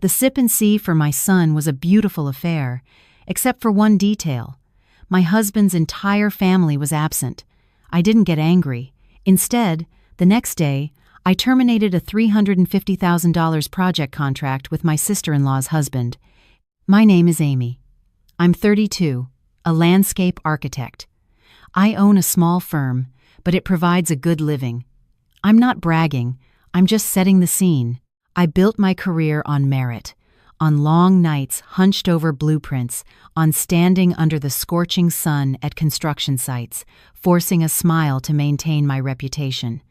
The sip and see for my son was a beautiful affair, except for one detail. My husband's entire family was absent. I didn't get angry. Instead, the next day, I terminated a $350,000 project contract with my sister-in-law's husband. My name is Amy. I'm 32, a landscape architect. I own a small firm, but it provides a good living. I'm not bragging, I'm just setting the scene. I built my career on merit, on long nights hunched over blueprints, on standing under the scorching sun at construction sites, forcing a smile to maintain my reputation.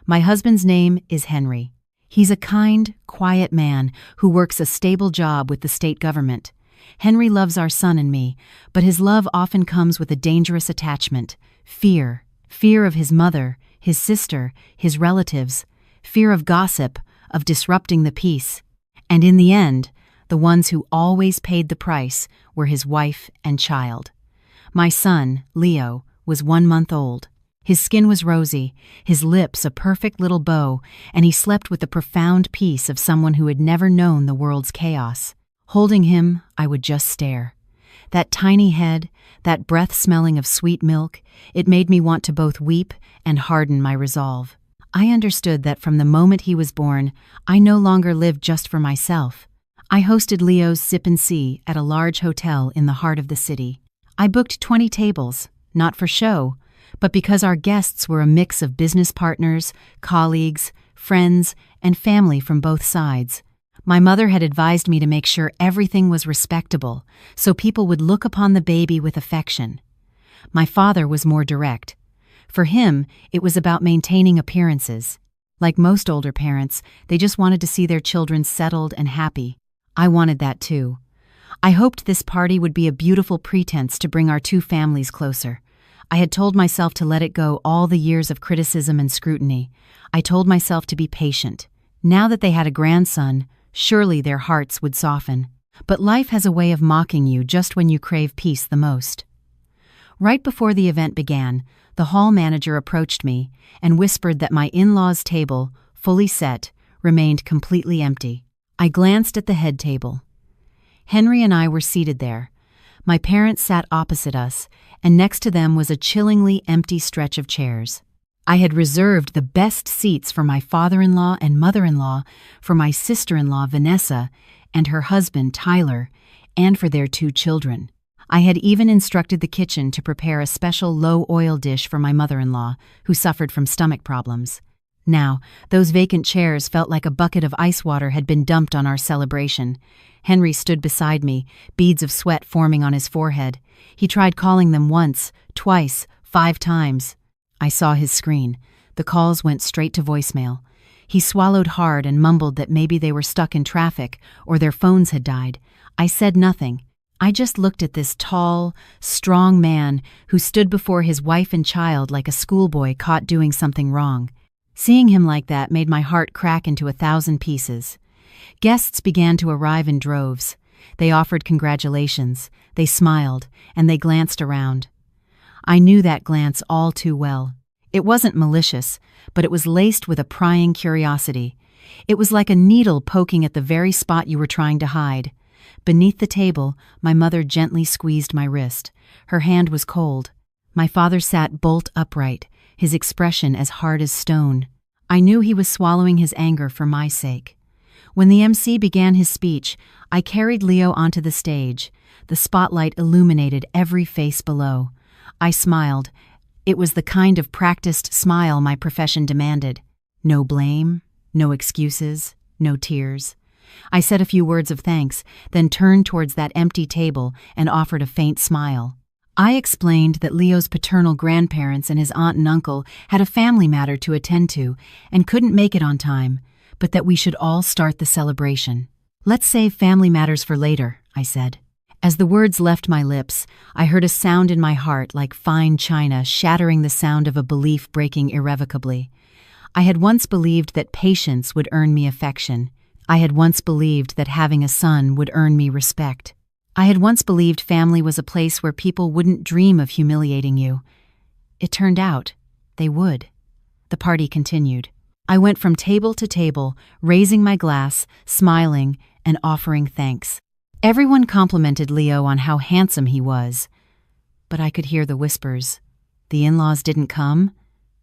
My husband's name is Henry. He's a kind, quiet man who works a stable job with the state government. Henry loves our son and me, but his love often comes with a dangerous attachment: fear. Fear of his mother, his sister, his relatives, fear of gossip, of disrupting the peace. And in the end, the ones who always paid the price were his wife and child. My son, Leo, was 1 month old. His skin was rosy, his lips a perfect little bow, and he slept with the profound peace of someone who had never known the world's chaos. Holding him, I would just stare. That tiny head, that breath smelling of sweet milk, it made me want to both weep and harden my resolve. I understood that from the moment he was born, I no longer lived just for myself. I hosted Leo's Sip and See at a large hotel in the heart of the city. I booked 20 tables, not for show, but because our guests were a mix of business partners, colleagues, friends, and family from both sides. My mother had advised me to make sure everything was respectable, so people would look upon the baby with affection. My father was more direct. For him, it was about maintaining appearances. Like most older parents, they just wanted to see their children settled and happy. I wanted that too. I hoped this party would be a beautiful pretense to bring our two families closer. I had told myself to let it go all the years of criticism and scrutiny. I told myself to be patient. Now that they had a grandson, surely their hearts would soften. But life has a way of mocking you just when you crave peace the most. Right before the event began, the hall manager approached me and whispered that my in-laws' table, fully set, remained completely empty. I glanced at the head table. Henry and I were seated there. My parents sat opposite us, and next to them was a chillingly empty stretch of chairs. I had reserved the best seats for my father-in-law and mother-in-law, for my sister-in-law Vanessa and her husband Tyler, and for their 2 children. I had even instructed the kitchen to prepare a special low-oil dish for my mother-in-law, who suffered from stomach problems. Now, those vacant chairs felt like a bucket of ice water had been dumped on our celebration. Henry stood beside me, beads of sweat forming on his forehead. He tried calling them once, twice, 5 times. I saw his screen. The calls went straight to voicemail. He swallowed hard and mumbled that maybe they were stuck in traffic or their phones had died. I said nothing. I just looked at this tall, strong man who stood before his wife and child like a schoolboy caught doing something wrong. Seeing him like that made my heart crack into 1,000 pieces. Guests began to arrive in droves. They offered congratulations, they smiled, and they glanced around. I knew that glance all too well. It wasn't malicious, but it was laced with a prying curiosity. It was like a needle poking at the very spot you were trying to hide. Beneath the table, my mother gently squeezed my wrist. Her hand was cold. My father sat bolt upright, his expression as hard as stone. I knew he was swallowing his anger for my sake. When the MC began his speech, I carried Leo onto the stage. The spotlight illuminated every face below. I smiled. It was the kind of practiced smile my profession demanded. No blame, no excuses, no tears. I said a few words of thanks, then turned towards that empty table and offered a faint smile. I explained that Leo's paternal grandparents and his aunt and uncle had a family matter to attend to and couldn't make it on time, but that we should all start the celebration. "Let's save family matters for later," I said. As the words left my lips, I heard a sound in my heart like fine china shattering the sound of a belief breaking irrevocably. I had once believed that patience would earn me affection. I had once believed that having a son would earn me respect. I had once believed family was a place where people wouldn't dream of humiliating you. It turned out they would. The party continued. I went from table to table, raising my glass, smiling, and offering thanks. Everyone complimented Leo on how handsome he was. But I could hear the whispers. The in-laws didn't come?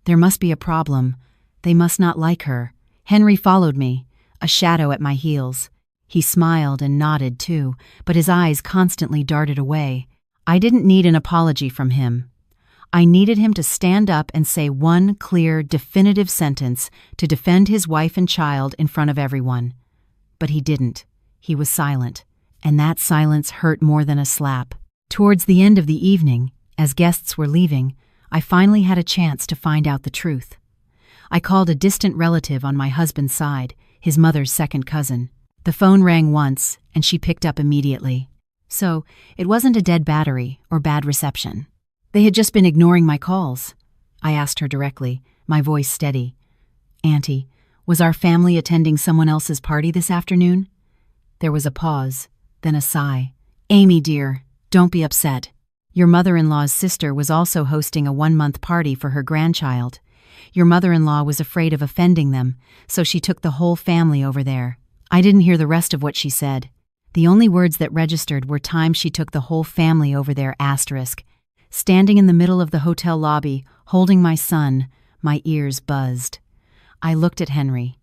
There must be a problem. They must not like her. Henry followed me, a shadow at my heels. He smiled and nodded too, but his eyes constantly darted away. I didn't need an apology from him. I needed him to stand up and say one clear, definitive sentence to defend his wife and child in front of everyone. But he didn't. He was silent, and that silence hurt more than a slap. Towards the end of the evening, as guests were leaving, I finally had a chance to find out the truth. I called a distant relative on my husband's side, his mother's second cousin. The phone rang once, and she picked up immediately. So, it wasn't a dead battery or bad reception. They had just been ignoring my calls. I asked her directly, my voice steady. "Auntie, was our family attending someone else's party this afternoon?" There was a pause, then a sigh. "Amy, dear, don't be upset. Your mother-in-law's sister was also hosting a 1-month party for her grandchild. Your mother-in-law was afraid of offending them, so she took the whole family over there." I didn't hear the rest of what she said. The only words that registered were "time she took the whole family over there." Standing in the middle of the hotel lobby, holding my son, my ears buzzed. I looked at Henry.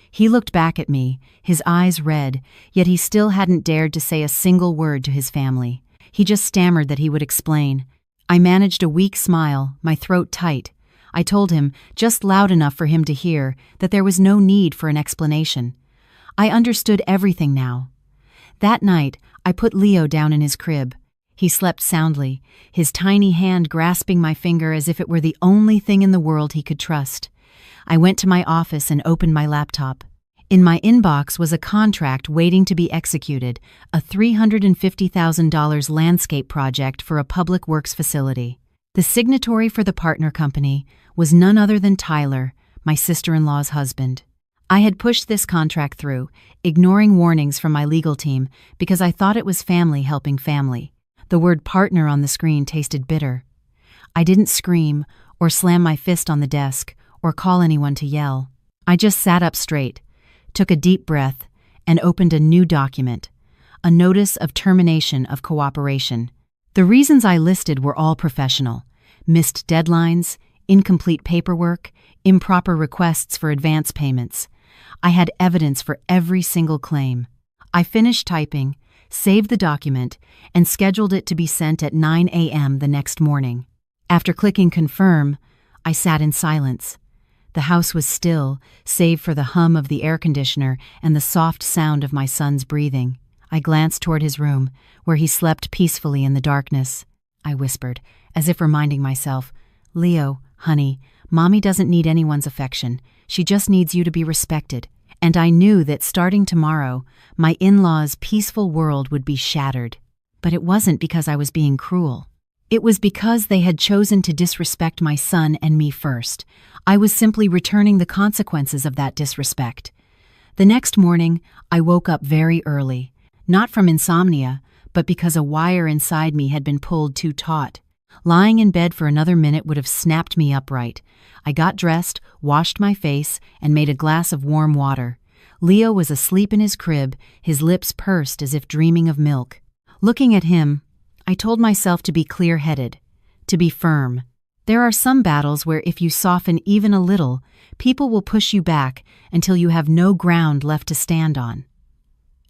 He looked back at me, his eyes red, yet he still hadn't dared to say a single word to his family. He just stammered that he would explain. I managed a weak smile, my throat tight. I told him, just loud enough for him to hear, that there was no need for an explanation. I understood everything now. That night, I put Leo down in his crib. He slept soundly, his tiny hand grasping my finger as if it were the only thing in the world he could trust. I went to my office and opened my laptop. In my inbox was a contract waiting to be executed, a $350,000 landscape project for a public works facility. The signatory for the partner company was none other than Tyler, my sister-in-law's husband. I had pushed this contract through, ignoring warnings from my legal team because I thought it was family helping family. The word partner on the screen tasted bitter. I didn't scream or slam my fist on the desk or call anyone to yell. I just sat up straight, took a deep breath, and opened a new document, a notice of termination of cooperation. The reasons I listed were all professional: missed deadlines, incomplete paperwork, improper requests for advance payments. I had evidence for every single claim. I finished typing, saved the document, and scheduled it to be sent at 9 a.m. the next morning. After clicking confirm, I sat in silence. The house was still, save for the hum of the air conditioner and the soft sound of my son's breathing. I glanced toward his room, where he slept peacefully in the darkness. I whispered, as if reminding myself, "Leo, honey, Mommy doesn't need anyone's affection. She just needs you to be respected." And I knew that starting tomorrow, my in-laws' peaceful world would be shattered. But it wasn't because I was being cruel. It was because they had chosen to disrespect my son and me first. I was simply returning the consequences of that disrespect. The next morning, I woke up very early, not from insomnia, but because a wire inside me had been pulled too taut. Lying in bed for another minute would have snapped me upright. I got dressed, washed my face, and made a glass of warm water. Leo was asleep in his crib, his lips pursed as if dreaming of milk. Looking at him, I told myself to be clear-headed, to be firm. There are some battles where if you soften even a little, people will push you back until you have no ground left to stand on.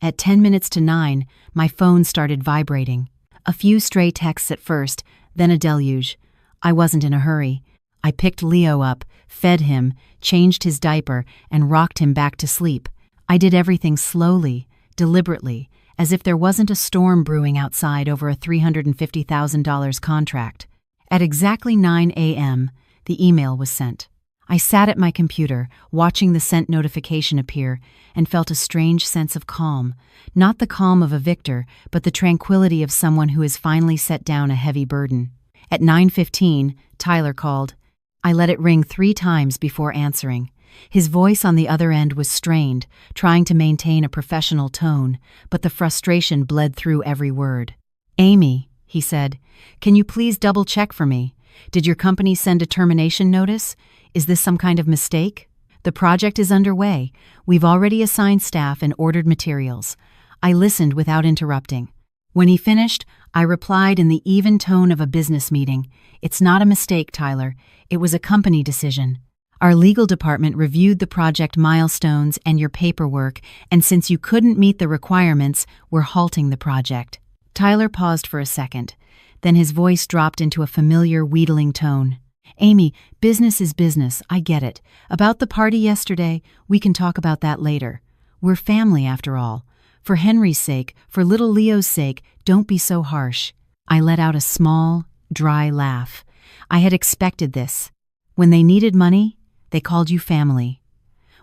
At 10 minutes to 9, my phone started vibrating. A few stray texts at first, then a deluge. I wasn't in a hurry. I picked Leo up, fed him, changed his diaper, and rocked him back to sleep. I did everything slowly, deliberately, as if there wasn't a storm brewing outside over a $350,000 contract. At exactly 9 a.m., the email was sent. I sat at my computer, watching the sent notification appear, and felt a strange sense of calm. Not the calm of a victor, but the tranquility of someone who has finally set down a heavy burden. At 9:15, Tyler called. I let it ring 3 times before answering. His voice on the other end was strained, trying to maintain a professional tone, but the frustration bled through every word. "Amy," he said, "can you please double-check for me? Did your company send a termination notice? Is this some kind of mistake? The project is underway. We've already assigned staff and ordered materials. I listened without interrupting. When he finished, I replied in the even tone of a business meeting. "It's not a mistake, Tyler. It was a company decision. Our legal department reviewed the project milestones and your paperwork, and since you couldn't meet the requirements, we're halting the project." Tyler paused for a second. Then his voice dropped into a familiar, wheedling tone. "Amy, business is business, I get it. About the party yesterday, we can talk about that later. We're family, after all. For Henry's sake, for little Leo's sake, don't be so harsh." I let out a small, dry laugh. I had expected this. When they needed money, they called you family.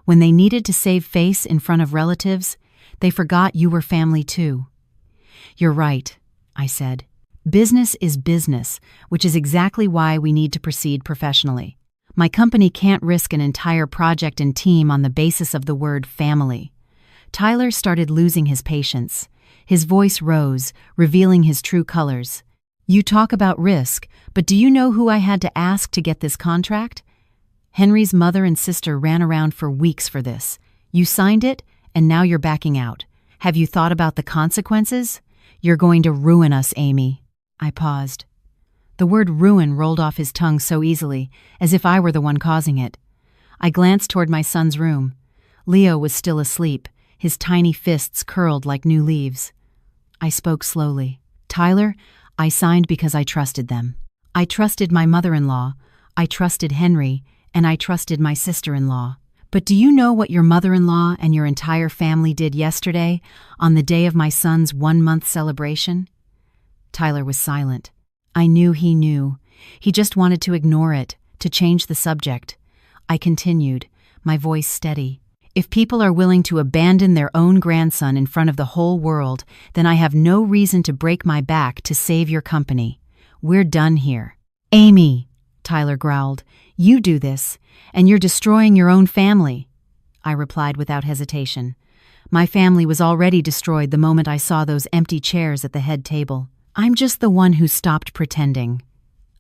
When they needed to save face in front of relatives, they forgot you were family too. "You're right," I said. "Business is business, which is exactly why we need to proceed professionally. My company can't risk an entire project and team on the basis of the word family." Tyler started losing his patience. His voice rose, revealing his true colors. "You talk about risk, but do you know who I had to ask to get this contract? Henry's mother and sister ran around for weeks for this. You signed it, and now you're backing out. Have you thought about the consequences? You're going to ruin us, Amy." I paused. The word ruin rolled off his tongue so easily, as if I were the one causing it. I glanced toward my son's room. Leo was still asleep, his tiny fists curled like new leaves. I spoke slowly. "Tyler, I signed because I trusted them. I trusted my mother-in-law, I trusted Henry, and I trusted my sister-in-law. But do you know what your mother-in-law and your entire family did yesterday, on the day of my son's 1-month celebration?" Tyler was silent. I knew he knew. He just wanted to ignore it, to change the subject. I continued, my voice steady. "If people are willing to abandon their own grandson in front of the whole world, then I have no reason to break my back to save your company. We're done here." "Amy," Tyler growled, "you do this, and you're destroying your own family." I replied without hesitation. My family was already destroyed the moment I saw those empty chairs at the head table. I'm just the one who stopped pretending.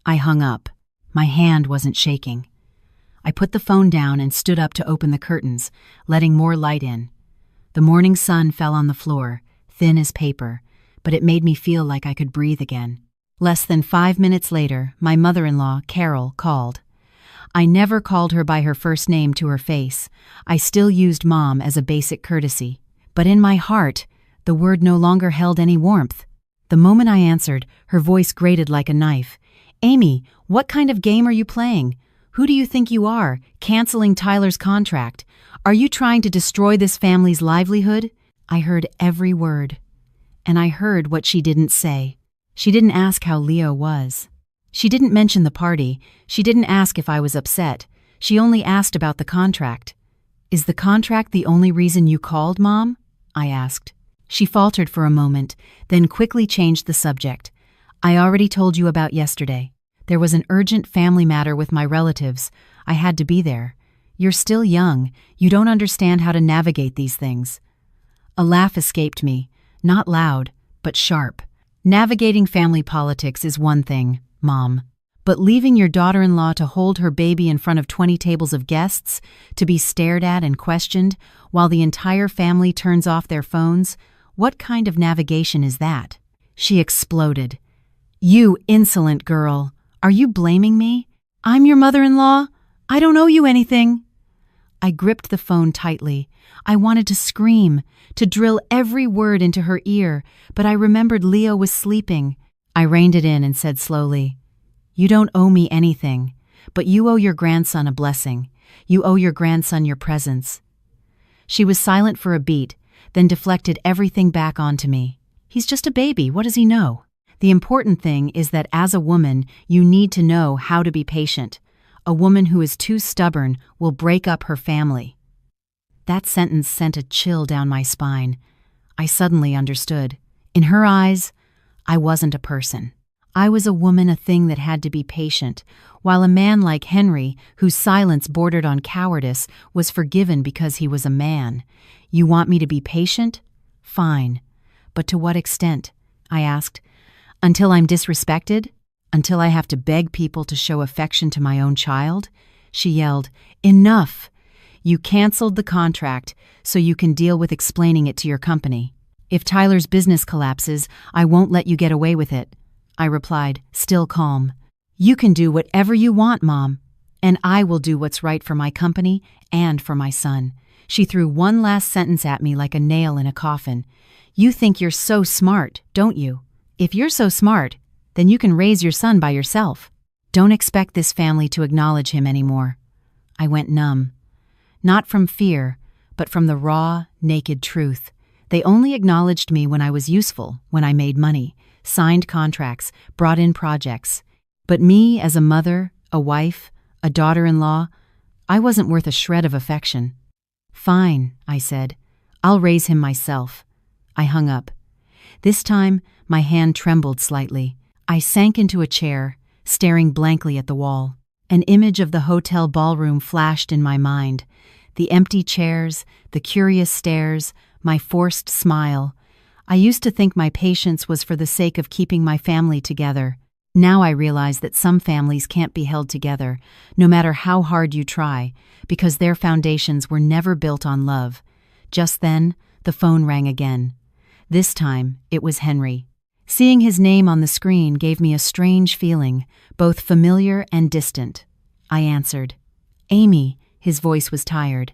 I hung up. My hand wasn't shaking. I put the phone down and stood up to open the curtains, letting more light in. The morning sun fell on the floor, thin as paper, but it made me feel like I could breathe again. Less than 5 minutes later, my mother-in-law, Carol, called. I never called her by her first name to her face. I still used Mom as a basic courtesy. But in my heart, the word no longer held any warmth. The moment I answered, her voice grated like a knife. "Amy, what kind of game are you playing? Who do you think you are, canceling Tyler's contract? Are you trying to destroy this family's livelihood?" I heard every word. And I heard what she didn't say. She didn't ask how Leo was. She didn't mention the party. She didn't ask if I was upset. She only asked about the contract. "Is the contract the only reason you called, Mom?" I asked. She faltered for a moment, then quickly changed the subject. "I already told you about yesterday. There was an urgent family matter with my relatives. I had to be there. You're still young. You don't understand how to navigate these things." A laugh escaped me, not loud, but sharp. "Navigating family politics is one thing, Mom. But leaving your daughter-in-law to hold her baby in front of 20 tables of guests, to be stared at and questioned, while the entire family turns off their phones, what kind of navigation is that?" She exploded. "You insolent girl! Are you blaming me? I'm your mother-in-law. I don't owe you anything." I gripped the phone tightly. I wanted to scream, to drill every word into her ear, but I remembered Leo was sleeping. I reined it in and said slowly, "You don't owe me anything, but you owe your grandson a blessing. You owe your grandson your presence." She was silent for a beat, then deflected everything back onto me. "He's just a baby. What does he know? The important thing is that as a woman, you need to know how to be patient. A woman who is too stubborn will break up her family." That sentence sent a chill down my spine. I suddenly understood. In her eyes, I wasn't a person. I was a woman, a thing that had to be patient, while a man like Henry, whose silence bordered on cowardice, was forgiven because he was a man. "You want me to be patient? Fine. But to what extent?" I asked. "Until I'm disrespected? Until I have to beg people to show affection to my own child?" She yelled, "Enough! You canceled the contract, so you can deal with explaining it to your company." If Tyler's business collapses, I won't let you get away with it, I replied, still calm. You can do whatever you want, Mom, and I will do what's right for my company and for my son. She threw one last sentence at me like a nail in a coffin. You think you're so smart, don't you? If you're so smart, then you can raise your son by yourself. Don't expect this family to acknowledge him anymore. I went numb. Not from fear, but from the raw, naked truth. They only acknowledged me when I was useful, when I made money, signed contracts, brought in projects. But me as a mother, a wife, a daughter-in-law, I wasn't worth a shred of affection. Fine, I said. I'll raise him myself. I hung up. This time, my hand trembled slightly. I sank into a chair, staring blankly at the wall. An image of the hotel ballroom flashed in my mind. The empty chairs, the curious stares, my forced smile. I used to think my patience was for the sake of keeping my family together. Now I realize that some families can't be held together, no matter how hard you try, because their foundations were never built on love. Just then, the phone rang again. This time, it was Henry. Seeing his name on the screen gave me a strange feeling, both familiar and distant. I answered. Amy, his voice was tired.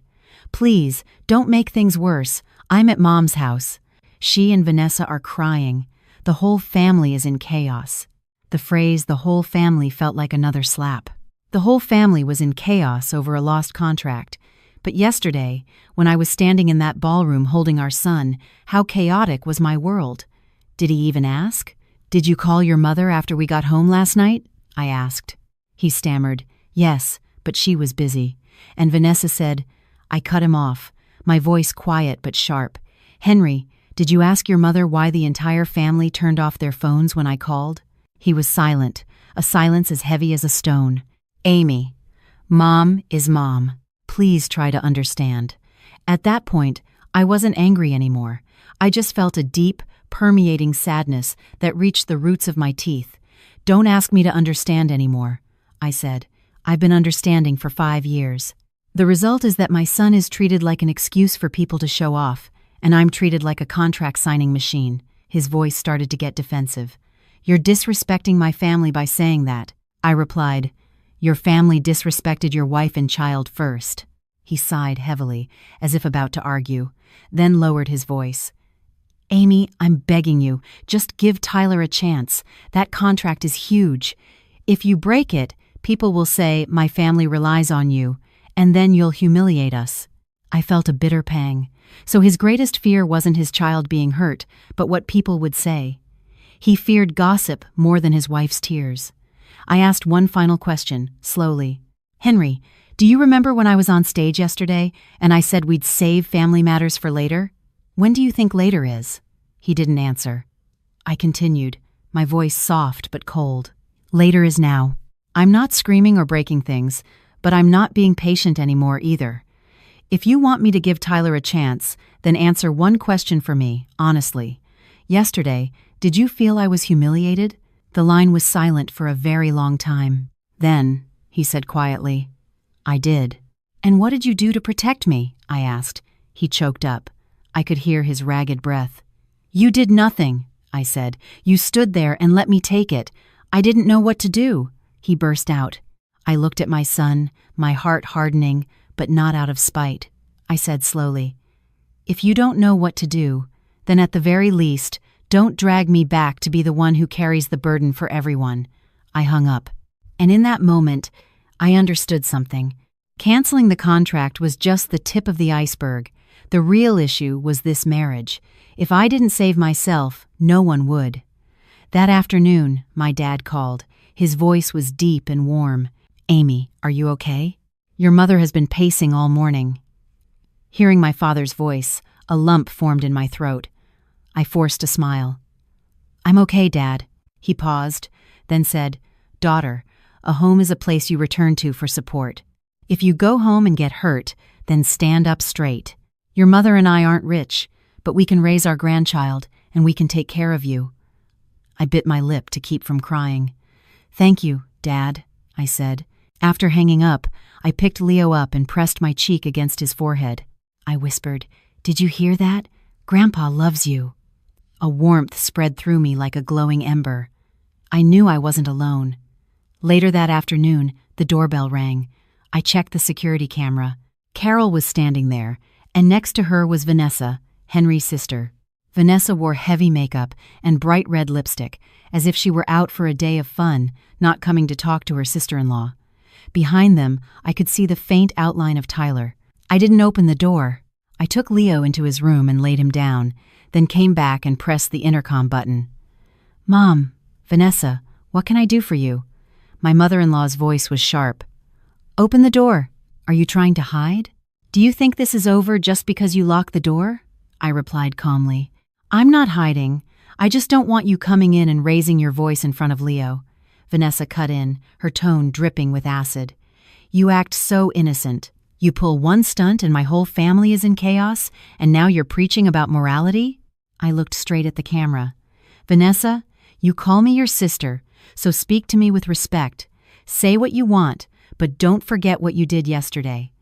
Please, don't make things worse. I'm at Mom's house. She and Vanessa are crying. The whole family is in chaos. The phrase "the whole family" felt like another slap. The whole family was in chaos over a lost contract. But yesterday, when I was standing in that ballroom holding our son, how chaotic was my world. Did he even ask? Did you call your mother after we got home last night? I asked. He stammered, yes, but she was busy. And Vanessa said, I cut him off, my voice quiet but sharp. Henry, did you ask your mother why the entire family turned off their phones when I called? He was silent, a silence as heavy as a stone. Amy, Mom is Mom. Please try to understand. At that point, I wasn't angry anymore. I just felt a deep, permeating sadness that reached the roots of my teeth. Don't ask me to understand anymore, I said. I've been understanding for 5 years. The result is that my son is treated like an excuse for people to show off, and I'm treated like a contract signing machine. His voice started to get defensive. You're disrespecting my family by saying that, I replied. Your family disrespected your wife and child first. He sighed heavily, as if about to argue, then lowered his voice. Amy, I'm begging you, just give Tyler a chance. That contract is huge. If you break it, people will say, my family relies on you, and then you'll humiliate us. I felt a bitter pang. So his greatest fear wasn't his child being hurt, but what people would say. He feared gossip more than his wife's tears. I asked one final question, slowly. Henry, do you remember when I was on stage yesterday and I said we'd save family matters for later? When do you think later is? He didn't answer. I continued, my voice soft but cold. Later is now. I'm not screaming or breaking things, but I'm not being patient anymore either. If you want me to give Tyler a chance, then answer one question for me, honestly. Yesterday, did you feel I was humiliated? The line was silent for a very long time. Then, he said quietly, I did. And what did you do to protect me? I asked. He choked up. I could hear his ragged breath. You did nothing, I said. You stood there and let me take it. I didn't know what to do. He burst out. I looked at my son, my heart hardening, but not out of spite. I said slowly, if you don't know what to do, then at the very least, don't drag me back to be the one who carries the burden for everyone. I hung up. And in that moment, I understood something. Canceling the contract was just the tip of the iceberg. The real issue was this marriage. If I didn't save myself, no one would. That afternoon, my dad called. His voice was deep and warm. Amy, are you okay? Your mother has been pacing all morning. Hearing my father's voice, a lump formed in my throat. I forced a smile. I'm okay, Dad. He paused, then said, Daughter, a home is a place you return to for support. If you go home and get hurt, then stand up straight. Your mother and I aren't rich, but we can raise our grandchild, and we can take care of you. I bit my lip to keep from crying. Thank you, Dad, I said. After hanging up, I picked Leo up and pressed my cheek against his forehead. I whispered, Did you hear that? Grandpa loves you. A warmth spread through me like a glowing ember. I knew I wasn't alone. Later that afternoon, the doorbell rang. I checked the security camera. Carol was standing there, and next to her was Vanessa, Henry's sister. Vanessa wore heavy makeup and bright red lipstick, as if she were out for a day of fun, not coming to talk to her sister-in-law. Behind them, I could see the faint outline of Tyler. I didn't open the door. I took Leo into his room and laid him down, then came back and pressed the intercom button. "Mom, Vanessa, what can I do for you?" My mother-in-law's voice was sharp. "Open the door. Are you trying to hide? Do you think this is over just because you locked the door?" I replied calmly. "I'm not hiding. I just don't want you coming in and raising your voice in front of Leo." Vanessa cut in, her tone dripping with acid. "You act so innocent. You pull one stunt and my whole family is in chaos, and now you're preaching about morality?" I looked straight at the camera. "Vanessa, you call me your sister, so speak to me with respect. Say what you want, but don't forget what you did yesterday."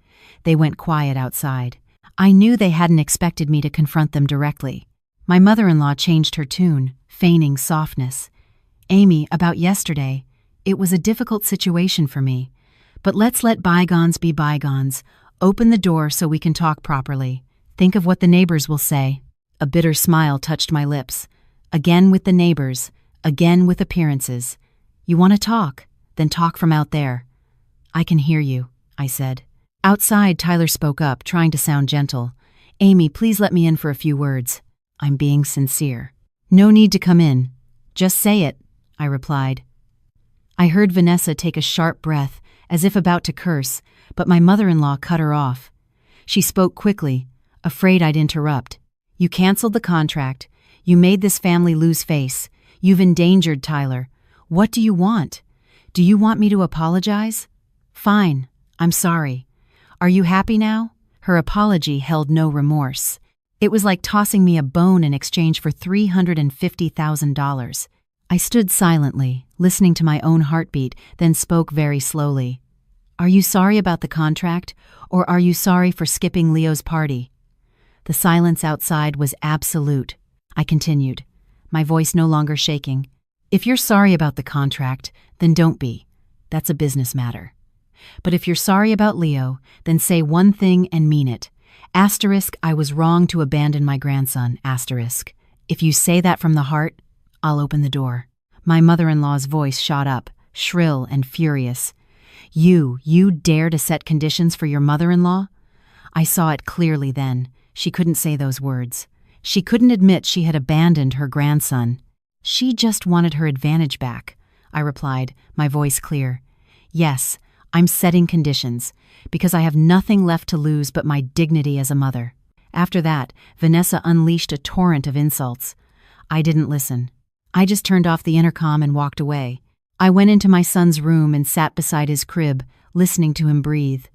They went quiet outside. I knew they hadn't expected me to confront them directly. My mother-in-law changed her tune, feigning softness. "Amy, about yesterday, it was a difficult situation for me. But let's let bygones be bygones. Open the door so we can talk properly. Think of what the neighbors will say." A bitter smile touched my lips. Again with the neighbors, again with appearances. "You want to talk? Then talk from out there." "I can hear you," I said. Outside, Tyler spoke up, trying to sound gentle. "Amy, please let me in for a few words. I'm being sincere." "No need to come in. Just say it," I replied. I heard Vanessa take a sharp breath, as if about to curse, but my mother-in-law cut her off. She spoke quickly, afraid I'd interrupt. "You canceled the contract. You made this family lose face. You've endangered Tyler. What do you want? Do you want me to apologize?" "Fine. I'm sorry. Are you happy now?" Her apology held no remorse. It was like tossing me a bone in exchange for $350,000. I stood silently, listening to my own heartbeat, then spoke very slowly. "Are you sorry about the contract, or are you sorry for skipping Leo's party?" The silence outside was absolute. I continued, my voice no longer shaking. "If you're sorry about the contract, then don't be. That's a business matter. But if you're sorry about Leo, then say one thing and mean it. Asterisk, I was wrong to abandon my grandson, asterisk. If you say that from the heart, I'll open the door." My mother-in-law's voice shot up, shrill and furious. You dare to set conditions for your mother-in-law?" I saw it clearly then. She couldn't say those words. She couldn't admit she had abandoned her grandson. She just wanted her advantage back, I replied, my voice clear. "Yes, I'm setting conditions, because I have nothing left to lose but my dignity as a mother." After that, Vanessa unleashed a torrent of insults. I didn't listen. I just turned off the intercom and walked away. I went into my son's room and sat beside his crib, listening to him breathe.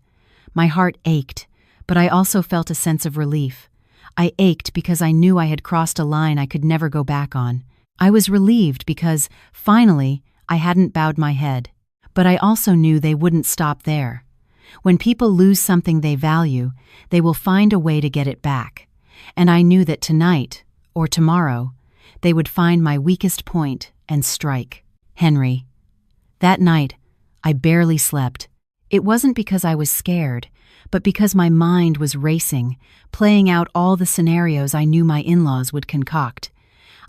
My heart ached, but I also felt a sense of relief. I ached because I knew I had crossed a line I could never go back on. I was relieved because, finally, I hadn't bowed my head. But I also knew they wouldn't stop there. When people lose something they value, they will find a way to get it back. And I knew that tonight, or tomorrow, they would find my weakest point and strike. Henry. That night, I barely slept. It wasn't because I was scared, but because my mind was racing, playing out all the scenarios I knew my in-laws would concoct.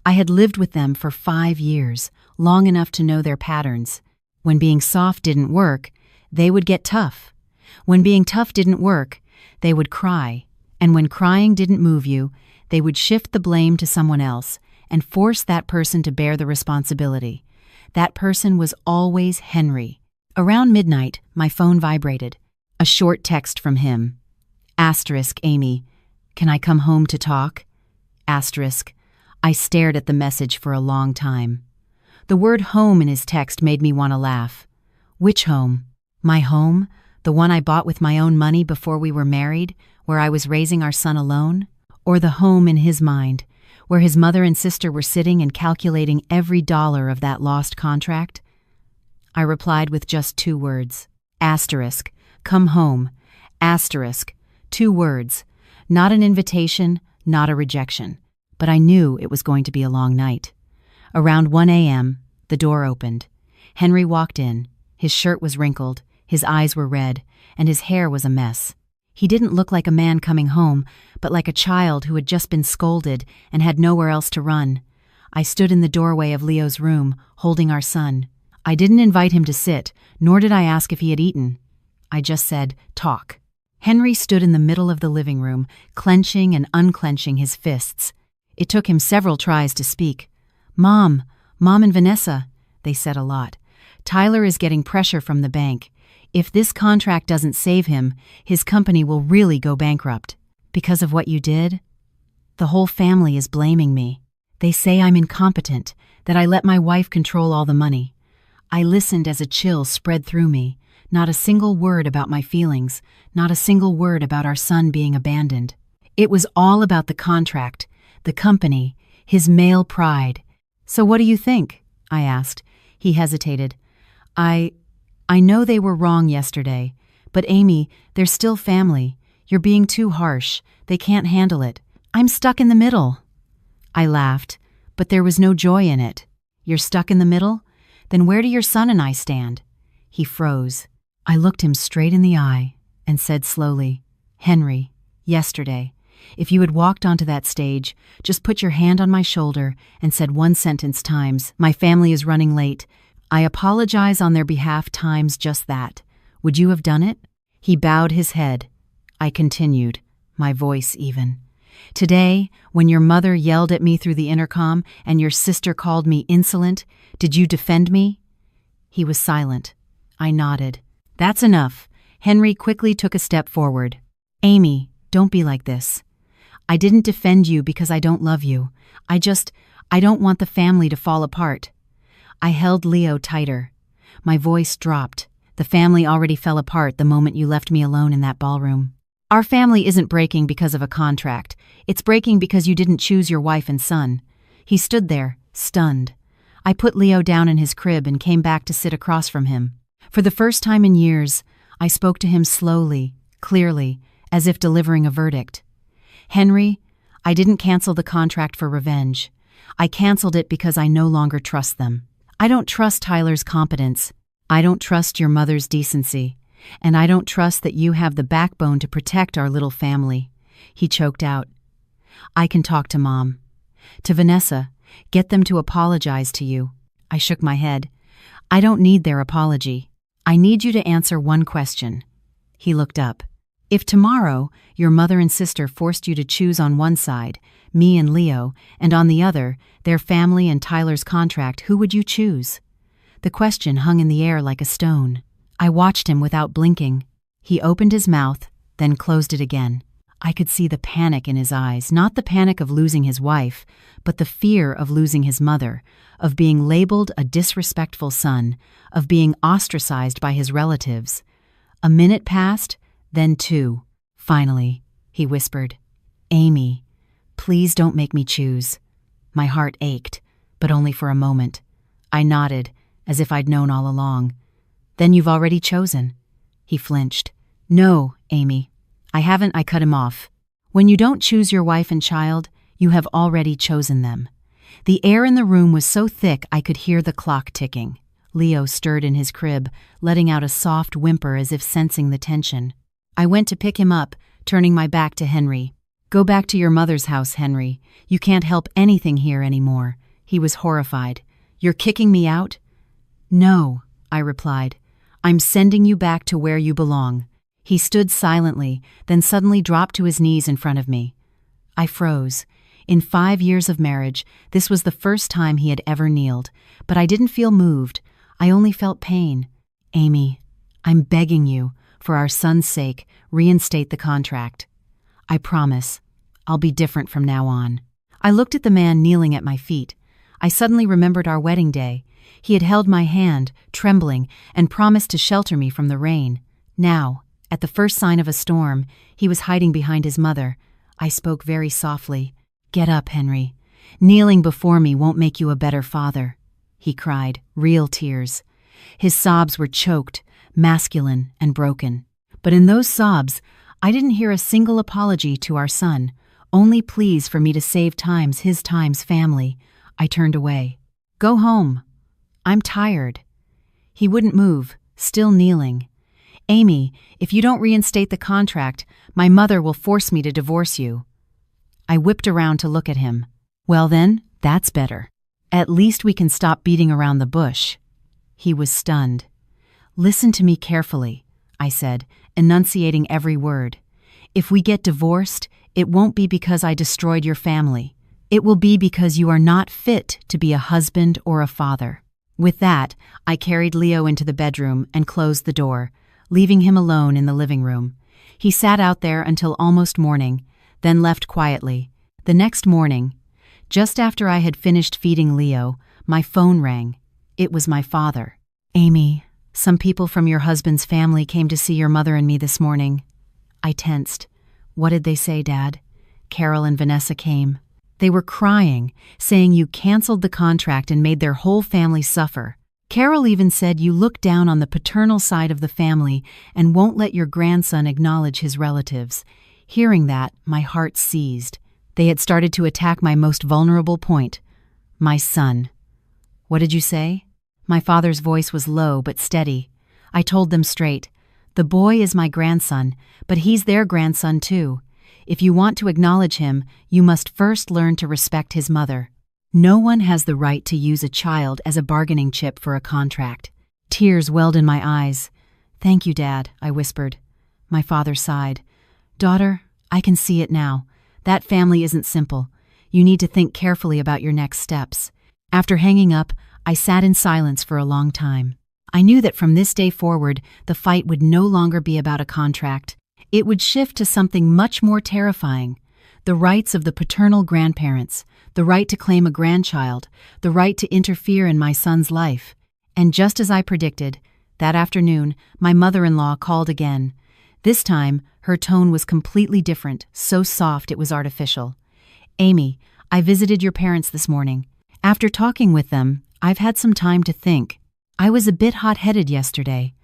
I had lived with them for 5 years, long enough to know their patterns. When being soft didn't work, they would get tough. When being tough didn't work, they would cry. And when crying didn't move you, they would shift the blame to someone else and force that person to bear the responsibility. That person was always Henry. Around midnight, my phone vibrated. A short text from him. Asterisk, Amy, can I come home to talk? Asterisk, I stared at the message for a long time. The word home in his text made me want to laugh. Which home? My home? The one I bought with my own money before we were married, where I was raising our son alone? Or the home in his mind, where his mother and sister were sitting and calculating every dollar of that lost contract? I replied with just 2 words. Asterisk, come home. Asterisk, 2 words. Not an invitation, not a rejection. but I knew it was going to be a long night. Around 1 a.m., the door opened. Henry walked in. His shirt was wrinkled, his eyes were red, and his hair was a mess. He didn't look like a man coming home, but like a child who had just been scolded and had nowhere else to run. I stood in the doorway of Leo's room, holding our son. I didn't invite him to sit, nor did I ask if he had eaten. I just said, "Talk." Henry stood in the middle of the living room, clenching and unclenching his fists. It took him several tries to speak. Mom and Vanessa," they said a lot. "Tyler is getting pressure from the bank. If this contract doesn't save him, his company will really go bankrupt. Because of what you did? The whole family is blaming me. They say I'm incompetent, that I let my wife control all the money." I listened as a chill spread through me. Not a single word about my feelings, not a single word about our son being abandoned. It was all about the contract, the company, his male pride. "So what do you think?" I asked. He hesitated. I know they were wrong yesterday, but Amy, they're still family. You're being too harsh. They can't handle it. I'm stuck in the middle." I laughed, but there was no joy in it. "You're stuck in the middle? Then where do your son and I stand?" He froze. I looked him straight in the eye and said slowly, "Henry, yesterday, if you had walked onto that stage, just put your hand on my shoulder and said one sentence times, 'My family is running late. I apologize on their behalf,' times just that. Would you have done it?" He bowed his head. I continued, my voice even. "Today, when your mother yelled at me through the intercom and your sister called me insolent, did you defend me?" He was silent. I nodded. "That's enough." Henry quickly took a step forward. "Amy, don't be like this. I didn't defend you because I don't love you. I don't want the family to fall apart." I held Leo tighter. My voice dropped. "The family already fell apart the moment you left me alone in that ballroom. Our family isn't breaking because of a contract. It's breaking because you didn't choose your wife and son." He stood there, stunned. I put Leo down in his crib and came back to sit across from him. For the first time in years, I spoke to him slowly, clearly, as if delivering a verdict. "Henry, I didn't cancel the contract for revenge. I canceled it because I no longer trust them. I don't trust Tyler's competence. I don't trust your mother's decency. And I don't trust that you have the backbone to protect our little family." He choked out. "I can talk to Mom. To Vanessa, get them to apologize to you." I shook my head. "I don't need their apology. I need you to answer one question." He looked up. "If tomorrow your mother and sister forced you to choose on one side, me and Leo, and on the other, their family and Tyler's contract, who would you choose?" The question hung in the air like a stone. I watched him without blinking. He opened his mouth, then closed it again. I could see the panic in his eyes, not the panic of losing his wife, but the fear of losing his mother, of being labeled a disrespectful son, of being ostracized by his relatives. A minute passed, then 2. Finally, he whispered, "Amy, please don't make me choose." My heart ached, but only for a moment. I nodded, as if I'd known all along. "Then you've already chosen." He flinched. "No, Amy, I haven't." I cut him off. "When you don't choose your wife and child, you have already chosen them." The air in the room was so thick I could hear the clock ticking. Leo stirred in his crib, letting out a soft whimper as if sensing the tension. I went to pick him up, turning my back to Henry. "Go back to your mother's house, Henry. You can't help anything here anymore." He was horrified. "You're kicking me out?" "No," I replied. "I'm sending you back to where you belong." He stood silently, then suddenly dropped to his knees in front of me. I froze. In 5 years of marriage, this was the first time he had ever kneeled, but I didn't feel moved. I only felt pain. "Amy, I'm begging you, for our son's sake, reinstate the contract." "I promise. I'll be different from now on." I looked at the man kneeling at my feet. I suddenly remembered our wedding day. He had held my hand, trembling, and promised to shelter me from the rain. Now, at the first sign of a storm, he was hiding behind his mother. I spoke very softly. "Get up, Henry. Kneeling before me won't make you a better father," he cried, real tears. His sobs were choked, masculine, and broken. But in those sobs, I didn't hear a single apology to our son, Only pleas for me to save times his time's family. I turned away. Go home. I'm tired. He wouldn't move, still kneeling. Amy, if you don't reinstate the contract, my mother will force me to divorce you. I whipped around to look at him. Well then, that's better. At least we can stop beating around the bush. He was stunned. Listen to me carefully, I said, enunciating every word. If we get divorced, it won't be because I destroyed your family. It will be because you are not fit to be a husband or a father. With that, I carried Leo into the bedroom and closed the door, leaving him alone in the living room. He sat out there until almost morning, then left quietly. The next morning, just after I had finished feeding Leo, my phone rang. It was my father. Amy, some people from your husband's family came to see your mother and me this morning. I tensed. What did they say, Dad? Carol and Vanessa came. They were crying, saying you canceled the contract and made their whole family suffer. Carol even said you look down on the paternal side of the family and won't let your grandson acknowledge his relatives. Hearing that, my heart seized. They had started to attack my most vulnerable point, my son. What did you say? My father's voice was low but steady. I told them straight. The boy is my grandson, but he's their grandson too. If you want to acknowledge him, you must first learn to respect his mother. No one has the right to use a child as a bargaining chip for a contract. Tears welled in my eyes. Thank you, Dad, I whispered. My father sighed. Daughter, I can see it now. That family isn't simple. You need to think carefully about your next steps. After hanging up, I sat in silence for a long time. I knew that from this day forward, the fight would no longer be about a contract. It would shift to something much more terrifying. The rights of the paternal grandparents, the right to claim a grandchild, the right to interfere in my son's life. And just as I predicted, that afternoon, my mother-in-law called again. This time, her tone was completely different, so soft it was artificial. Amy, I visited your parents this morning. After talking with them, I've had some time to think. I was a bit hot-headed yesterday.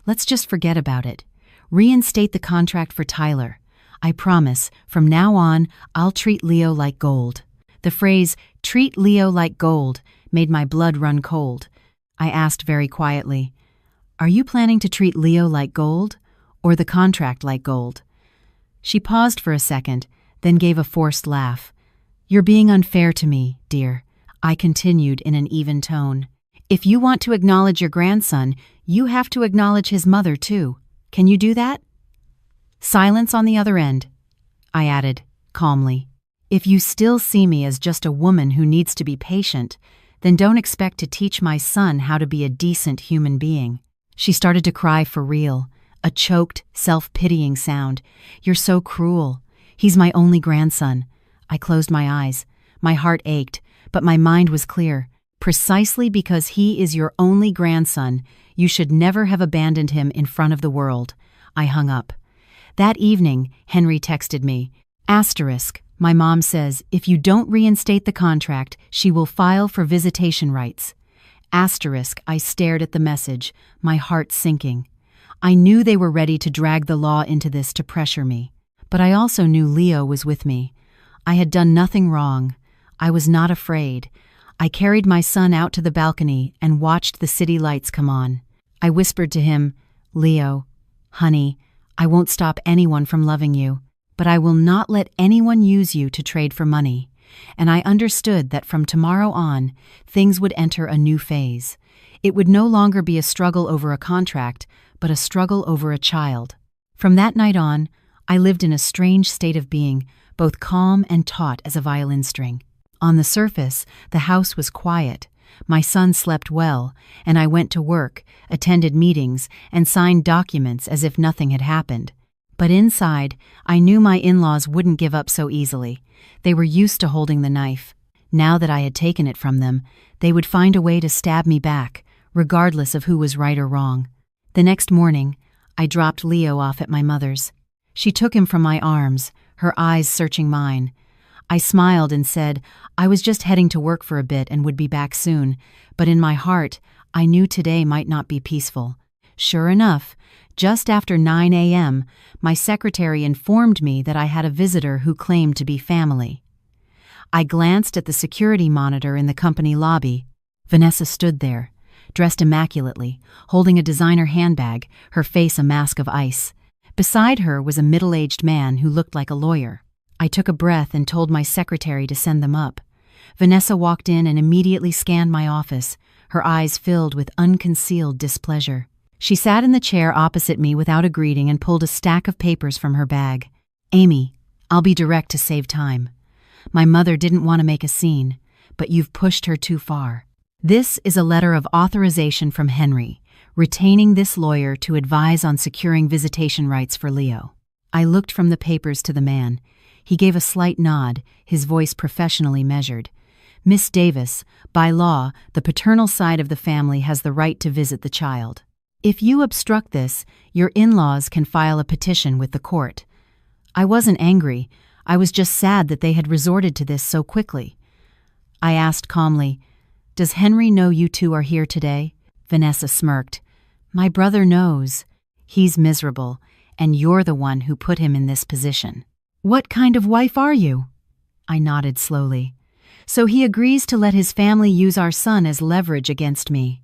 Let's just forget about it. Reinstate the contract for Tyler. I promise, from now on, I'll treat Leo like gold. The phrase, treat Leo like gold, made my blood run cold. I asked very quietly, are you planning to treat Leo like gold, or the contract like gold? She paused for a second, then gave a forced laugh. You're being unfair to me, dear, I continued in an even tone. If you want to acknowledge your grandson, you have to acknowledge his mother too. Can you do that? Silence on the other end. I added, calmly. If you still see me as just a woman who needs to be patient, then don't expect to teach my son how to be a decent human being. She started to cry for real, a choked, self-pitying sound. You're so cruel. He's my only grandson. I closed my eyes. My heart ached, but my mind was clear. Precisely because he is your only grandson, you should never have abandoned him in front of the world. I hung up. That evening, Henry texted me. Asterisk, my mom says if you don't reinstate the contract, she will file for visitation rights. Asterisk, I stared at the message, my heart sinking. I knew they were ready to drag the law into this to pressure me. But I also knew Leo was with me. I had done nothing wrong. I was not afraid. I carried my son out to the balcony and watched the city lights come on. I whispered to him, Leo, honey, I won't stop anyone from loving you, but I will not let anyone use you to trade for money. And I understood that from tomorrow on, things would enter a new phase. It would no longer be a struggle over a contract, but a struggle over a child. From that night on, I lived in a strange state of being, both calm and taut as a violin string. On the surface, the house was quiet. My son slept well, and I went to work, attended meetings, and signed documents as if nothing had happened. But inside, I knew my in-laws wouldn't give up so easily. They were used to holding the knife. Now that I had taken it from them, they would find a way to stab me back, regardless of who was right or wrong. The next morning, I dropped Leo off at my mother's. She took him from my arms, her eyes searching mine. I smiled and said I was just heading to work for a bit and would be back soon, but in my heart, I knew today might not be peaceful. Sure enough, just after 9 a.m., my secretary informed me that I had a visitor who claimed to be family. I glanced at the security monitor in the company lobby. Vanessa stood there, dressed immaculately, holding a designer handbag, her face a mask of ice. Beside her was a middle-aged man who looked like a lawyer. I took a breath and told my secretary to send them up. Vanessa walked in and immediately scanned my office, her eyes filled with unconcealed displeasure. She sat in the chair opposite me without a greeting and pulled a stack of papers from her bag. "Amy, I'll be direct to save time. My mother didn't want to make a scene, but you've pushed her too far. This is a letter of authorization from Henry, retaining this lawyer to advise on securing visitation rights for Leo." I looked from the papers to the man. He gave a slight nod, his voice professionally measured. "Miss Davis, by law, the paternal side of the family has the right to visit the child. If you obstruct this, your in-laws can file a petition with the court." I wasn't angry. I was just sad that they had resorted to this so quickly. I asked calmly, "Does Henry know you two are here today?" Vanessa smirked. "My brother knows. He's miserable, and you're the one who put him in this position." "What kind of wife are you?" I nodded slowly. "So he agrees to let his family use our son as leverage against me."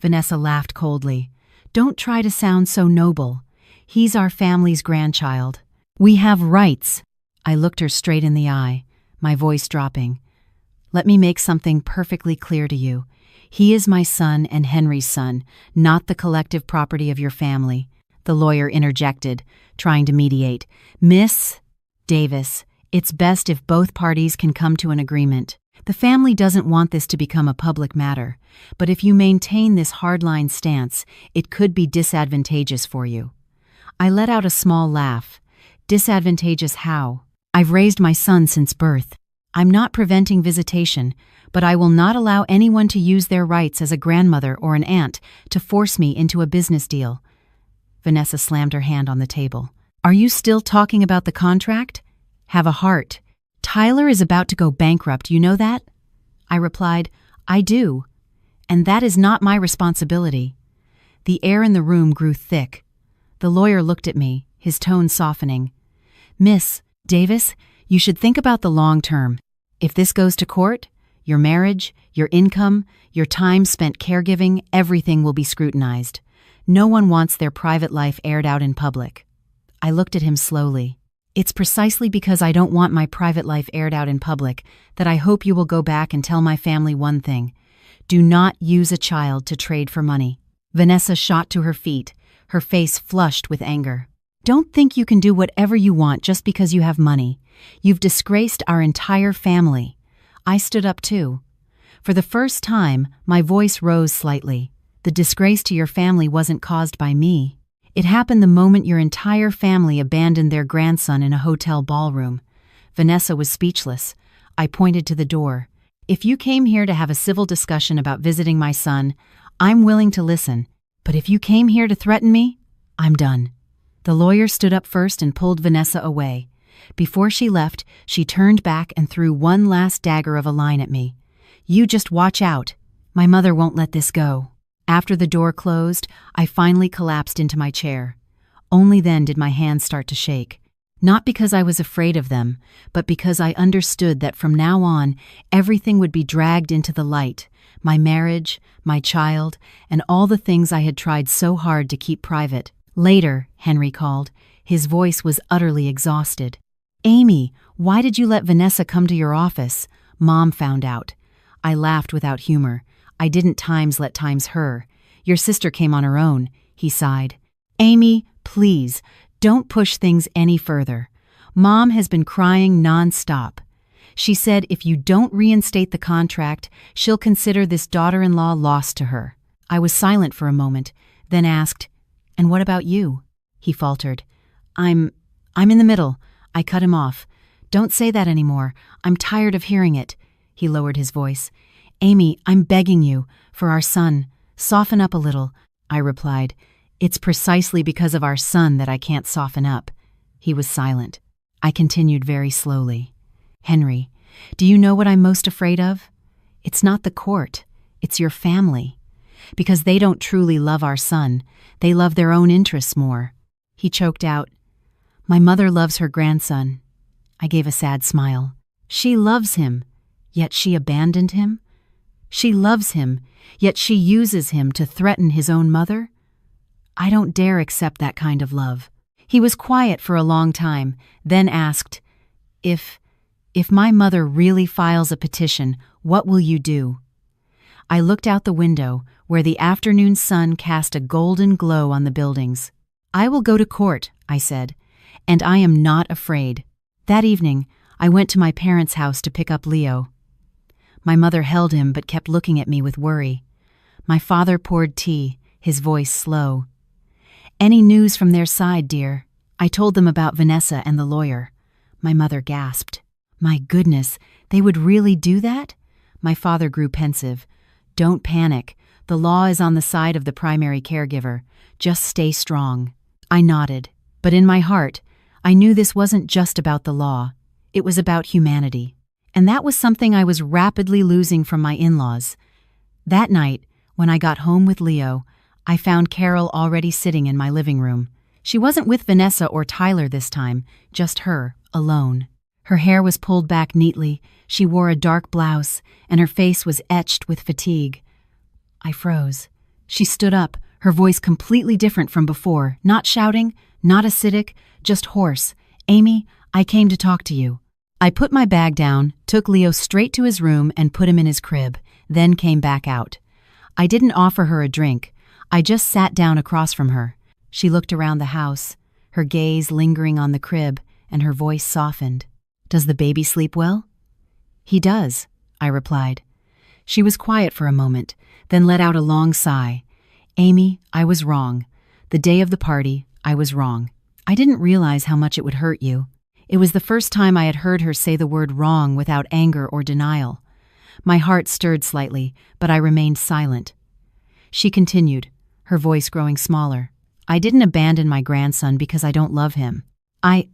Vanessa laughed coldly. "Don't try to sound so noble. He's our family's grandchild. We have rights." I looked her straight in the eye, my voice dropping. "Let me make something perfectly clear to you. He is my son and Henry's son, not the collective property of your family." The lawyer interjected, trying to mediate. "Miss Davis, it's best if both parties can come to an agreement. The family doesn't want this to become a public matter, but if you maintain this hardline stance, it could be disadvantageous for you." I let out a small laugh. "Disadvantageous how? I've raised my son since birth. I'm not preventing visitation, but I will not allow anyone to use their rights as a grandmother or an aunt to force me into a business deal." Vanessa slammed her hand on the table. "Are you still talking about the contract? Have a heart. Tyler is about to go bankrupt, you know that?" I replied, "I do. And that is not my responsibility." The air in the room grew thick. The lawyer looked at me, his tone softening. "Miss Davis, you should think about the long term. If this goes to court, your marriage, your income, your time spent caregiving, everything will be scrutinized. No one wants their private life aired out in public." I looked at him slowly. "It's precisely because I don't want my private life aired out in public that I hope you will go back and tell my family one thing. Do not use a child to trade for money." Vanessa shot to her feet, her face flushed with anger. "Don't think you can do whatever you want just because you have money. You've disgraced our entire family." I stood up too. For the first time, my voice rose slightly. "The disgrace to your family wasn't caused by me. It happened the moment your entire family abandoned their grandson in a hotel ballroom." Vanessa was speechless. I pointed to the door. "If you came here to have a civil discussion about visiting my son, I'm willing to listen. But if you came here to threaten me, I'm done." The lawyer stood up first and pulled Vanessa away. Before she left, she turned back and threw one last dagger of a line at me. "You just watch out. My mother won't let this go." After the door closed, I finally collapsed into my chair. Only then did my hands start to shake. Not because I was afraid of them, but because I understood that from now on, everything would be dragged into the light. My marriage, my child, and all the things I had tried so hard to keep private. "Later," Henry called. His voice was utterly exhausted. "Amy, why did you let Vanessa come to your office? Mom found out." I laughed without humor. "I didn't let times her. Your sister came on her own," he sighed. "Amy, please, don't push things any further. Mom has been crying non-stop. She said if you don't reinstate the contract, she'll consider this daughter-in-law lost to her." I was silent for a moment, then asked, "And what about you?" He faltered. I'm in the middle." I cut him off. "Don't say that anymore. I'm tired of hearing it." He lowered his voice. "Amy, I'm begging you, for our son. Soften up a little." I replied, "It's precisely because of our son that I can't soften up." He was silent. I continued very slowly. "Henry, do you know what I'm most afraid of? It's not the court. It's your family. because they don't truly love our son. They love their own interests more." He choked out, "My mother loves her grandson." I gave a sad smile. She loves him, yet she abandoned him? She loves him, yet she uses him to threaten his own mother? I don't dare accept that kind of love. He was quiet for a long time, then asked, If my mother really files a petition, what will you do?" I looked out the window, where the afternoon sun cast a golden glow on the buildings. "I will go to court," I said, "and I am not afraid." That evening, I went to my parents' house to pick up Leo. My mother held him but kept looking at me with worry. My father poured tea, his voice slow. "Any news from their side, dear?" I told them about Vanessa and the lawyer. My mother gasped. "My goodness, they would really do that?" My father grew pensive. "Don't panic. The law is on the side of the primary caregiver. Just stay strong." I nodded, but in my heart, I knew this wasn't just about the law. It was about humanity. And that was something I was rapidly losing from my in-laws. That night, when I got home with Leo, I found Carol already sitting in my living room. She wasn't with Vanessa or Tyler this time, just her, alone. Her hair was pulled back neatly, she wore a dark blouse, and her face was etched with fatigue. I froze. She stood up, her voice completely different from before, not shouting, not acidic, just hoarse. "Amy, I came to talk to you." I put my bag down, took Leo straight to his room and put him in his crib, then came back out. I didn't offer her a drink. I just sat down across from her. She looked around the house, her gaze lingering on the crib, and her voice softened. "Does the baby sleep well?" "He does," I replied. She was quiet for a moment, then let out a long sigh. "Amy, I was wrong. The day of the party, I was wrong. I didn't realize how much it would hurt you." It was the first time I had heard her say the word wrong without anger or denial. My heart stirred slightly, but I remained silent. She continued, her voice growing smaller. "I didn't abandon my grandson because I don't love him. I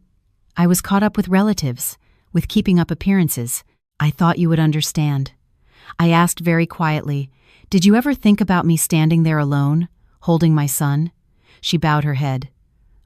was caught up with relatives, with keeping up appearances. I thought you would understand." I asked very quietly, "Did you ever think about me standing there alone, holding my son?" She bowed her head.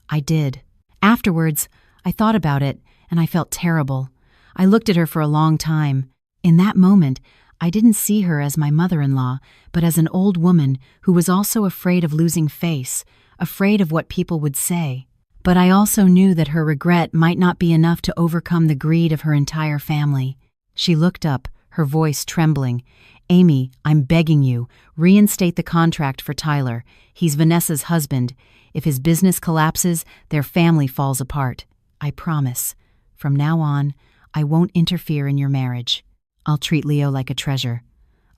"I did. Afterwards, I thought about it, and I felt terrible. I looked at her for a long time. In that moment, I didn't see her as my mother-in-law, but as an old woman who was also afraid of losing face, afraid of what people would say. But I also knew that her regret might not be enough to overcome the greed of her entire family." She looked up, her voice trembling. "Amy, I'm begging you, reinstate the contract for Tyler. He's Vanessa's husband. If his business collapses, their family falls apart. I promise. From now on, I won't interfere in your marriage. I'll treat Leo like a treasure."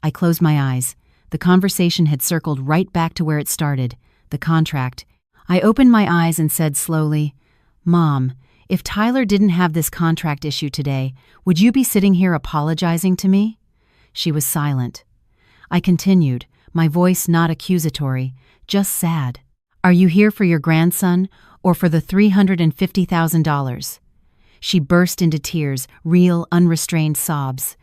I closed my eyes. The conversation had circled right back to where it started, the contract. I opened my eyes and said slowly, "Mom, if Tyler didn't have this contract issue today, would you be sitting here apologizing to me?" She was silent. I continued, my voice not accusatory, just sad. "Are you here for your grandson or for the $350,000? She burst into tears, real, unrestrained sobs.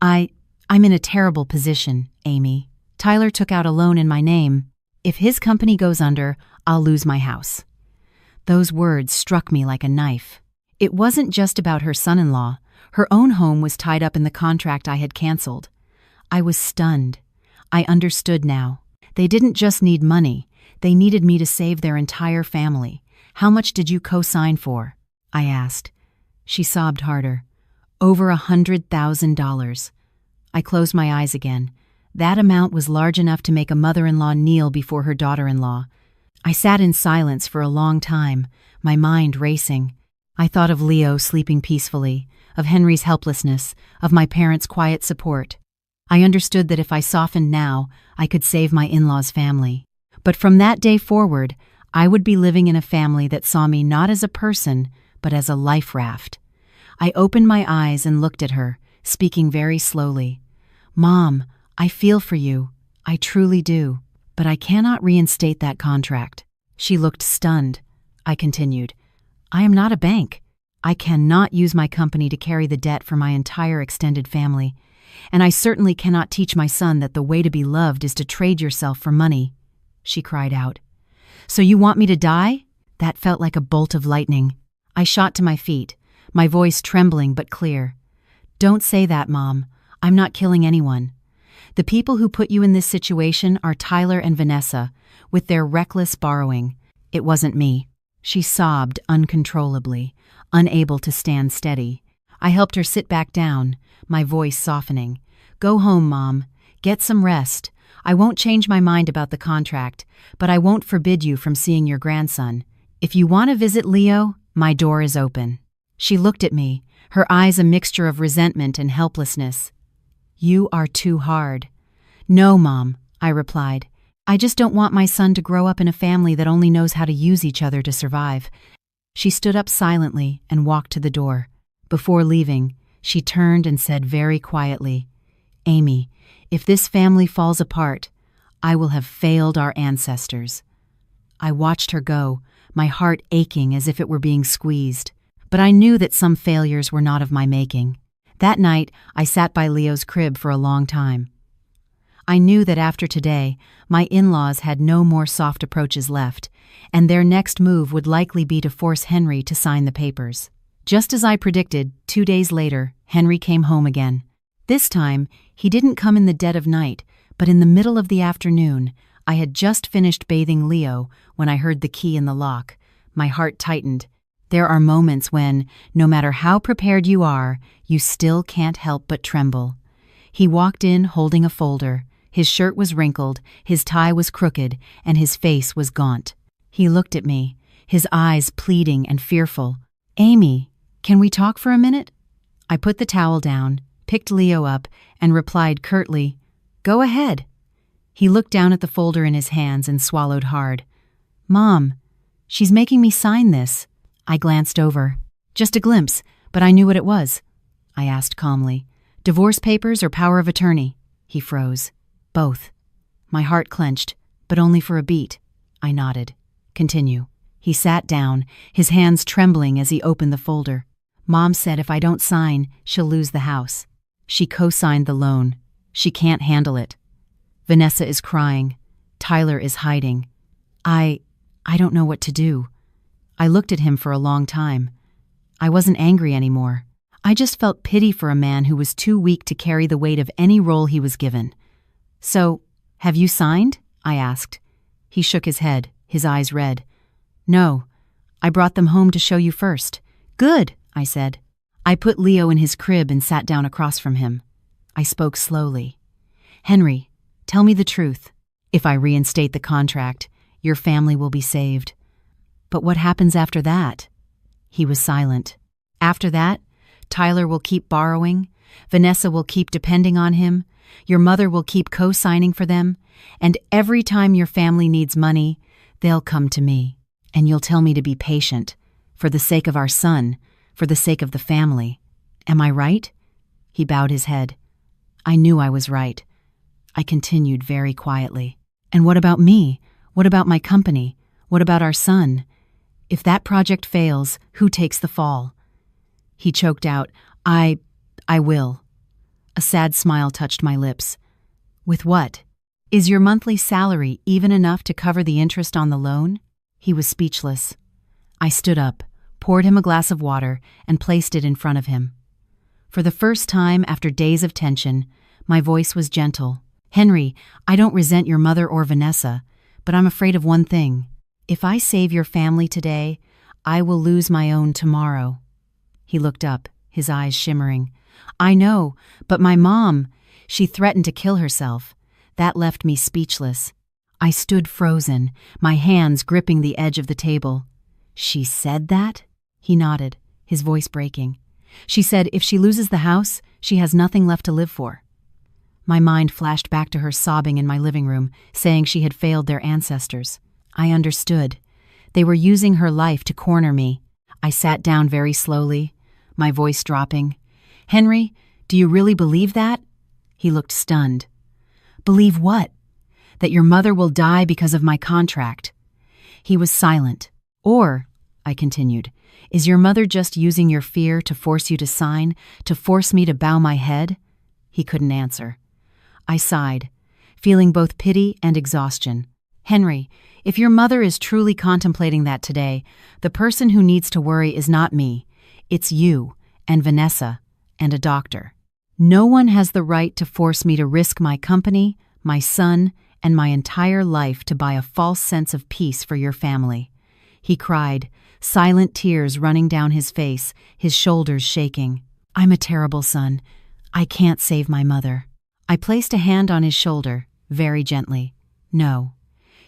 I'm in a terrible position, Amy. Tyler took out a loan in my name. If his company goes under, I'll lose my house." Those words struck me like a knife. It wasn't just about her son-in-law. Her own home was tied up in the contract I had canceled. I was stunned. I understood now. They didn't just need money. They needed me to save their entire family. "How much did you co-sign for?" I asked. She sobbed harder. "Over $100,000. I closed my eyes again. That amount was large enough to make a mother-in-law kneel before her daughter-in-law. I sat in silence for a long time, my mind racing. I thought of Leo sleeping peacefully, of Henry's helplessness, of my parents' quiet support. I understood that if I softened now, I could save my in-laws' family. But from that day forward, I would be living in a family that saw me not as a person, but as a life raft. I opened my eyes and looked at her, speaking very slowly. "Mom, I feel for you. I truly do. But I cannot reinstate that contract." She looked stunned. I continued, "I am not a bank. I cannot use my company to carry the debt for my entire extended family. And I certainly cannot teach my son that the way to be loved is to trade yourself for money," she cried out. "So you want me to die?" That felt like a bolt of lightning. I shot to my feet, my voice trembling but clear. "Don't say that, Mom. I'm not killing anyone. The people who put you in this situation are Tyler and Vanessa, with their reckless borrowing. It wasn't me." She sobbed uncontrollably, unable to stand steady. I helped her sit back down, my voice softening. "Go home, Mom. Get some rest. I won't change my mind about the contract, but I won't forbid you from seeing your grandson. If you want to visit Leo, my door is open." She looked at me, her eyes a mixture of resentment and helplessness. "You are too hard." "No, Mom," I replied. "I just don't want my son to grow up in a family that only knows how to use each other to survive." She stood up silently and walked to the door. Before leaving, she turned and said very quietly, "Amy, if this family falls apart, I will have failed our ancestors." I watched her go, my heart aching as if it were being squeezed. But I knew that some failures were not of my making. That night, I sat by Leo's crib for a long time. I knew that after today, my in-laws had no more soft approaches left, and their next move would likely be to force Henry to sign the papers. Just as I predicted, 2 days later, Henry came home again. This time, he didn't come in the dead of night, but in the middle of the afternoon. I had just finished bathing Leo when I heard the key in the lock. My heart tightened. There are moments when, no matter how prepared you are, you still can't help but tremble. He walked in holding a folder. His shirt was wrinkled, his tie was crooked, and his face was gaunt. He looked at me, his eyes pleading and fearful. "Amy, can we talk for a minute?" I put the towel down, picked Leo up, and replied curtly, "Go ahead." He looked down at the folder in his hands and swallowed hard. "Mom, she's making me sign this." I glanced over. "Just a glimpse, but I knew what it was." I asked calmly. "Divorce papers or power of attorney?" He froze. "Both." My heart clenched, but only for a beat. I nodded. "Continue." He sat down, his hands trembling as he opened the folder. "Mom said if I don't sign, she'll lose the house. She co-signed the loan. She can't handle it. Vanessa is crying. Tyler is hiding. I don't know what to do." I looked at him for a long time. I wasn't angry anymore. I just felt pity for a man who was too weak to carry the weight of any role he was given. "So, have you signed?" I asked. He shook his head, his eyes red. "No, I brought them home to show you first." "Good," I said. I put Leo in his crib and sat down across from him. I spoke slowly. "Henry, tell me the truth. If I reinstate the contract, your family will be saved. But what happens after that?" He was silent. "After that, Tyler will keep borrowing, Vanessa will keep depending on him, your mother will keep co-signing for them, and every time your family needs money, they'll come to me. And you'll tell me to be patient, for the sake of our son, for the sake of the family. Am I right?" He bowed his head. I knew I was right. I continued very quietly. "And what about me? What about my company? What about our son? If that project fails, who takes the fall?" He choked out, I will." A sad smile touched my lips. "With what? Is your monthly salary even enough to cover the interest on the loan?" He was speechless. I stood up, poured him a glass of water, and placed it in front of him. For the first time after days of tension, my voice was gentle. "Henry, I don't resent your mother or Vanessa, but I'm afraid of one thing. If I save your family today, I will lose my own tomorrow." He looked up, his eyes shimmering. "I know, but my mom, she threatened to kill herself. That left me speechless. I stood frozen, my hands gripping the edge of the table. "She said that?" He nodded, his voice breaking. "She said if she loses the house, she has nothing left to live for." My mind flashed back to her sobbing in my living room, saying she had failed their ancestors. I understood. They were using her life to corner me. I sat down very slowly, my voice dropping. "Henry, do you really believe that?" He looked stunned. "Believe what?" "That your mother will die because of my contract." He was silent. "Or," I continued, "is your mother just using your fear to force you to sign, to force me to bow my head?" He couldn't answer. I sighed, feeling both pity and exhaustion. Henry, if your mother is truly contemplating that today, the person who needs to worry is not me. It's you, and Vanessa, and a doctor. No one has the right to force me to risk my company, my son, and my entire life to buy a false sense of peace for your family. He cried, silent tears running down his face, his shoulders shaking. I'm a terrible son. I can't save my mother. I placed a hand on his shoulder, very gently. No.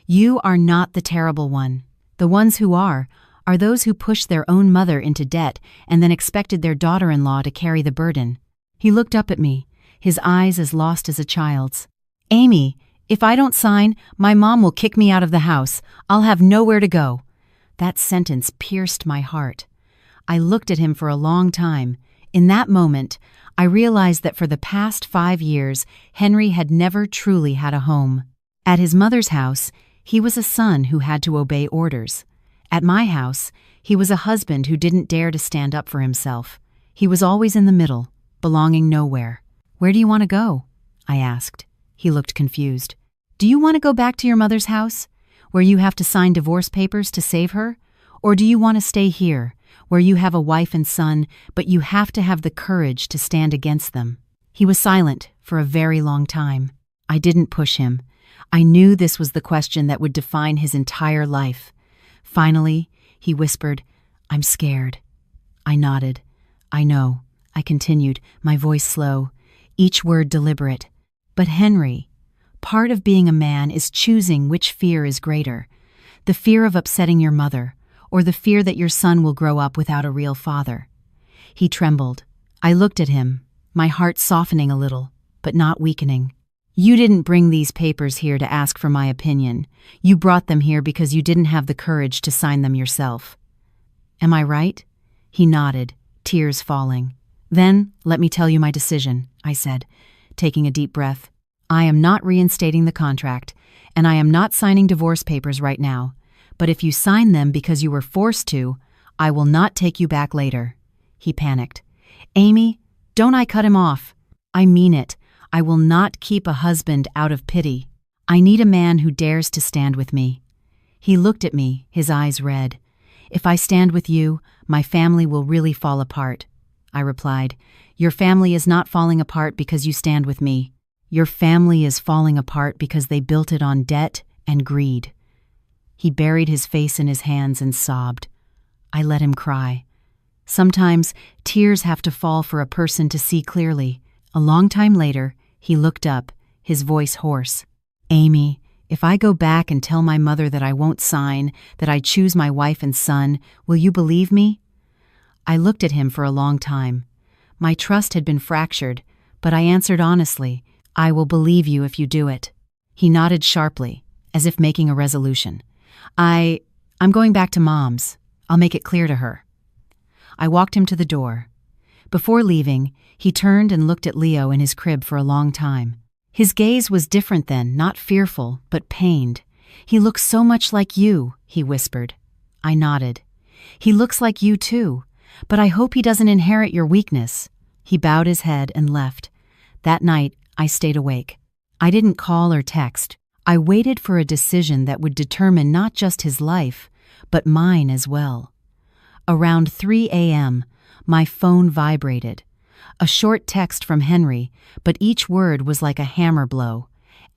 You are not the terrible one. The ones who are those who pushed their own mother into debt and then expected their daughter-in-law to carry the burden. He looked up at me, his eyes as lost as a child's. Amy, if I don't sign, my mom will kick me out of the house. I'll have nowhere to go. That sentence pierced my heart. I looked at him for a long time. In that moment, I realized that for the past 5 years, Henry had never truly had a home. At his mother's house, he was a son who had to obey orders. At my house, he was a husband who didn't dare to stand up for himself. He was always in the middle, belonging nowhere. Where do you want to go? I asked. He looked confused. Do you want to go back to your mother's house, where you have to sign divorce papers to save her? Or do you want to stay here, where you have a wife and son, but you have to have the courage to stand against them? He was silent for a very long time. I didn't push him. I knew this was the question that would define his entire life. Finally, he whispered, I'm scared. I nodded. I know, I continued, my voice slow, each word deliberate. But Henry, part of being a man is choosing which fear is greater, the fear of upsetting your mother, or the fear that your son will grow up without a real father. He trembled. I looked at him, my heart softening a little, but not weakening. You didn't bring these papers here to ask for my opinion. You brought them here because you didn't have the courage to sign them yourself. Am I right? He nodded, tears falling. Then, let me tell you my decision, I said, taking a deep breath. I am not reinstating the contract, and I am not signing divorce papers right now. But if you sign them because you were forced to, I will not take you back later. He panicked. Amy, don't I cut him off? I mean it. I will not keep a husband out of pity. I need a man who dares to stand with me. He looked at me, his eyes red. If I stand with you, my family will really fall apart. I replied, Your family is not falling apart because you stand with me. Your family is falling apart because they built it on debt and greed. He buried his face in his hands and sobbed. I let him cry. Sometimes tears have to fall for a person to see clearly. A long time later, he looked up, his voice hoarse. Amy, if I go back and tell my mother that I won't sign, that I choose my wife and son, will you believe me? I looked at him for a long time. My trust had been fractured, but I answered honestly, I will believe you if you do it. He nodded sharply, as if making a resolution. I'm going back to Mom's. I'll make it clear to her. I walked him to the door. Before leaving, he turned and looked at Leo in his crib for a long time. His gaze was different then, not fearful, but pained. He looks so much like you, he whispered. I nodded. He looks like you too, but I hope he doesn't inherit your weakness. He bowed his head and left. That night, I stayed awake. I didn't call or text. I waited for a decision that would determine not just his life, but mine as well. Around 3 a.m., my phone vibrated. A short text from Henry, but each word was like a hammer blow.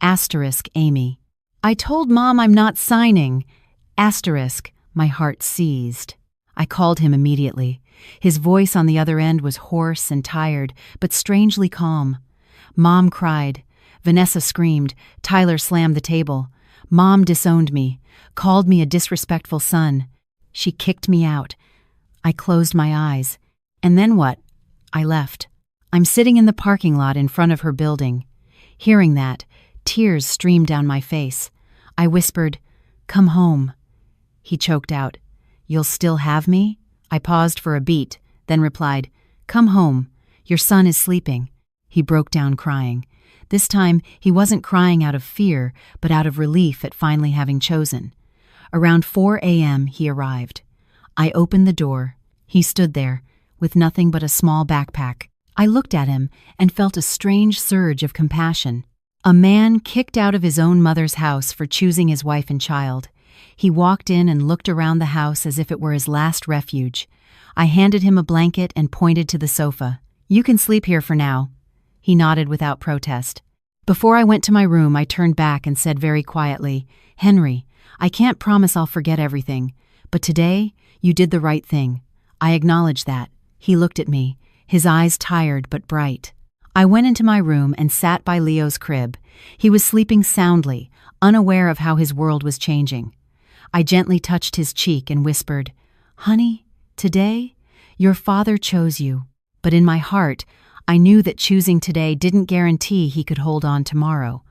Asterisk Amy. I told Mom I'm not signing. Asterisk, my heart seized. I called him immediately. His voice on the other end was hoarse and tired, but strangely calm. Mom cried. Vanessa screamed. Tyler slammed the table. Mom disowned me, called me a disrespectful son. She kicked me out. I closed my eyes. And then what? I left. I'm sitting in the parking lot in front of her building. Hearing that, tears streamed down my face. I whispered, Come home. He choked out, You'll still have me? I paused for a beat, then replied, Come home. Your son is sleeping. He broke down crying. This time, he wasn't crying out of fear, but out of relief at finally having chosen. Around 4 a.m., he arrived. I opened the door. He stood there, with nothing but a small backpack. I looked at him and felt a strange surge of compassion. A man kicked out of his own mother's house for choosing his wife and child. He walked in and looked around the house as if it were his last refuge. I handed him a blanket and pointed to the sofa. "You can sleep here for now." He nodded without protest. Before I went to my room, I turned back and said very quietly, "Henry, I can't promise I'll forget everything, but today you did the right thing. I acknowledge that." He looked at me, his eyes tired but bright. I went into my room and sat by Leo's crib. He was sleeping soundly, unaware of how his world was changing. I gently touched his cheek and whispered, "Honey, today, your father chose you." But in my heart, I knew that choosing today didn't guarantee he could hold on tomorrow.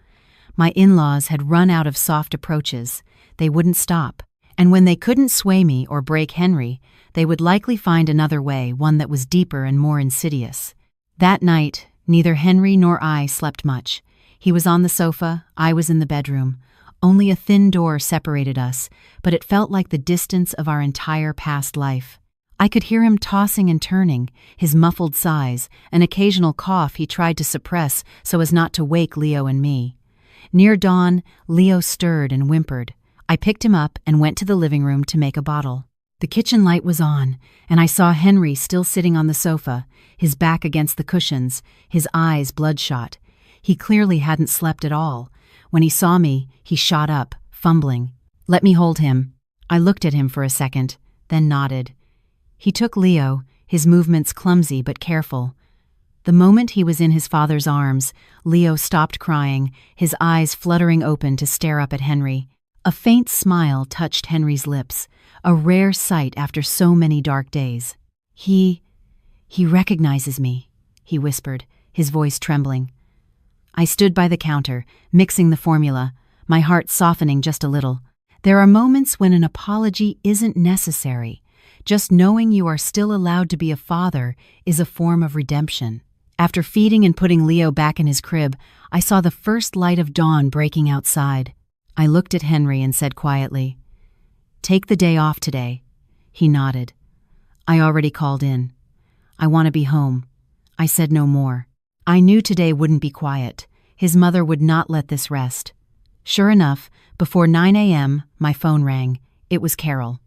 My in-laws had run out of soft approaches. They wouldn't stop. And when they couldn't sway me or break Henry, they would likely find another way, one that was deeper and more insidious. That night, neither Henry nor I slept much. He was on the sofa, I was in the bedroom. Only a thin door separated us, but it felt like the distance of our entire past life. I could hear him tossing and turning, his muffled sighs, an occasional cough he tried to suppress so as not to wake Leo and me. Near dawn, Leo stirred and whimpered. I picked him up and went to the living room to make a bottle. The kitchen light was on, and I saw Henry still sitting on the sofa, his back against the cushions, his eyes bloodshot. He clearly hadn't slept at all. When he saw me, he shot up, fumbling. "Let me hold him." I looked at him for a second, then nodded. He took Leo, his movements clumsy but careful. The moment he was in his father's arms, Leo stopped crying, his eyes fluttering open to stare up at Henry. A faint smile touched Henry's lips, a rare sight after so many dark days. He recognizes me," he whispered, his voice trembling. I stood by the counter, mixing the formula, my heart softening just a little. There are moments when an apology isn't necessary. Just knowing you are still allowed to be a father is a form of redemption. After feeding and putting Leo back in his crib, I saw the first light of dawn breaking outside. I looked at Henry and said quietly, "Take the day off today." He nodded. "I already called in. I want to be home." I said no more. I knew today wouldn't be quiet. His mother would not let this rest. Sure enough, before 9 a.m., my phone rang. It was Carol.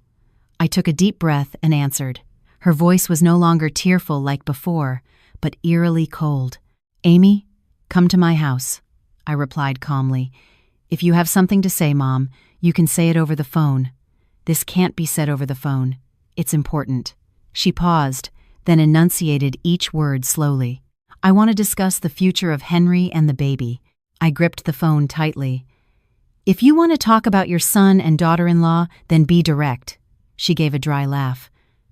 I took a deep breath and answered. Her voice was no longer tearful like before, but eerily cold. "Amy, come to my house," I replied calmly. "If you have something to say, Mom, you can say it over the phone." "This can't be said over the phone. It's important." She paused, then enunciated each word slowly. "I want to discuss the future of Henry and the baby." I gripped the phone tightly. "If you want to talk about your son and daughter-in-law, then be direct." She gave a dry laugh.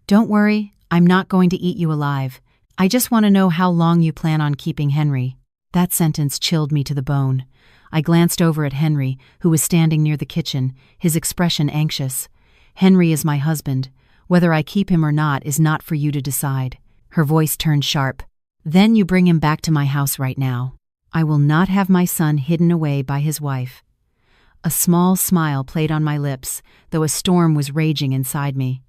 "Don't worry, I'm not going to eat you alive. I just want to know how long you plan on keeping Henry." That sentence chilled me to the bone. I glanced over at Henry, who was standing near the kitchen, his expression anxious. "Henry is my husband. Whether I keep him or not is not for you to decide." Her voice turned sharp. "Then you bring him back to my house right now. I will not have my son hidden away by his wife." A small smile played on my lips, though a storm was raging inside me.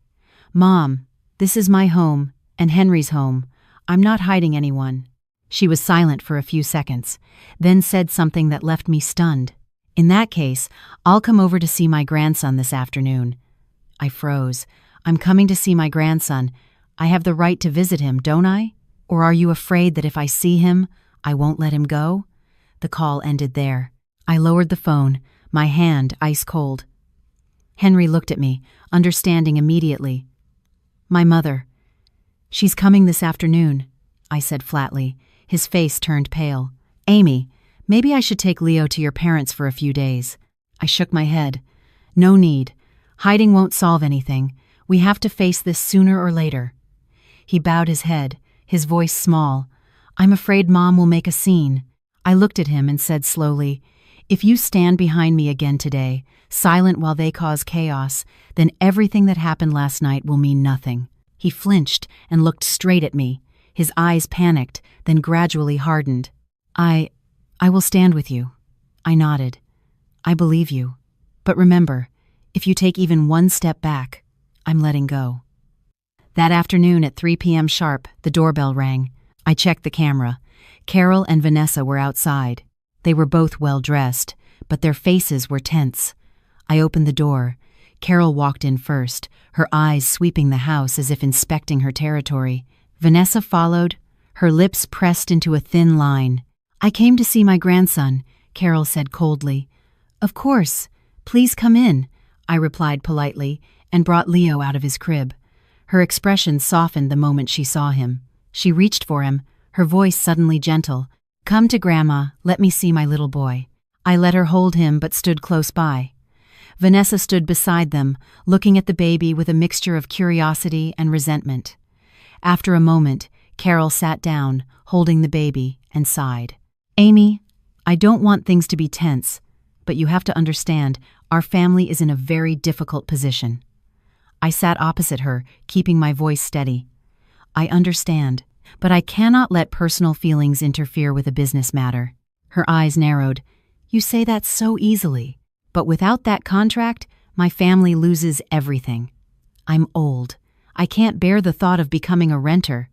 "Mom, this is my home, and Henry's home. I'm not hiding anyone." She was silent for a few seconds, then said something that left me stunned. "In that case, I'll come over to see my grandson this afternoon." I froze. "I'm coming to see my grandson. I have the right to visit him, don't I? Or are you afraid that if I see him, I won't let him go?" The call ended there. I lowered the phone, my hand ice cold. Henry looked at me, understanding immediately. "My mother. She's coming this afternoon," I said flatly. His face turned pale. "Amy, maybe I should take Leo to your parents for a few days." I shook my head. "No need. Hiding won't solve anything. We have to face this sooner or later." He bowed his head, his voice small. "I'm afraid Mom will make a scene." I looked at him and said slowly, "If you stand behind me again today, silent while they cause chaos, then everything that happened last night will mean nothing." He flinched and looked straight at me. His eyes panicked, then gradually hardened. I will stand with you." I nodded. "I believe you. But remember, if you take even one step back, I'm letting go." That afternoon at 3 p.m. sharp, the doorbell rang. I checked the camera. Carol and Vanessa were outside. They were both well dressed, but their faces were tense. I opened the door. Carol walked in first, her eyes sweeping the house as if inspecting her territory. Vanessa followed, her lips pressed into a thin line. "I came to see my grandson," Carol said coldly. "Of course. Please come in," I replied politely, and brought Leo out of his crib. Her expression softened the moment she saw him. She reached for him, her voice suddenly gentle. "Come to Grandma, let me see my little boy." I let her hold him but stood close by. Vanessa stood beside them, looking at the baby with a mixture of curiosity and resentment. After a moment, Carol sat down, holding the baby, and sighed. "Amy, I don't want things to be tense, but you have to understand, our family is in a very difficult position." I sat opposite her, keeping my voice steady. "I understand, but I cannot let personal feelings interfere with a business matter." Her eyes narrowed. "You say that so easily, but without that contract, my family loses everything. I'm old. I can't bear the thought of becoming a renter."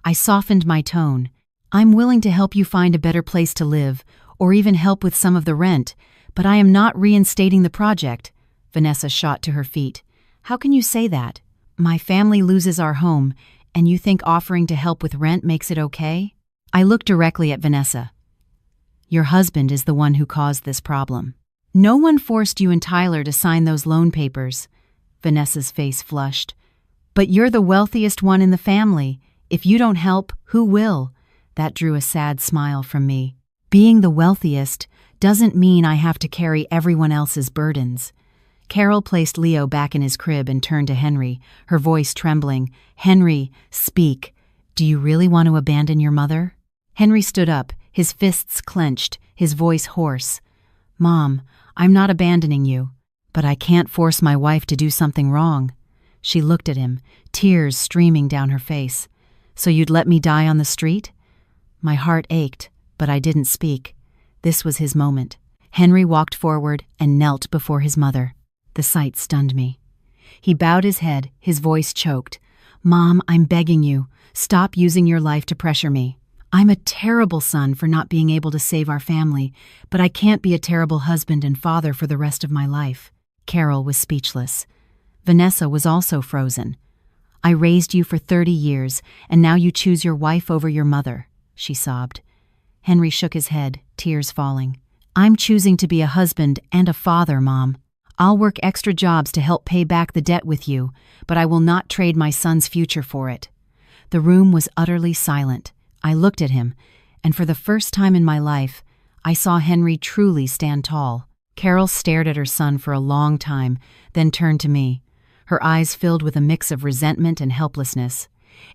I softened my tone. "I'm willing to help you find a better place to live, or even help with some of the rent, but I am not reinstating the project." Vanessa shot to her feet. "How can you say that? My family loses our home, and you think offering to help with rent makes it okay?" I looked directly at Vanessa. "Your husband is the one who caused this problem. No one forced you and Tyler to sign those loan papers." Vanessa's face flushed. "But you're the wealthiest one in the family. If you don't help, who will?" That drew a sad smile from me. "Being the wealthiest doesn't mean I have to carry everyone else's burdens." Carol placed Leo back in his crib and turned to Henry, her voice trembling. "Henry, speak. Do you really want to abandon your mother?" Henry stood up, his fists clenched, his voice hoarse. "Mom, I'm not abandoning you, but I can't force my wife to do something wrong." She looked at him, tears streaming down her face. "So you'd let me die on the street?" My heart ached, but I didn't speak. This was his moment. Henry walked forward and knelt before his mother. The sight stunned me. He bowed his head, his voice choked. "Mom, I'm begging you, stop using your life to pressure me. I'm a terrible son for not being able to save our family, but I can't be a terrible husband and father for the rest of my life." Carol was speechless. Vanessa was also frozen. "I raised you for 30 years, and now you choose your wife over your mother," she sobbed. Henry shook his head, tears falling. "I'm choosing to be a husband and a father, Mom. I'll work extra jobs to help pay back the debt with you, but I will not trade my son's future for it." The room was utterly silent. I looked at him, and for the first time in my life, I saw Henry truly stand tall. Carol stared at her son for a long time, then turned to me. Her eyes filled with a mix of resentment and helplessness.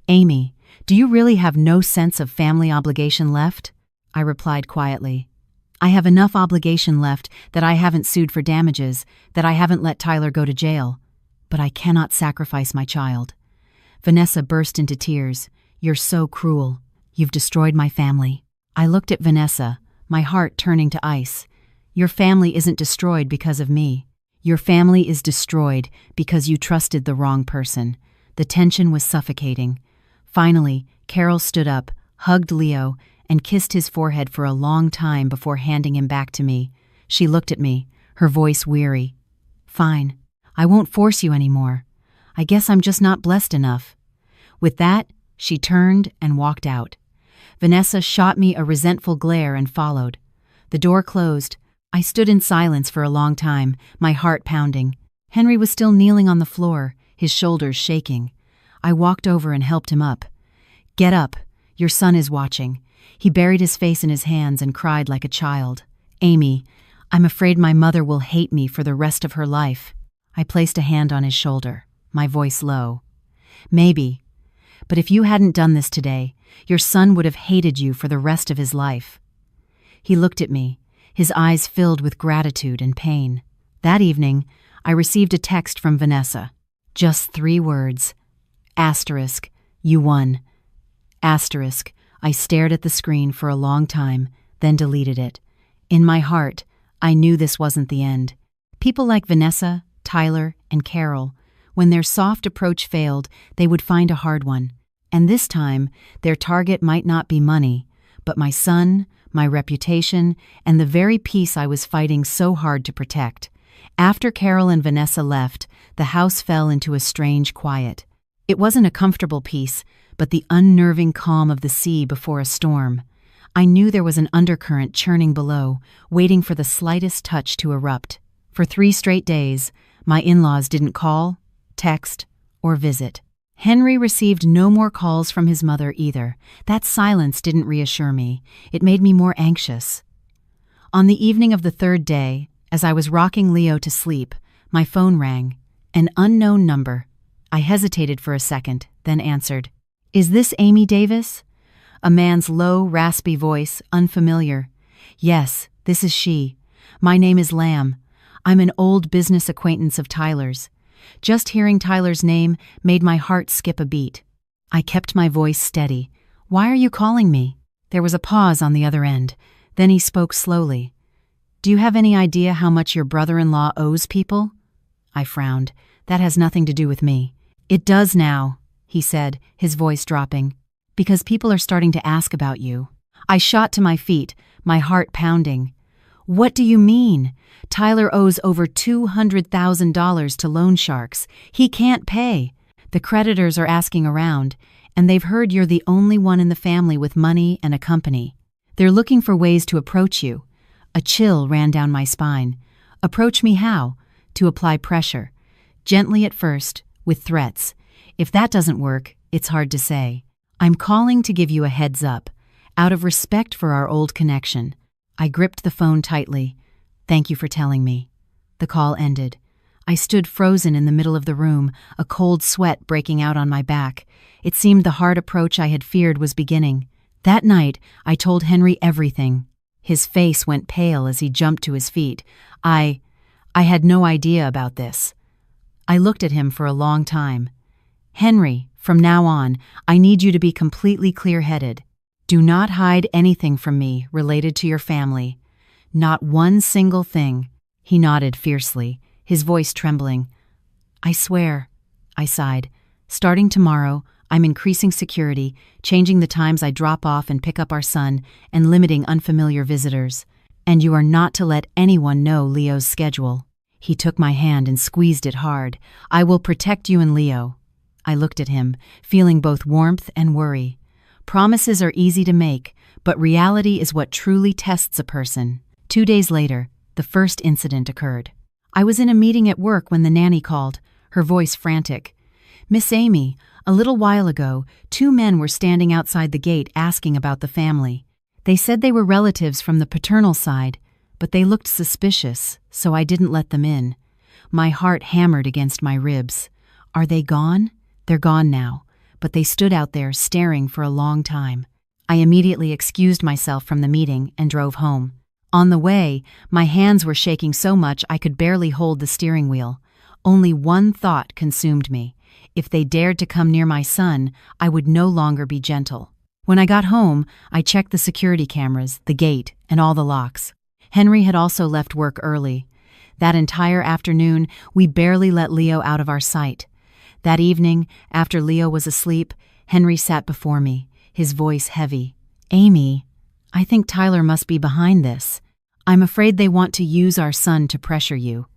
"Amy, do you really have no sense of family obligation left?" I replied quietly. "I have enough obligation left that I haven't sued for damages, that I haven't let Tyler go to jail. But I cannot sacrifice my child." Vanessa burst into tears. "You're so cruel. You've destroyed my family." I looked at Vanessa, my heart turning to ice. "Your family isn't destroyed because of me. Your family is destroyed because you trusted the wrong person." The tension was suffocating. Finally, Carol stood up, hugged Leo, and kissed his forehead for a long time before handing him back to me. She looked at me, her voice weary. "Fine. I won't force you anymore. I guess I'm just not blessed enough." With that, she turned and walked out. Vanessa shot me a resentful glare and followed. The door closed. I stood in silence for a long time, my heart pounding. Henry was still kneeling on the floor, his shoulders shaking. I walked over and helped him up. "Get up. Your son is watching." He buried his face in his hands and cried like a child. "Amy, I'm afraid my mother will hate me for the rest of her life." I placed a hand on his shoulder, my voice low. "Maybe. But if you hadn't done this today, your son would have hated you for the rest of his life." He looked at me, his eyes filled with gratitude and pain. That evening, I received a text from Vanessa. Just 3 words. Asterisk, you won. Asterisk, I stared at the screen for a long time, then deleted it. In my heart, I knew this wasn't the end. People like Vanessa, Tyler, and Carol, when their soft approach failed, they would find a hard one. And this time, their target might not be money, but my son, my reputation, and the very peace I was fighting so hard to protect. After Carol and Vanessa left, the house fell into a strange quiet. It wasn't a comfortable peace, but the unnerving calm of the sea before a storm. I knew there was an undercurrent churning below, waiting for the slightest touch to erupt. For 3 straight days, my in-laws didn't call, text, or visit. Henry received no more calls from his mother either. That silence didn't reassure me. It made me more anxious. On the evening of the 3rd day, as I was rocking Leo to sleep, my phone rang. An unknown number. I hesitated for a second, then answered. "Is this Amy Davis?" A man's low, raspy voice, unfamiliar. "Yes, this is she. My name is Lamb. I'm an old business acquaintance of Tyler's." Just hearing Tyler's name made my heart skip a beat. I kept my voice steady. "Why are you calling me?" There was a pause on the other end. Then he spoke slowly. "Do you have any idea how much your brother-in-law owes people?" I frowned. "That has nothing to do with me." "It does now," he said, his voice dropping, "because people are starting to ask about you." I shot to my feet, my heart pounding. "What do you mean? Tyler owes over $200,000 to loan sharks. He can't pay. The creditors are asking around, and they've heard you're the only one in the family with money and a company. They're looking for ways to approach you." A chill ran down my spine. "Approach me how?" "To apply pressure. Gently at first, with threats. If that doesn't work, it's hard to say. I'm calling to give you a heads up, out of respect for our old connection." I gripped the phone tightly. "Thank you for telling me." The call ended. I stood frozen in the middle of the room, a cold sweat breaking out on my back. It seemed the hard approach I had feared was beginning. That night, I told Henry everything. His face went pale as he jumped to his feet. I had no idea about this." I looked at him for a long time. "Henry, from now on, I need you to be completely clear-headed. Do not hide anything from me related to your family. Not one single thing." He nodded fiercely, his voice trembling. "I swear," I sighed. "Starting tomorrow, I'm increasing security, changing the times I drop off and pick up our son, and limiting unfamiliar visitors. And you are not to let anyone know Leo's schedule." He took my hand and squeezed it hard. "I will protect you and Leo." I looked at him, feeling both warmth and worry. Promises are easy to make, but reality is what truly tests a person. 2 days later, the first incident occurred. I was in a meeting at work when the nanny called, her voice frantic. "Miss Amy, a little while ago, 2 men were standing outside the gate asking about the family. They said they were relatives from the paternal side, but they looked suspicious, so I didn't let them in." My heart hammered against my ribs. "Are they gone?" "They're gone now, but they stood out there staring for a long time." I immediately excused myself from the meeting and drove home. On the way, my hands were shaking so much I could barely hold the steering wheel. Only one thought consumed me. If they dared to come near my son, I would no longer be gentle. When I got home, I checked the security cameras, the gate, and all the locks. Henry had also left work early. That entire afternoon, we barely let Leo out of our sight. That evening, after Leo was asleep, Henry sat before me, his voice heavy. "Amy, I think Tyler must be behind this. I'm afraid they want to use our son to pressure you."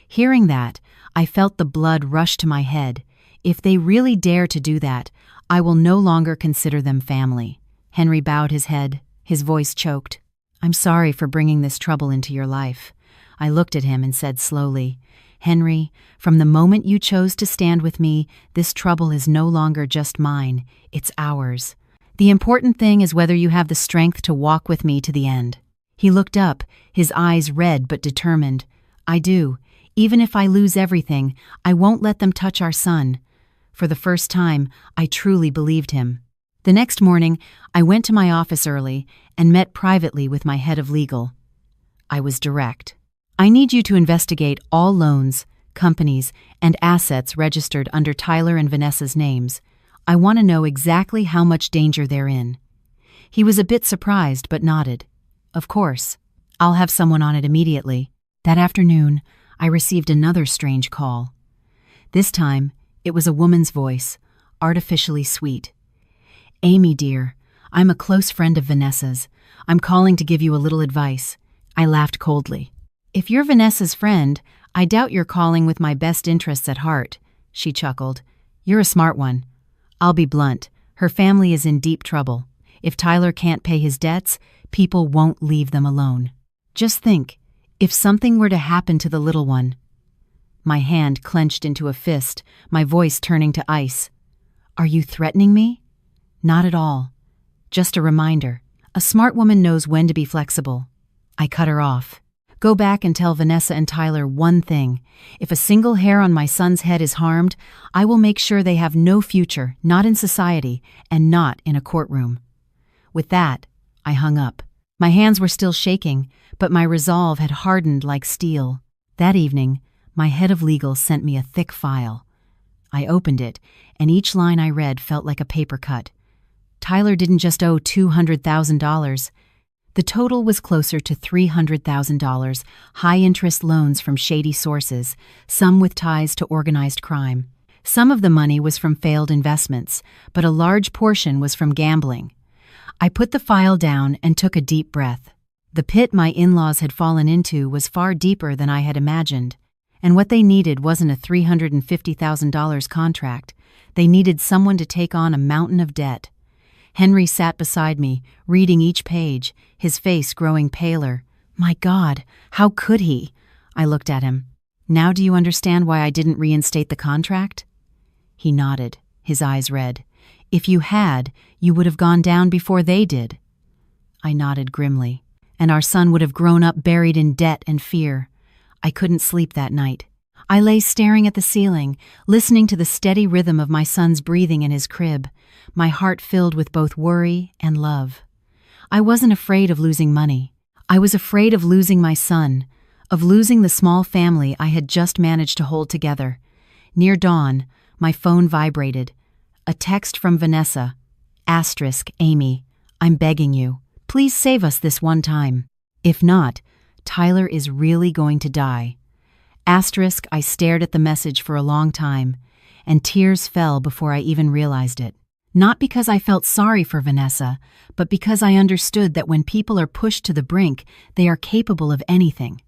Hearing that, I felt the blood rush to my head. If they really dare to do that, I will no longer consider them family. Henry bowed his head, his voice choked. "I'm sorry for bringing this trouble into your life." I looked at him and said slowly, "Henry, from the moment you chose to stand with me, this trouble is no longer just mine, it's ours. The important thing is whether you have the strength to walk with me to the end." He looked up, his eyes red but determined. "I do. Even if I lose everything, I won't let them touch our son." For the first time, I truly believed him. The next morning, I went to my office early and met privately with my head of legal. I was direct. "I need you to investigate all loans, companies, and assets registered under Tyler and Vanessa's names. I want to know exactly how much danger they're in." He was a bit surprised but nodded. "Of course. I'll have someone on it immediately." That afternoon, I received another strange call. This time, it was a woman's voice, artificially sweet. Amy, dear, I'm a close friend of Vanessa's. I'm calling to give you a little advice. I laughed coldly. If you're Vanessa's friend, I doubt you're calling with my best interests at heart, she chuckled. You're a smart one. I'll be blunt. Her family is in deep trouble. If Tyler can't pay his debts, people won't leave them alone. Just think, if something were to happen to the little one. My hand clenched into a fist, my voice turning to ice. Are you threatening me? Not at all. Just a reminder. A smart woman knows when to be flexible. I cut her off. Go back and tell Vanessa and Tyler one thing. If a single hair on my son's head is harmed, I will make sure they have no future, not in society, and not in a courtroom. With that, I hung up. My hands were still shaking, but my resolve had hardened like steel. That evening, my head of legal sent me a thick file. I opened it, and each line I read felt like a paper cut. Tyler didn't just owe $200,000. The total was closer to $300,000, high-interest loans from shady sources, some with ties to organized crime. Some of the money was from failed investments, but a large portion was from gambling. I put the file down and took a deep breath. The pit my in-laws had fallen into was far deeper than I had imagined, and what they needed wasn't a $350,000 contract. They needed someone to take on a mountain of debt. Henry sat beside me, reading each page, his face growing paler. My God, how could he? I looked at him. Now do you understand why I didn't reinstate the contract? He nodded, his eyes red. If you had, you would have gone down before they did. I nodded grimly. And our son would have grown up buried in debt and fear. I couldn't sleep that night. I lay staring at the ceiling, listening to the steady rhythm of my son's breathing in his crib, my heart filled with both worry and love. I wasn't afraid of losing money. I was afraid of losing my son, of losing the small family I had just managed to hold together. Near dawn, my phone vibrated. A text from Vanessa. Amy, I'm begging you. Please save us this one time. If not, Tyler is really going to die. I stared at the message for a long time, and tears fell before I even realized it. Not because I felt sorry for Vanessa, but because I understood that when people are pushed to the brink, they are capable of anything.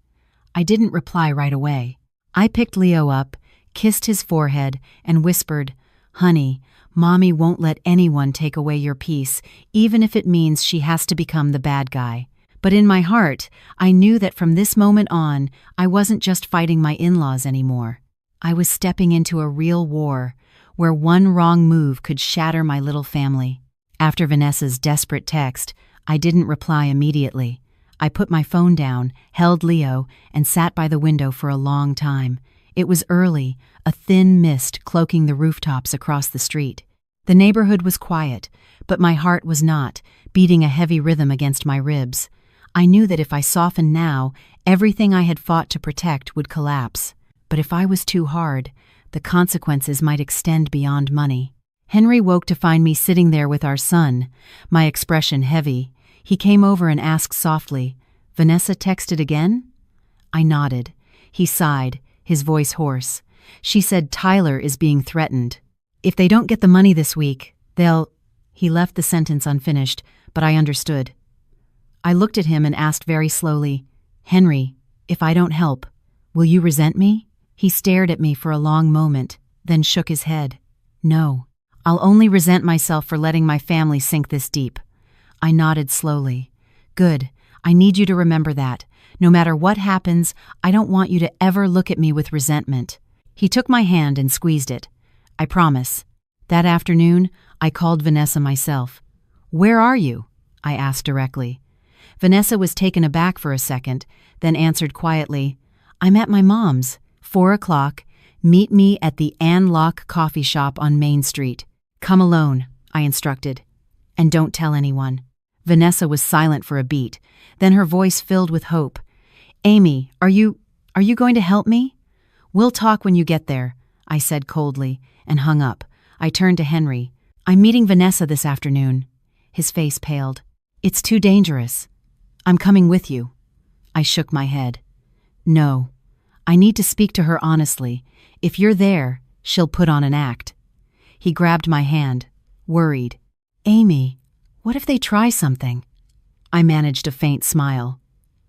I didn't reply right away. I picked Leo up, kissed his forehead, and whispered, "Honey, Mommy won't let anyone take away your peace, even if it means she has to become the bad guy." But in my heart, I knew that from this moment on, I wasn't just fighting my in-laws anymore. I was stepping into a real war, where one wrong move could shatter my little family. After Vanessa's desperate text, I didn't reply immediately. I put my phone down, held Leo, and sat by the window for a long time. It was early, a thin mist cloaking the rooftops across the street. The neighborhood was quiet, but my heart was not, beating a heavy rhythm against my ribs. I knew that if I softened now, everything I had fought to protect would collapse. But if I was too hard, the consequences might extend beyond money. Henry woke to find me sitting there with our son, my expression heavy. He came over and asked softly, "Vanessa texted again?" I nodded. He sighed, his voice hoarse. "She said Tyler is being threatened. If they don't get the money this week, they'll—" He left the sentence unfinished, but I understood. I looked at him and asked very slowly, "Henry, if I don't help, will you resent me?" He stared at me for a long moment, then shook his head. "No, I'll only resent myself for letting my family sink this deep." I nodded slowly. "Good. I need you to remember that. No matter what happens, I don't want you to ever look at me with resentment." He took my hand and squeezed it. "I promise." That afternoon, I called Vanessa myself. "Where are you?" I asked directly. Vanessa was taken aback for a second, then answered quietly, "I'm at my mom's. 4 o'clock. Meet me at the Ann Locke coffee shop on Main Street. Come alone," I instructed. "And don't tell anyone." Vanessa was silent for a beat, then her voice filled with hope. "Amy, are you going to help me?" "We'll talk when you get there," I said coldly, and hung up. I turned to Henry. "I'm meeting Vanessa this afternoon." His face paled. "It's too dangerous." "I'm coming with you." I shook my head. "No. I need to speak to her honestly. If you're there, she'll put on an act." He grabbed my hand, worried. Amy, what if they try something? I managed a faint smile.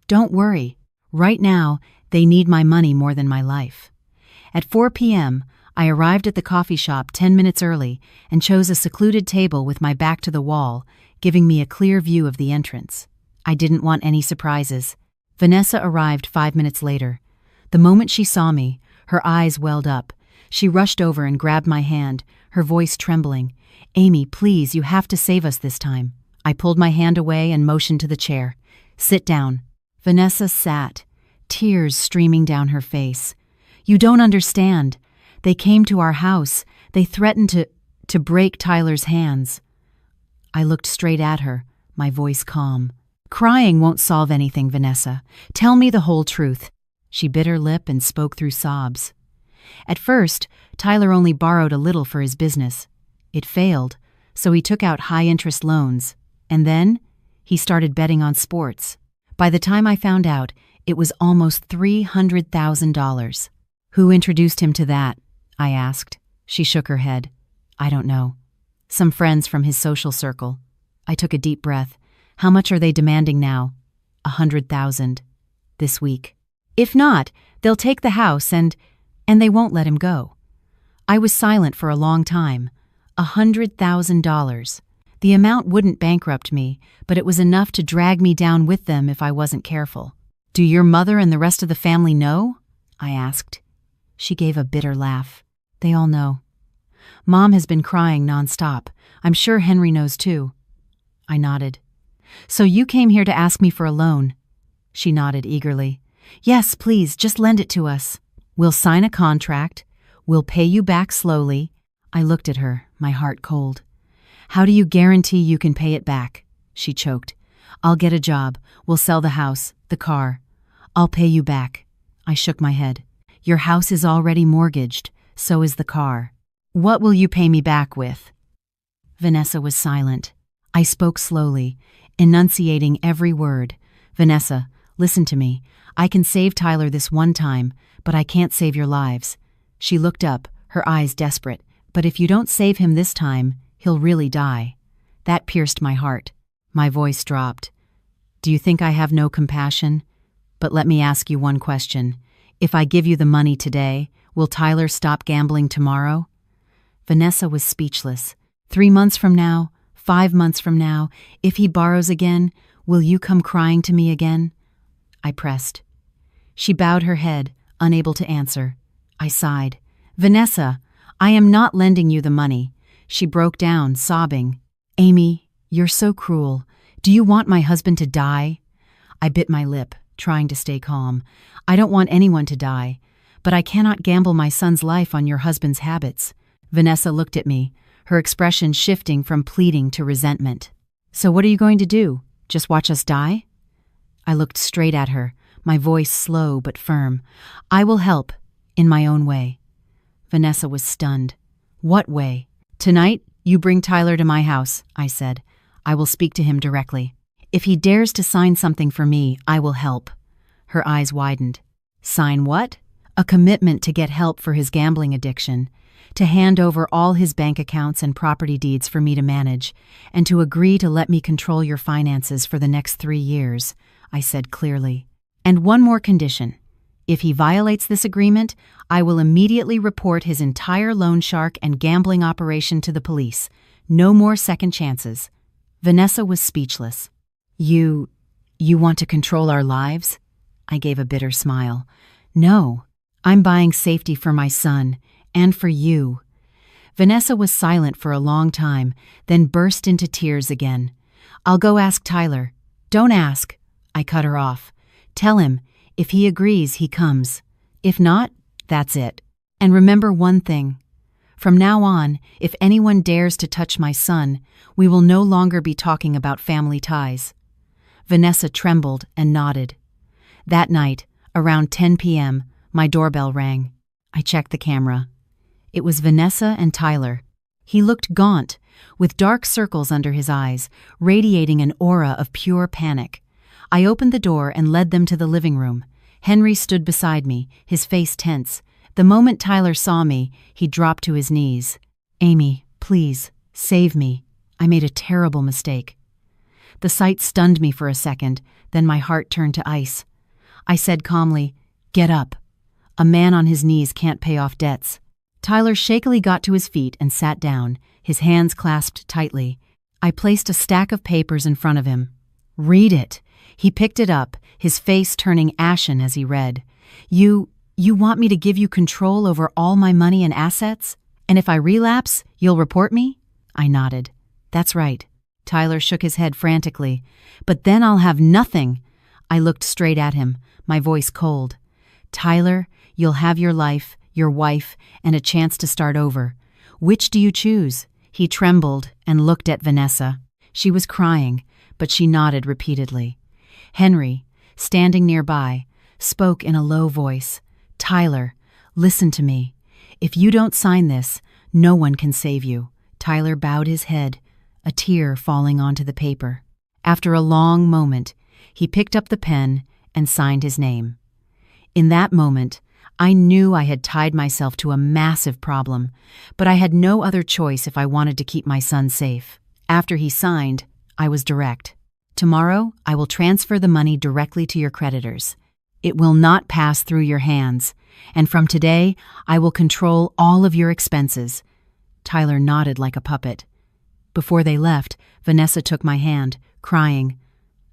Don't worry. Right now, they need my money more than my life. At 4 p.m., I arrived at the coffee shop 10 minutes early and chose a secluded table with my back to the wall, giving me a clear view of the entrance. I didn't want any surprises. Vanessa arrived 5 minutes later. The moment she saw me, her eyes welled up. She rushed over and grabbed my hand, her voice trembling. Amy, please, you have to save us this time. I pulled my hand away and motioned to the chair. Sit down. Vanessa sat, tears streaming down her face. You don't understand. They came to our house. They threatened to break Tyler's hands. I looked straight at her, my voice calm. Crying won't solve anything, Vanessa. Tell me the whole truth. She bit her lip and spoke through sobs. At first, Tyler only borrowed a little for his business. It failed, so he took out high-interest loans. And then, he started betting on sports. By the time I found out, it was almost $300,000. Who introduced him to that? I asked. She shook her head. I don't know. Some friends from his social circle. I took a deep breath. How much are they demanding now? 100,000. This week. If not, they'll take the house and they won't let him go. I was silent for a long time. $100,000. The amount wouldn't bankrupt me, but it was enough to drag me down with them if I wasn't careful. Do your mother and the rest of the family know? I asked. She gave a bitter laugh. They all know. Mom has been crying nonstop. I'm sure Henry knows too. I nodded. So you came here to ask me for a loan? She nodded eagerly. Yes, please, just lend it to us. We'll sign a contract. We'll pay you back slowly. I looked at her, my heart cold. How do you guarantee you can pay it back? She choked. I'll get a job. We'll sell the house, the car. I'll pay you back. I shook my head. Your house is already mortgaged. So is the car. What will you pay me back with? Vanessa was silent. I spoke slowly, enunciating every word. Vanessa, listen to me. I can save Tyler this one time, but I can't save your lives. She looked up, her eyes desperate. But if you don't save him this time, he'll really die. That pierced my heart. My voice dropped. Do you think I have no compassion? But let me ask you one question. If I give you the money today, will Tyler stop gambling tomorrow? Vanessa was speechless. 3 months from now, 5 months from now, if he borrows again, will you come crying to me again? I pressed. She bowed her head, unable to answer. I sighed. Vanessa, I am not lending you the money. She broke down, sobbing. Amy, you're so cruel. Do you want my husband to die? I bit my lip, trying to stay calm. I don't want anyone to die, but I cannot gamble my son's life on your husband's habits. Vanessa looked at me, her expression shifting from pleading to resentment. So what are you going to do? Just watch us die? I looked straight at her, my voice slow but firm. I will help, in my own way. Vanessa was stunned. What way? Tonight, you bring Tyler to my house, I said. I will speak to him directly. If he dares to sign something for me, I will help. Her eyes widened. Sign what? A commitment to get help for his gambling addiction, to hand over all his bank accounts and property deeds for me to manage, and to agree to let me control your finances for the next 3 years, I said clearly. And one more condition. If he violates this agreement, I will immediately report his entire loan shark and gambling operation to the police. No more second chances. Vanessa was speechless. You want to control our lives? I gave a bitter smile. No, I'm buying safety for my son, and for you. Vanessa was silent for a long time, then burst into tears again. I'll go ask Tyler. Don't ask. I cut her off. Tell him, if he agrees, he comes. If not, that's it. And remember one thing. From now on, if anyone dares to touch my son, we will no longer be talking about family ties. Vanessa trembled and nodded. That night, around 10 p.m., my doorbell rang. I checked the camera. It was Vanessa and Tyler. He looked gaunt, with dark circles under his eyes, radiating an aura of pure panic. I opened the door and led them to the living room. Henry stood beside me, his face tense. The moment Tyler saw me, he dropped to his knees. Amy, please, save me, I made a terrible mistake. The sight stunned me for a second, then my heart turned to ice. I said calmly, "Get up. A man on his knees can't pay off debts." Tyler shakily got to his feet and sat down, his hands clasped tightly. I placed a stack of papers in front of him. "Read it." He picked it up, his face turning ashen as he read. You want me to give you control over all my money and assets? And if I relapse, you'll report me?" I nodded. "That's right." Tyler shook his head frantically. "But then I'll have nothing." I looked straight at him, my voice cold. "Tyler, you'll have your life, your wife, and a chance to start over. Which do you choose?" He trembled and looked at Vanessa. She was crying, but she nodded repeatedly. Henry, standing nearby, spoke in a low voice. "Tyler, listen to me. If you don't sign this, no one can save you." Tyler bowed his head, a tear falling onto the paper. After a long moment, he picked up the pen and signed his name. In that moment, I knew I had tied myself to a massive problem, but I had no other choice if I wanted to keep my son safe. After he signed, I was direct. "Tomorrow, I will transfer the money directly to your creditors. It will not pass through your hands, and from today, I will control all of your expenses." Tyler nodded like a puppet. Before they left, Vanessa took my hand, crying,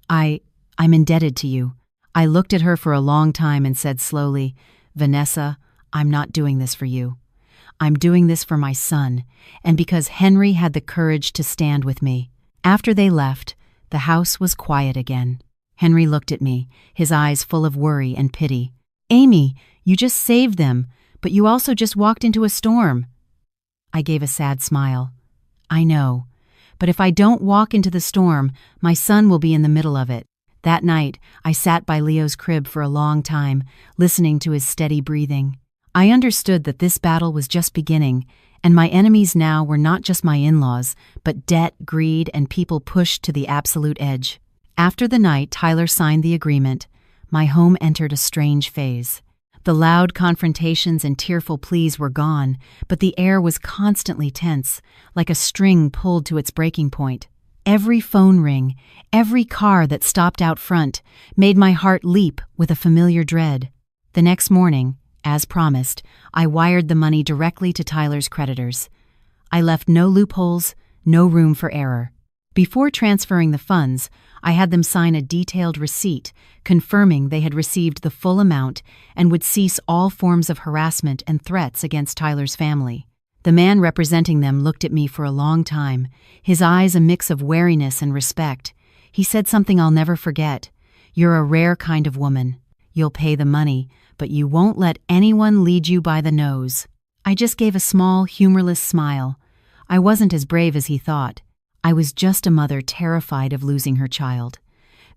I'm indebted to you." I looked at her for a long time and said slowly, "Vanessa, I'm not doing this for you. I'm doing this for my son, and because Henry had the courage to stand with me." After they left, the house was quiet again. Henry looked at me, his eyes full of worry and pity. "Amy, you just saved them, but you also just walked into a storm." I gave a sad smile. "I know, but if I don't walk into the storm, my son will be in the middle of it." That night, I sat by Leo's crib for a long time, listening to his steady breathing. I understood that this battle was just beginning, and my enemies now were not just my in-laws, but debt, greed, and people pushed to the absolute edge. After the night Tyler signed the agreement, my home entered a strange phase. The loud confrontations and tearful pleas were gone, but the air was constantly tense, like a string pulled to its breaking point. Every phone ring, every car that stopped out front, made my heart leap with a familiar dread. The next morning, as promised, I wired the money directly to Tyler's creditors. I left no loopholes, no room for error. Before transferring the funds, I had them sign a detailed receipt confirming they had received the full amount and would cease all forms of harassment and threats against Tyler's family. The man representing them looked at me for a long time, his eyes a mix of wariness and respect. He said something I'll never forget. "You're a rare kind of woman. You'll pay the money, but you won't let anyone lead you by the nose." I just gave a small, humorless smile. I wasn't as brave as he thought. I was just a mother terrified of losing her child.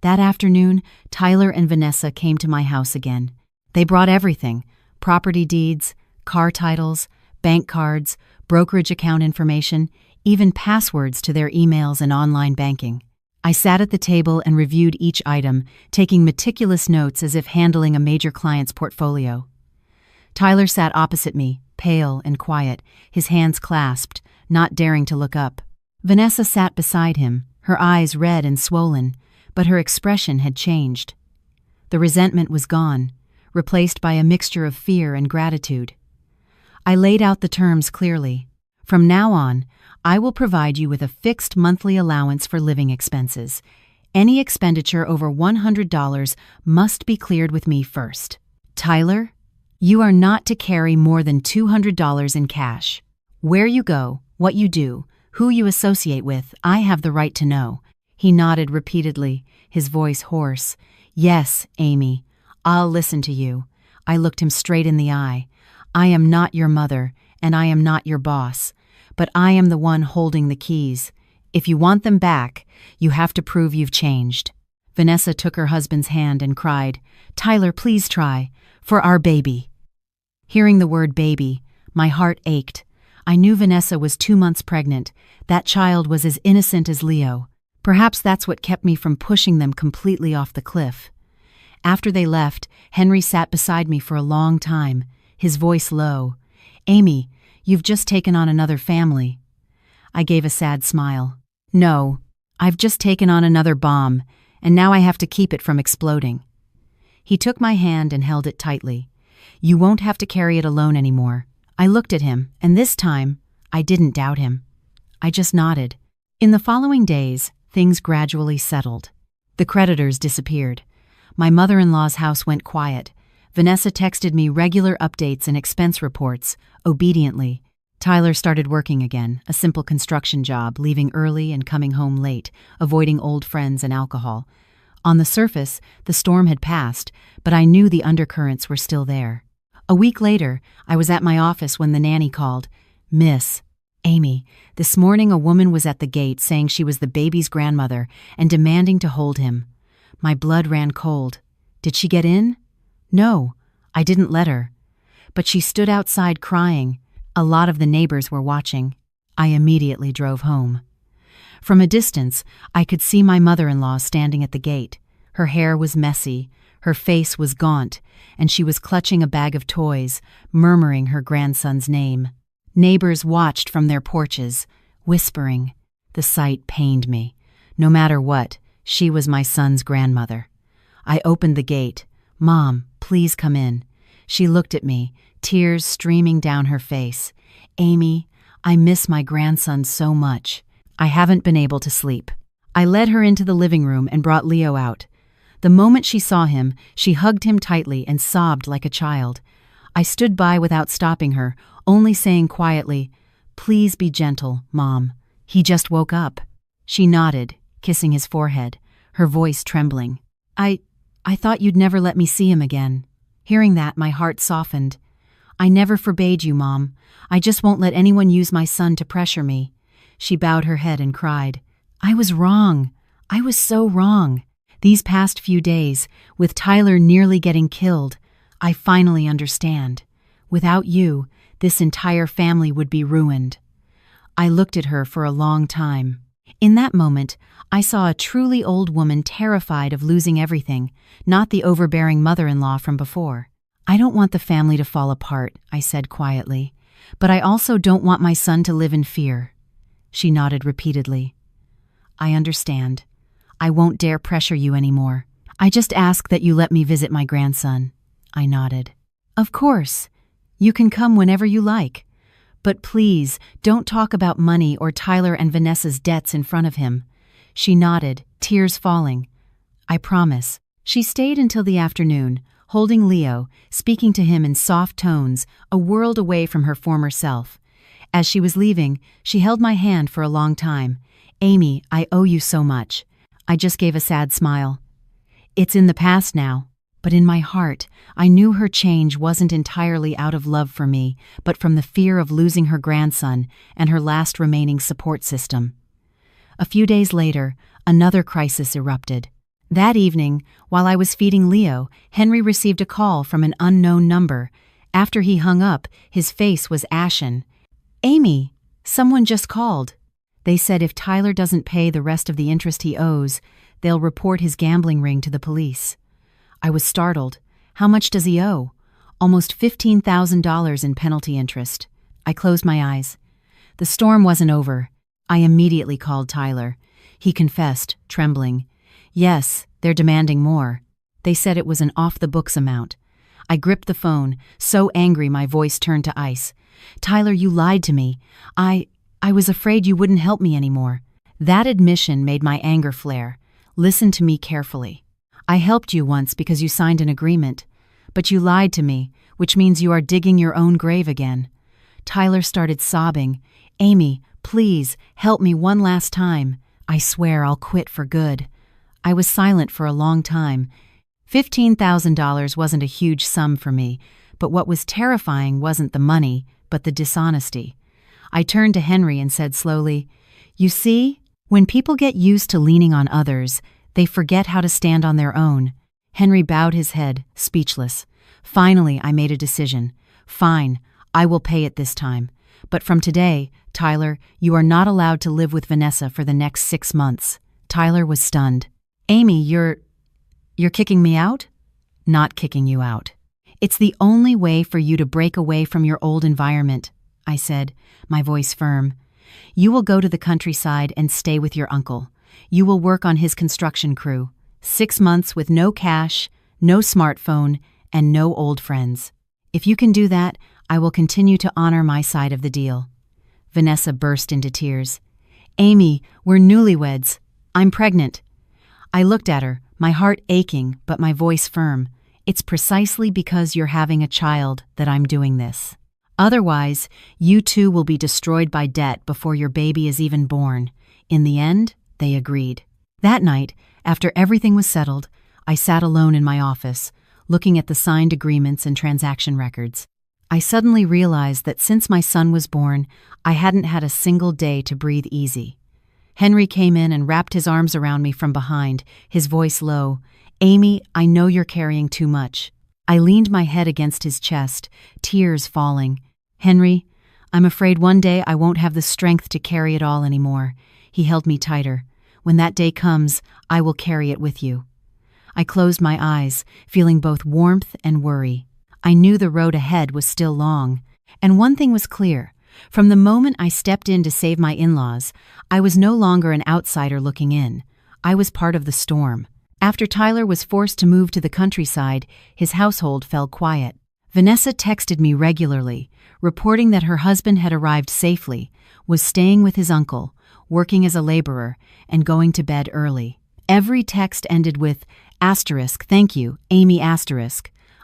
That afternoon, Tyler and Vanessa came to my house again. They brought everything: property deeds, car titles, bank cards, brokerage account information, even passwords to their emails and online banking. I sat at the table and reviewed each item, taking meticulous notes as if handling a major client's portfolio. Tyler sat opposite me, pale and quiet, his hands clasped, not daring to look up. Vanessa sat beside him, her eyes red and swollen, but her expression had changed. The resentment was gone, replaced by a mixture of fear and gratitude. I laid out the terms clearly. "From now on, I will provide you with a fixed monthly allowance for living expenses. Any expenditure over $100 must be cleared with me first. Tyler, you are not to carry more than $200 in cash. Where you go, what you do, who you associate with, I have the right to know." He nodded repeatedly, his voice hoarse. "Yes, Amy, I'll listen to you." I looked him straight in the eye. "I am not your mother, and I am not your boss, but I am the one holding the keys. If you want them back, you have to prove you've changed." Vanessa took her husband's hand and cried, "Tyler, please try. For our baby." Hearing the word baby, my heart ached. I knew Vanessa was 2 months pregnant. That child was as innocent as Leo. Perhaps that's what kept me from pushing them completely off the cliff. After they left, Henry sat beside me for a long time, his voice low. "Amy, you've just taken on another family." I gave a sad smile. No, I've just taken on another bomb, and now I have to keep it from exploding. He took my hand and held it tightly. You won't have to carry it alone anymore. I looked at him, and this time, I didn't doubt him. I just nodded. In the following days, things gradually settled. The creditors disappeared. My mother-in-law's house went quiet. Vanessa texted me regular updates and expense reports, obediently. Tyler started working again, a simple construction job, leaving early and coming home late, avoiding old friends and alcohol. On the surface, the storm had passed, but I knew the undercurrents were still there. A week later, I was at my office when the nanny called. Miss Amy, this morning a woman was at the gate saying she was the baby's grandmother and demanding to hold him. My blood ran cold. Did she get in? No, I didn't let her. But she stood outside crying. A lot of the neighbors were watching. I immediately drove home. From a distance, I could see my mother-in-law standing at the gate. Her hair was messy, her face was gaunt, and she was clutching a bag of toys, murmuring her grandson's name. Neighbors watched from their porches, whispering. The sight pained me. No matter what, she was my son's grandmother. I opened the gate. Mom, please come in. She looked at me, tears streaming down her face. Amy, I miss my grandson so much. I haven't been able to sleep. I led her into the living room and brought Leo out. The moment she saw him, she hugged him tightly and sobbed like a child. I stood by without stopping her, only saying quietly, "Please be gentle, Mom. He just woke up." She nodded, kissing his forehead, her voice trembling. I thought you'd never let me see him again." Hearing that, my heart softened. "I never forbade you, Mom. I just won't let anyone use my son to pressure me." She bowed her head and cried. "I was wrong. I was so wrong. These past few days, with Tyler nearly getting killed, I finally understand. Without you, this entire family would be ruined." I looked at her for a long time. In that moment, I saw a truly old woman terrified of losing everything, not the overbearing mother-in-law from before. "I don't want the family to fall apart," I said quietly, "but I also don't want my son to live in fear." She nodded repeatedly. "I understand. I won't dare pressure you anymore. I just ask that you let me visit my grandson." I nodded. "Of course. You can come whenever you like. But please, don't talk about money or Tyler and Vanessa's debts in front of him." She nodded, tears falling. "I promise." She stayed until the afternoon, holding Leo, speaking to him in soft tones, a world away from her former self. As she was leaving, she held my hand for a long time. "Amy, I owe you so much." I just gave a sad smile. "It's in the past now." But in my heart, I knew her change wasn't entirely out of love for me, but from the fear of losing her grandson and her last remaining support system. A few days later, another crisis erupted. That evening, while I was feeding Leo, Henry received a call from an unknown number. After he hung up, his face was ashen. "Amy, someone just called. They said if Tyler doesn't pay the rest of the interest he owes, they'll report his gambling ring to the police." I was startled. How much does he owe? Almost $15,000 in penalty interest. I closed my eyes. The storm wasn't over. I immediately called Tyler. He confessed, trembling. "Yes, they're demanding more." They said it was an off-the-books amount. I gripped the phone, so angry my voice turned to ice. "Tyler, you lied to me. I was afraid you wouldn't help me anymore." That admission made my anger flare. "Listen to me carefully. I helped you once because you signed an agreement, but you lied to me, which means you are digging your own grave again." Tyler started sobbing. "Amy, please, help me one last time. I swear I'll quit for good." I was silent for a long time. $15,000 wasn't a huge sum for me, but what was terrifying wasn't the money, but the dishonesty. I turned to Henry and said slowly, "You see, when people get used to leaning on others, they forget how to stand on their own." Henry bowed his head, speechless. Finally, I made a decision. "Fine, I will pay it this time. But from today, Tyler, you are not allowed to live with Vanessa for the next 6 months." Tyler was stunned. "Amy, you're kicking me out?" "Not kicking you out. It's the only way for you to break away from your old environment," I said, my voice firm. You will go to the countryside and stay with your uncle. You will work on his construction crew. 6 months with no cash, no smartphone, and no old friends. If you can do that, I will continue to honor my side of the deal." Vanessa burst into tears. "Amy, we're newlyweds. I'm pregnant." I looked at her, my heart aching but my voice firm. "It's precisely because you're having a child that I'm doing this. Otherwise, you two will be destroyed by debt before your baby is even born." In the end, they agreed. That night, after everything was settled, I sat alone in my office, looking at the signed agreements and transaction records. I suddenly realized that since my son was born, I hadn't had a single day to breathe easy. Henry came in and wrapped his arms around me from behind, his voice low. "Amy, I know you're carrying too much." I leaned my head against his chest, tears falling. "Henry, I'm afraid one day I won't have the strength to carry it all anymore." He held me tighter. "When that day comes, I will carry it with you." I closed my eyes, feeling both warmth and worry. I knew the road ahead was still long. And one thing was clear. From the moment I stepped in to save my in-laws, I was no longer an outsider looking in. I was part of the storm. After Tyler was forced to move to the countryside, his household fell quiet. Vanessa texted me regularly, reporting that her husband had arrived safely, was staying with his uncle, working as a laborer, and going to bed early. Every text ended with "thank you, Amy."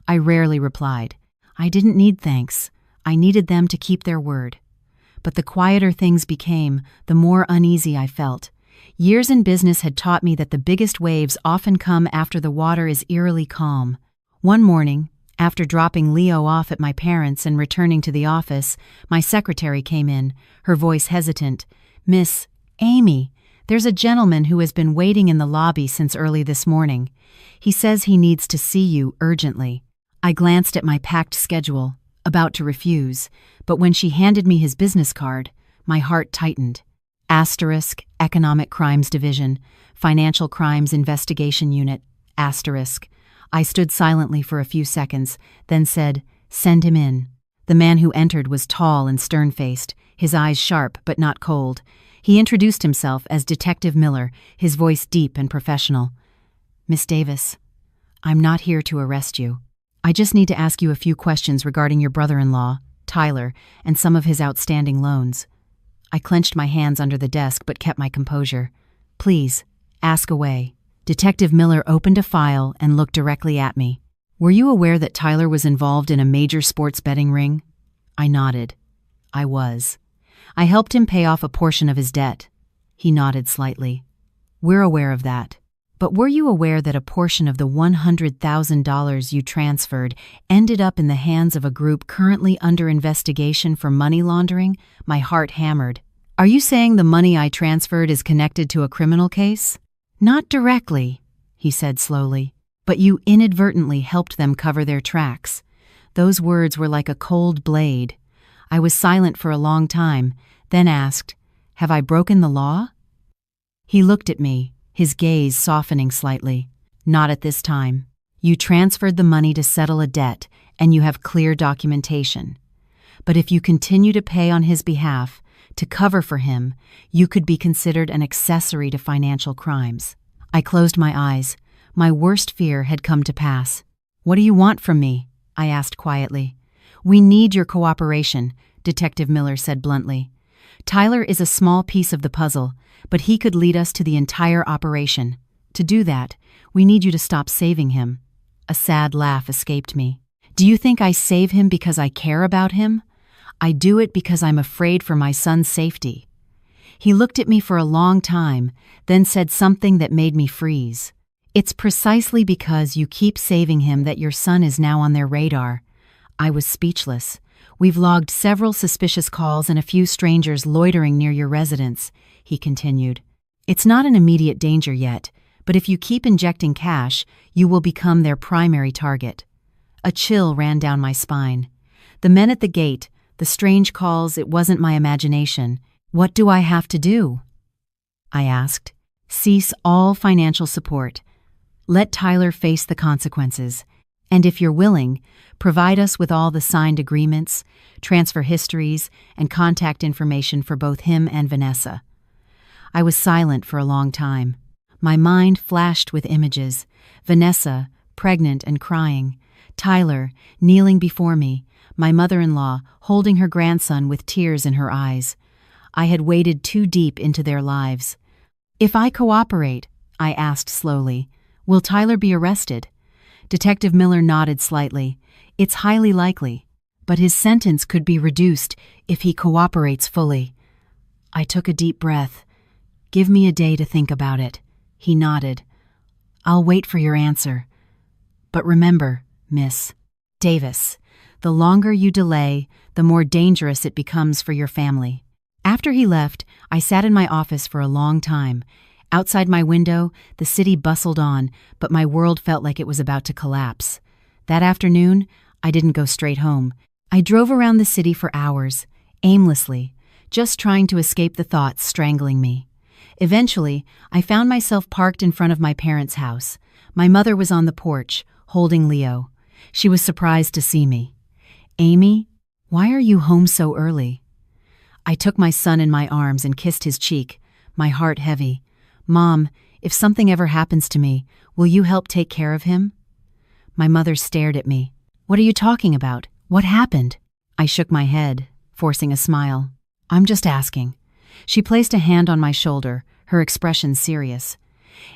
I rarely replied. I didn't need thanks. I needed them to keep their word. But the quieter things became, the more uneasy I felt. Years in business had taught me that the biggest waves often come after the water is eerily calm. One morning, after dropping Leo off at my parents' and returning to the office, my secretary came in, her voice hesitant. "Miss Amy, there's a gentleman who has been waiting in the lobby since early this morning. He says he needs to see you urgently." I glanced at my packed schedule, about to refuse, but when she handed me his business card, my heart tightened. Economic Crimes Division, Financial Crimes Investigation Unit, *. I stood silently for a few seconds, then said, "Send him in." The man who entered was tall and stern-faced, his eyes sharp but not cold. He introduced himself as Detective Miller, his voice deep and professional. "Miss Davis, I'm not here to arrest you. I just need to ask you a few questions regarding your brother-in-law, Tyler, and some of his outstanding loans." I clenched my hands under the desk but kept my composure. "Please, ask away." Detective Miller opened a file and looked directly at me. "Were you aware that Tyler was involved in a major sports betting ring?" I nodded. I was. "I helped him pay off a portion of his debt." He nodded slightly. "We're aware of that. But were you aware that a portion of the $100,000 you transferred ended up in the hands of a group currently under investigation for money laundering?" My heart hammered. "Are you saying the money I transferred is connected to a criminal case?" "Not directly," he said slowly, "but you inadvertently helped them cover their tracks." Those words were like a cold blade. I was silent for a long time, then asked, "Have I broken the law?" He looked at me, his gaze softening slightly. "Not at this time. You transferred the money to settle a debt, and you have clear documentation. But if you continue to pay on his behalf, to cover for him, you could be considered an accessory to financial crimes." I closed my eyes. My worst fear had come to pass. "What do you want from me?" I asked quietly. "We need your cooperation," Detective Miller said bluntly. "Tyler is a small piece of the puzzle, but he could lead us to the entire operation. To do that, we need you to stop saving him." A sad laugh escaped me. "Do you think I save him because I care about him? I do it because I'm afraid for my son's safety." He looked at me for a long time, then said something that made me freeze. "It's precisely because you keep saving him that your son is now on their radar." I was speechless. "We've logged several suspicious calls and a few strangers loitering near your residence," he continued. "It's not an immediate danger yet, but if you keep injecting cash, you will become their primary target." A chill ran down my spine. The men at the gate, the strange calls, it wasn't my imagination. "What do I have to do?" I asked. "Cease all financial support. Let Tyler face the consequences. And if you're willing, provide us with all the signed agreements, transfer histories, and contact information for both him and Vanessa." I was silent for a long time. My mind flashed with images: Vanessa, pregnant and crying; Tyler, kneeling before me; my mother-in-law, holding her grandson with tears in her eyes. I had waded too deep into their lives. "If I cooperate," I asked slowly, "will Tyler be arrested?" Detective Miller nodded slightly. "It's highly likely, but his sentence could be reduced if he cooperates fully." I took a deep breath. "Give me a day to think about it." He nodded. "I'll wait for your answer. But remember, Miss Davis, the longer you delay, the more dangerous it becomes for your family." After he left, I sat in my office for a long time. Outside my window, the city bustled on, but my world felt like it was about to collapse. That afternoon, I didn't go straight home. I drove around the city for hours, aimlessly, just trying to escape the thoughts strangling me. Eventually, I found myself parked in front of my parents' house. My mother was on the porch, holding Leo. She was surprised to see me. "Amy, why are you home so early?" I took my son in my arms and kissed his cheek, my heart heavy. "Mom, if something ever happens to me, will you help take care of him?" My mother stared at me. "What are you talking about? What happened?" I shook my head, forcing a smile. "I'm just asking." She placed a hand on my shoulder, her expression serious.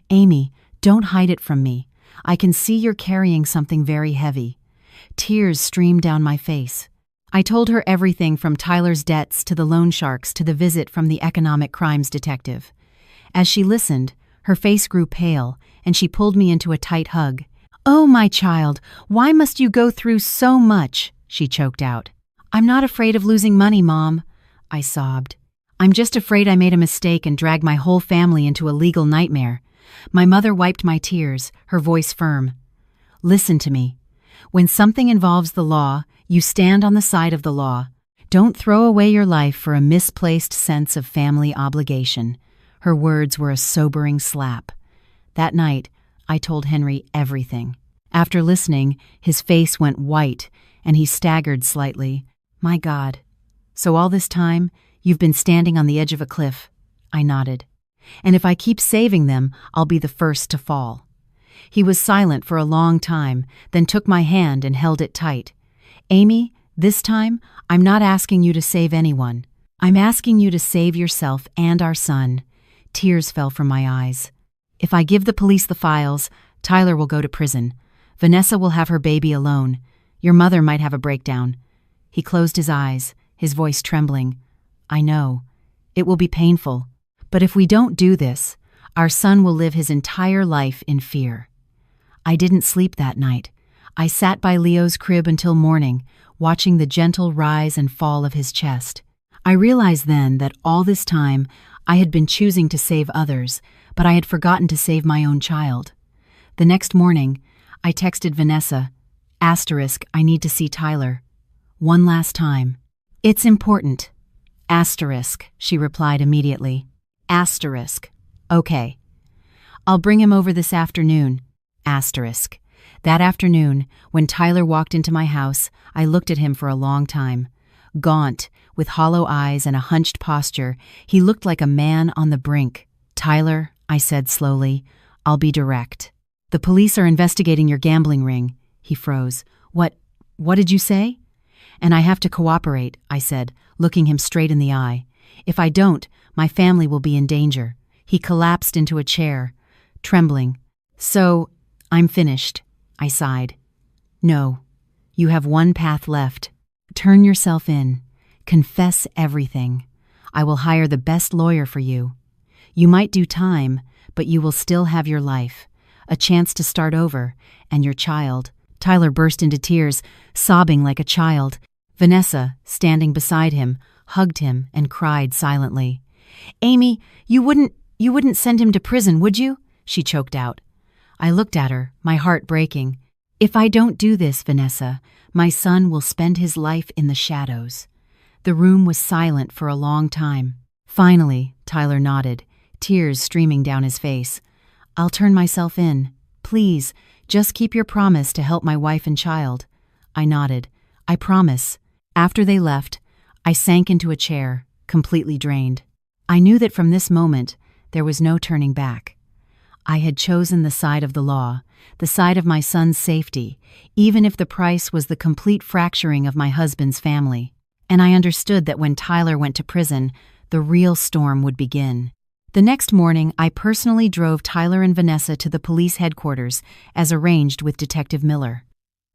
"Amy, don't hide it from me. I can see you're carrying something very heavy." Tears streamed down my face. I told her everything from Tyler's debts to the loan sharks to the visit from the economic crimes detective. As she listened, her face grew pale, and she pulled me into a tight hug. "Oh, my child, why must you go through so much?" she choked out. "I'm not afraid of losing money, Mom," I sobbed. "I'm just afraid I made a mistake and dragged my whole family into a legal nightmare." My mother wiped my tears, her voice firm. "Listen to me. When something involves the law, you stand on the side of the law. Don't throw away your life for a misplaced sense of family obligation." Her words were a sobering slap. That night, I told Henry everything. After listening, his face went white, and he staggered slightly. "My God. So all this time, you've been standing on the edge of a cliff?" I nodded. "And if I keep saving them, I'll be the first to fall." He was silent for a long time, then took my hand and held it tight. "Amy, this time, I'm not asking you to save anyone. I'm asking you to save yourself and our son." Tears fell from my eyes. "If I give the police the files, Tyler will go to prison. Vanessa will have her baby alone. Your mother might have a breakdown." He closed his eyes, his voice trembling. "I know. It will be painful. But if we don't do this, our son will live his entire life in fear." I didn't sleep that night. I sat by Leo's crib until morning, watching the gentle rise and fall of his chest. I realized then that all this time I had been choosing to save others, but I had forgotten to save my own child. The next morning, I texted Vanessa, "I need to see Tyler. One last time. It's important." She replied immediately. "Okay. I'll bring him over this afternoon." That afternoon, when Tyler walked into my house, I looked at him for a long time. Gaunt, with hollow eyes and a hunched posture, he looked like a man on the brink. "Tyler," I said slowly, "I'll be direct. The police are investigating your gambling ring." He froze. What did you say?" "And I have to cooperate," I said, looking him straight in the eye. "If I don't, my family will be in danger." He collapsed into a chair, trembling. "So, I'm finished," I sighed. "No, you have one path left. Turn yourself in. Confess everything. I will hire the best lawyer for you. You might do time, but you will still have your life, a chance to start over, and your child." Tyler burst into tears, sobbing like a child. Vanessa, standing beside him, hugged him and cried silently. "Amy, you wouldn't send him to prison, would you?" she choked out. I looked at her, my heart breaking. "If I don't do this, Vanessa, my son will spend his life in the shadows." The room was silent for a long time. Finally, Tyler nodded, tears streaming down his face. "I'll turn myself in. Please, Just keep your promise to help my wife and child." I nodded. "I promise." After they left, I sank into a chair, completely drained. I knew that from this moment, there was no turning back. I had chosen the side of the law, the side of my son's safety, even if the price was the complete fracturing of my husband's family. And I understood that when Tyler went to prison, the real storm would begin. The next morning, I personally drove Tyler and Vanessa to the police headquarters, as arranged with Detective Miller.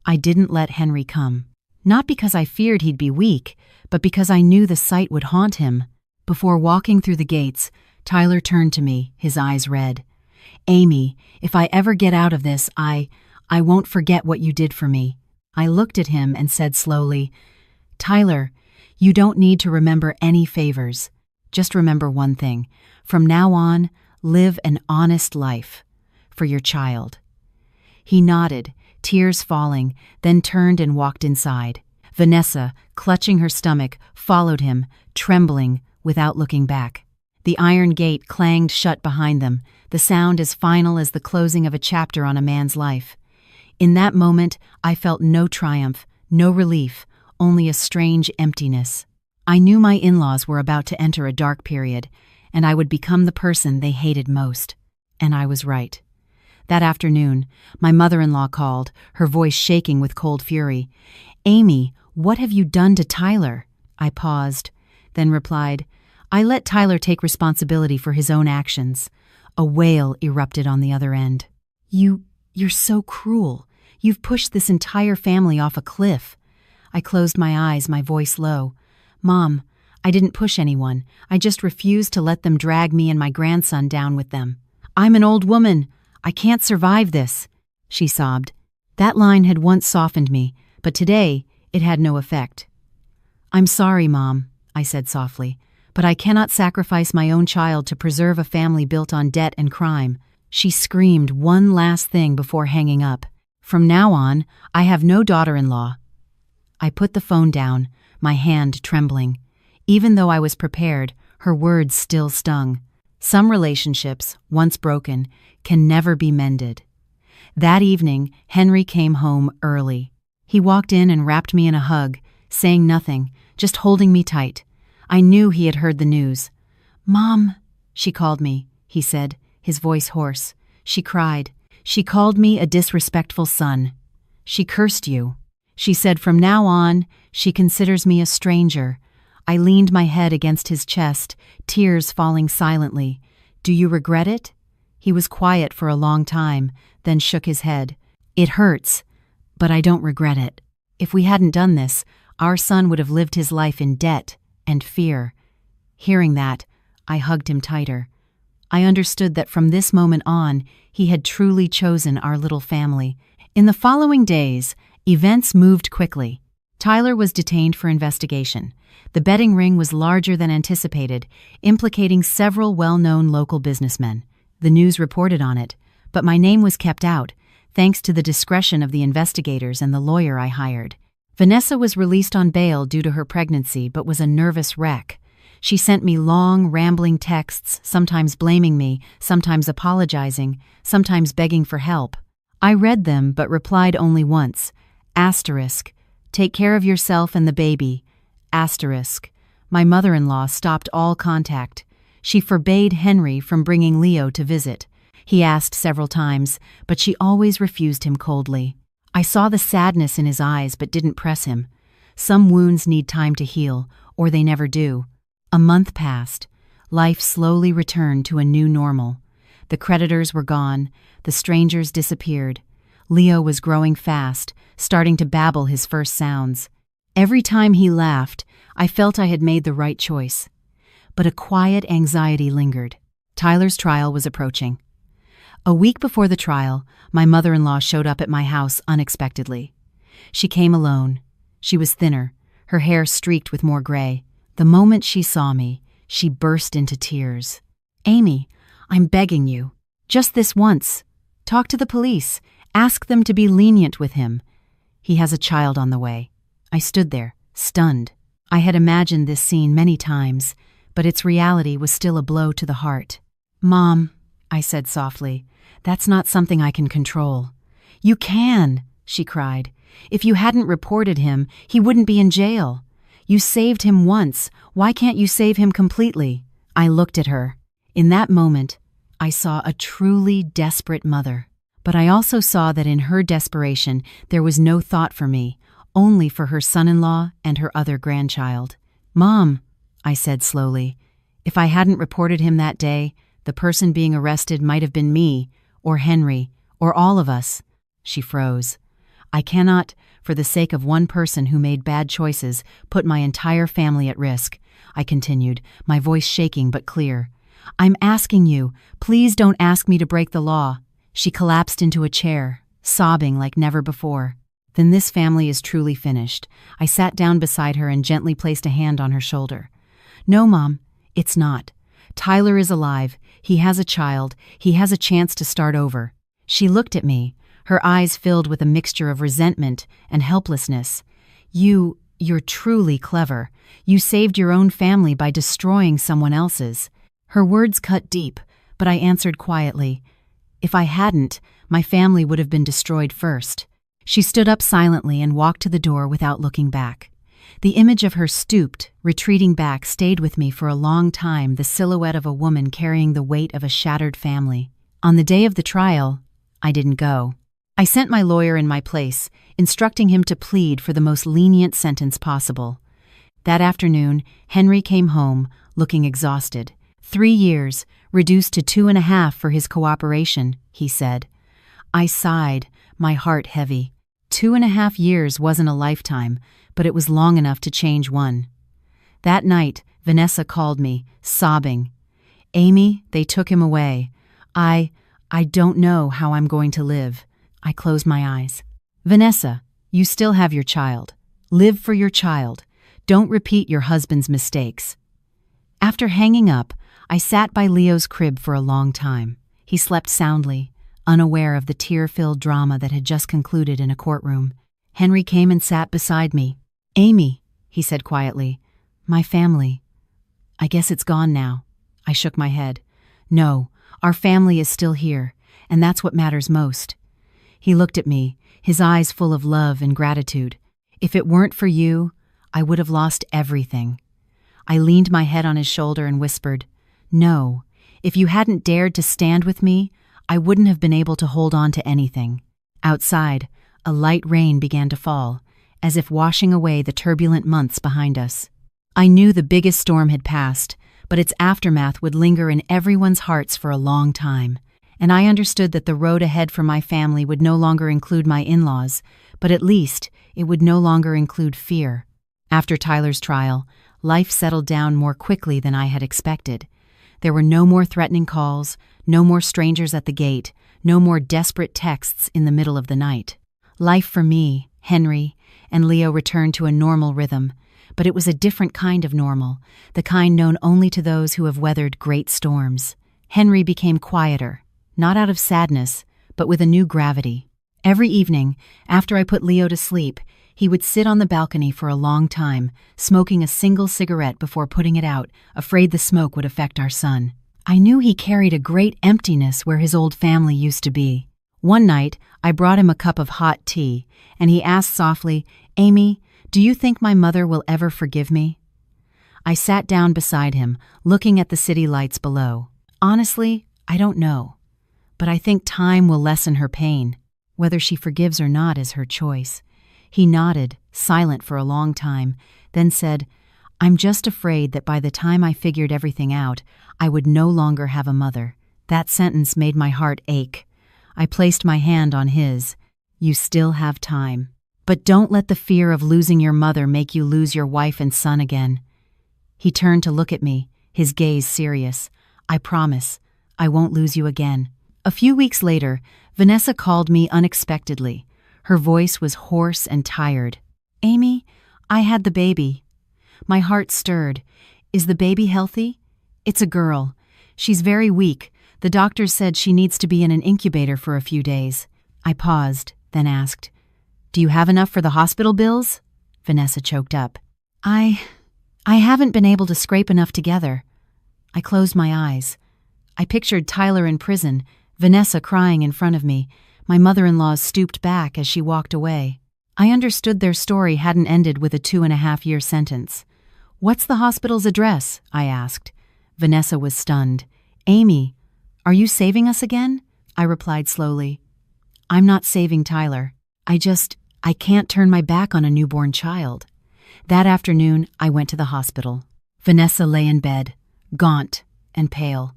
I didn't let Henry come. Not because I feared he'd be weak, but because I knew the sight would haunt him. Before walking through the gates, Tyler turned to me, his eyes red. "Amy, if I ever get out of this, I won't forget what you did for me." I looked at him and said slowly, "Tyler, you don't need to remember any favors. Just remember one thing. From now on, live an honest life. For your child." He nodded, tears falling, then turned and walked inside. Vanessa, clutching her stomach, followed him, trembling, without looking back. The iron gate clanged shut behind them, the sound as final as the closing of a chapter on a man's life. In that moment, I felt no triumph, no relief, only a strange emptiness. I knew my in-laws were about to enter a dark period, and I would become the person they hated most. And I was right. That afternoon, my mother-in-law called, her voice shaking with cold fury. "Amy, what have you done to Tyler?" I paused, then replied, "I let Tyler take responsibility for his own actions." A wail erupted on the other end. You're so cruel. You've pushed this entire family off a cliff." I closed my eyes, my voice low. "Mom, I didn't push anyone. I just refused to let them drag me and my grandson down with them. I'm an old woman. I can't survive this," she sobbed. That line had once softened me, but today it had no effect. "I'm sorry, Mom," I said softly, "but I cannot sacrifice my own child to preserve a family built on debt and crime." She screamed one last thing before hanging up. "From now on, I have no daughter-in-law." I put the phone down, my hand trembling. Even though I was prepared, her words still stung. Some relationships, once broken, can never be mended. That evening, Henry came home early. He walked in and wrapped me in a hug, saying nothing, just holding me tight. I knew he had heard the news. "Mom," she called me, he said, his voice hoarse. She cried. "She called me a disrespectful son. She cursed you. She said from now on, she considers me a stranger." I leaned my head against his chest, tears falling silently. "Do you regret it?" He was quiet for a long time, then shook his head. "It hurts, but I don't regret it. If we hadn't done this, our son would have lived his life in debt and fear." Hearing that, I hugged him tighter. I understood that from this moment on, he had truly chosen our little family. In the following days, events moved quickly. Tyler was detained for investigation. The betting ring was larger than anticipated, implicating several well-known local businessmen. The news reported on it, but my name was kept out, thanks to the discretion of the investigators and the lawyer I hired. Vanessa was released on bail due to her pregnancy, but was a nervous wreck. She sent me long, rambling texts, sometimes blaming me, sometimes apologizing, sometimes begging for help. I read them, but replied only once. Asterisk. "Take care of yourself and the baby." Asterisk. My mother-in-law stopped all contact. She forbade Henry from bringing Leo to visit. He asked several times, but she always refused him coldly. I saw the sadness in his eyes but didn't press him. Some wounds need time to heal, or they never do. A month passed. Life slowly returned to a new normal. The creditors were gone. The strangers disappeared. Leo was growing fast, starting to babble his first sounds. Every time he laughed, I felt I had made the right choice. But a quiet anxiety lingered. Tyler's trial was approaching. A week before the trial, my mother-in-law showed up at my house unexpectedly. She came alone. She was thinner, her hair streaked with more gray. The moment she saw me, she burst into tears. "Amy, I'm begging you. Just this once. Talk to the police. Ask them to be lenient with him. He has a child on the way." I stood there, stunned. I had imagined this scene many times, but its reality was still a blow to the heart. "Mom," I said softly, "that's not something I can control. "You can," she cried. "If you hadn't reported him, he wouldn't be in jail. You saved him once. Why can't you save him completely?" I looked at her. In that moment, I saw a truly desperate mother. But I also saw that in her desperation, there was no thought for me, only for her son-in-law and her other grandchild. "Mom," I said slowly, "if I hadn't reported him that day, the person being arrested might have been me, or Henry, or all of us." She froze. "I cannot, for the sake of one person who made bad choices, put my entire family at risk," I continued, my voice shaking but clear. "I'm asking you, please don't ask me to break the law." She collapsed into a chair, sobbing like never before. "Then this family is truly finished." I sat down beside her and gently placed a hand on her shoulder. "No, Mom, it's not. Tyler is alive. He has a child. He has a chance to start over." She looked at me, her eyes filled with a mixture of resentment and helplessness. You're truly clever. You saved your own family by destroying someone else's." Her words cut deep, but I answered quietly, "If I hadn't, my family would have been destroyed first." She stood up silently and walked to the door without looking back. The image of her stooped, retreating back stayed with me for a long time, the silhouette of a woman carrying the weight of a shattered family. On the day of the trial, I didn't go. I sent my lawyer in my place, instructing him to plead for the most lenient sentence possible. That afternoon, Henry came home, looking exhausted. 3 years, reduced to 2.5 for his cooperation, he said. I sighed, my heart heavy. 2.5 years wasn't a lifetime, but it was long enough to change one. That night, Vanessa called me, sobbing. "Amy, they took him away. I don't know how I'm going to live." I closed my eyes. "Vanessa, you still have your child. Live for your child. Don't repeat your husband's mistakes." After hanging up, I sat by Leo's crib for a long time. He slept soundly, unaware of the tear-filled drama that had just concluded in a courtroom. Henry came and sat beside me. "Amy," he said quietly, "my family. I guess it's gone now." I shook my head. "No, our family is still here, and that's what matters most." He looked at me, his eyes full of love and gratitude. "If it weren't for you, I would have lost everything." I leaned my head on his shoulder and whispered, "No, if you hadn't dared to stand with me, I wouldn't have been able to hold on to anything." Outside, a light rain began to fall, as if washing away the turbulent months behind us. I knew the biggest storm had passed, but its aftermath would linger in everyone's hearts for a long time. And I understood that the road ahead for my family would no longer include my in-laws, but at least it would no longer include fear. After Tyler's trial, life settled down more quickly than I had expected. There were no more threatening calls, no more strangers at the gate, no more desperate texts in the middle of the night. Life for me, Henry, and Leo returned to a normal rhythm, but it was a different kind of normal, the kind known only to those who have weathered great storms. Henry became quieter, not out of sadness, but with a new gravity. Every evening, after I put Leo to sleep, he would sit on the balcony for a long time, smoking a single cigarette before putting it out, afraid the smoke would affect our son. I knew he carried a great emptiness where his old family used to be. One night, I brought him a cup of hot tea, and he asked softly, "Amy, do you think my mother will ever forgive me?" I sat down beside him, looking at the city lights below. "Honestly, I don't know. But I think time will lessen her pain. Whether she forgives or not is her choice." He nodded, silent for a long time, then said, "I'm just afraid that by the time I figured everything out, I would no longer have a mother." That sentence made my heart ache. I placed my hand on his. "You still have time. But don't let the fear of losing your mother make you lose your wife and son again." He turned to look at me, his gaze serious. "I promise, I won't lose you again." A few weeks later, Vanessa called me unexpectedly. Her voice was hoarse and tired. "Amy, I had the baby." My heart stirred. "Is the baby healthy?" "It's a girl. She's very weak. The doctors said she needs to be in an incubator for a few days." I paused, then asked, "Do you have enough for the hospital bills?" Vanessa choked up. I haven't been able to scrape enough together." I closed my eyes. I pictured Tyler in prison, Vanessa crying in front of me, My mother-in-law stooped back as she walked away. I understood their story hadn't ended with a 2.5-year sentence. "What's the hospital's address?" I asked. Vanessa was stunned. "Amy, are you saving us again?" I replied slowly. "I'm not saving Tyler. I can't turn my back on a newborn child." That afternoon, I went to the hospital. Vanessa lay in bed, gaunt and pale.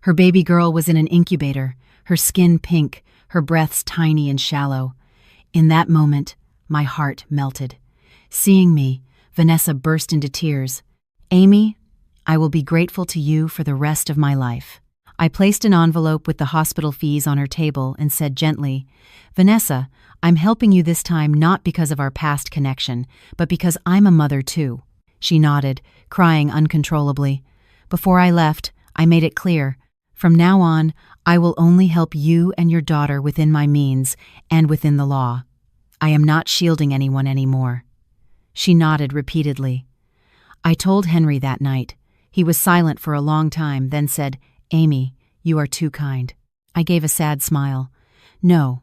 Her baby girl was in an incubator, her skin pink, her breaths tiny and shallow. In that moment, my heart melted. Seeing me, Vanessa burst into tears. "Amy, I will be grateful to you for the rest of my life." I placed an envelope with the hospital fees on her table and said gently, "Vanessa, I'm helping you this time not because of our past connection, but because I'm a mother too." She nodded, crying uncontrollably. Before I left, I made it clear, from now on, I will only help you and your daughter within my means and within the law. I am not shielding anyone anymore. She nodded repeatedly. I told Henry that night. He was silent for a long time, then said, "Amy, you are too kind." I gave a sad smile. "No,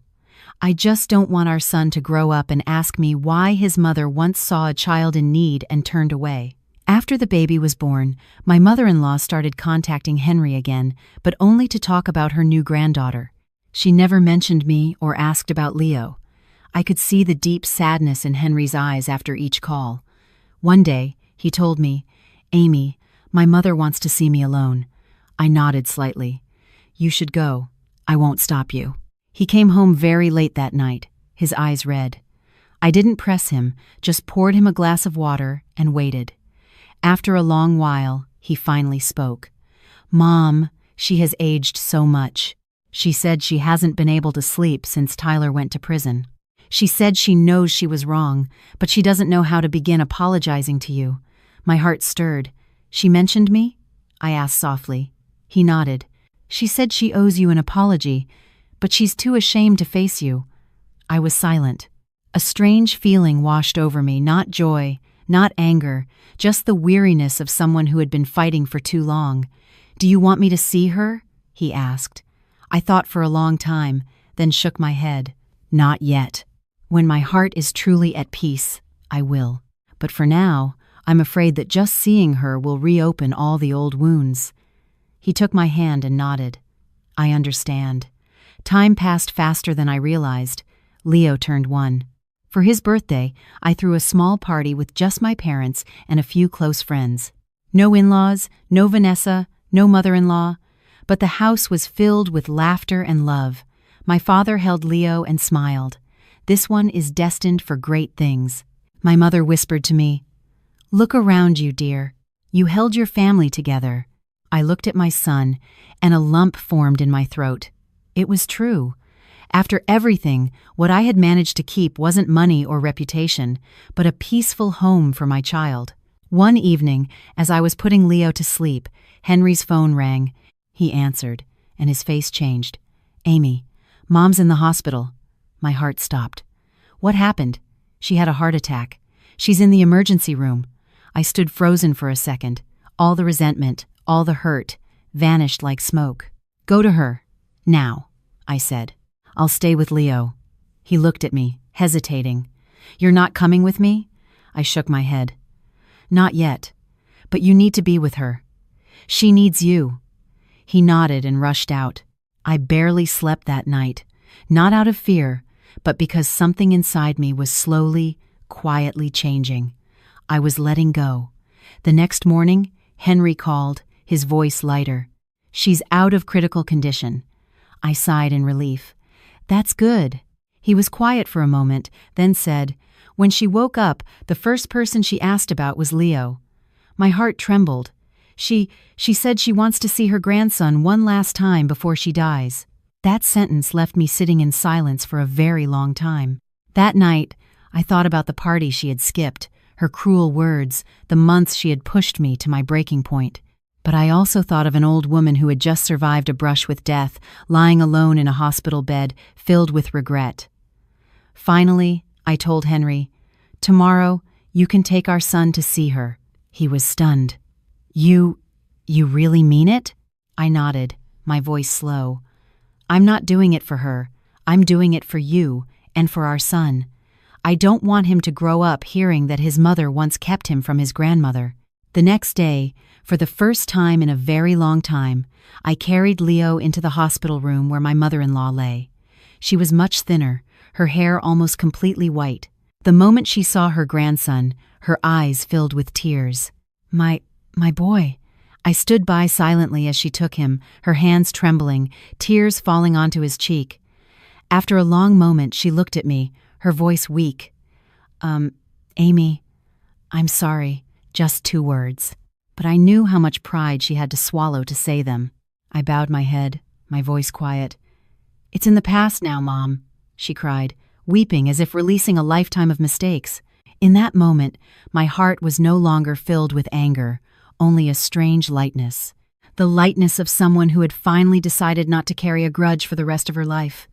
I just don't want our son to grow up and ask me why his mother once saw a child in need and turned away." After the baby was born, my mother-in-law started contacting Henry again, but only to talk about her new granddaughter. She never mentioned me or asked about Leo. I could see the deep sadness in Henry's eyes after each call. One day, he told me, "Amy, my mother wants to see me alone." I nodded slightly. "You should go. I won't stop you." He came home very late that night, his eyes red. I didn't press him, just poured him a glass of water and waited. After a long while, he finally spoke. "Mom, she has aged so much. She said she hasn't been able to sleep since Tyler went to prison. She said she knows she was wrong, but she doesn't know how to begin apologizing to you." My heart stirred. "She mentioned me?" I asked softly. He nodded. "She said she owes you an apology, but she's too ashamed to face you." I was silent. A strange feeling washed over me, not joy, not anger, just the weariness of someone who had been fighting for too long. "Do you want me to see her?" he asked. I thought for a long time, then shook my head. "Not yet. When my heart is truly at peace, I will. But for now, I'm afraid that just seeing her will reopen all the old wounds." He took my hand and nodded. "I understand." Time passed faster than I realized. Leo turned 1. For his birthday, I threw a small party with just my parents and a few close friends. No in-laws, no Vanessa, no mother-in-law, but the house was filled with laughter and love. My father held Leo and smiled. "This one is destined for great things." My mother whispered to me, "Look around you, dear. You held your family together." I looked at my son, and a lump formed in my throat. It was true. After everything, what I had managed to keep wasn't money or reputation, but a peaceful home for my child. One evening, as I was putting Leo to sleep, Henry's phone rang. He answered, and his face changed. "Amy, Mom's in the hospital." My heart stopped. "What happened?" "She had a heart attack. She's in the emergency room." I stood frozen for a second. All the resentment, all the hurt, vanished like smoke. "Go to her. Now," I said. "I'll stay with Leo." He looked at me, hesitating. "You're not coming with me?" I shook my head. "Not yet. But you need to be with her. She needs you." He nodded and rushed out. I barely slept that night, not out of fear, but because something inside me was slowly, quietly changing. I was letting go. The next morning, Henry called, his voice lighter. "She's out of critical condition." I sighed in relief. "That's good." He was quiet for a moment, then said, "When she woke up, the first person she asked about was Leo." My heart trembled. She said she wants to see her grandson one last time before she dies." That sentence left me sitting in silence for a very long time. That night, I thought about the party she had skipped, her cruel words, the months she had pushed me to my breaking point. But I also thought of an old woman who had just survived a brush with death, lying alone in a hospital bed, filled with regret. Finally, I told Henry, "Tomorrow, you can take our son to see her." He was stunned. You really mean it?" I nodded, my voice slow. "I'm not doing it for her. I'm doing it for you and for our son. I don't want him to grow up hearing that his mother once kept him from his grandmother." The next day, for the first time in a very long time, I carried Leo into the hospital room where my mother-in-law lay. She was much thinner, her hair almost completely white. The moment she saw her grandson, her eyes filled with tears. My boy." I stood by silently as she took him, her hands trembling, tears falling onto his cheek. After a long moment, she looked at me, her voice weak. Amy, I'm sorry," just 2 words. But I knew how much pride she had to swallow to say them. I bowed my head, my voice quiet. "It's in the past now, Mom," she cried, weeping as if releasing a lifetime of mistakes. In that moment, my heart was no longer filled with anger, only a strange lightness. The lightness of someone who had finally decided not to carry a grudge for the rest of her life.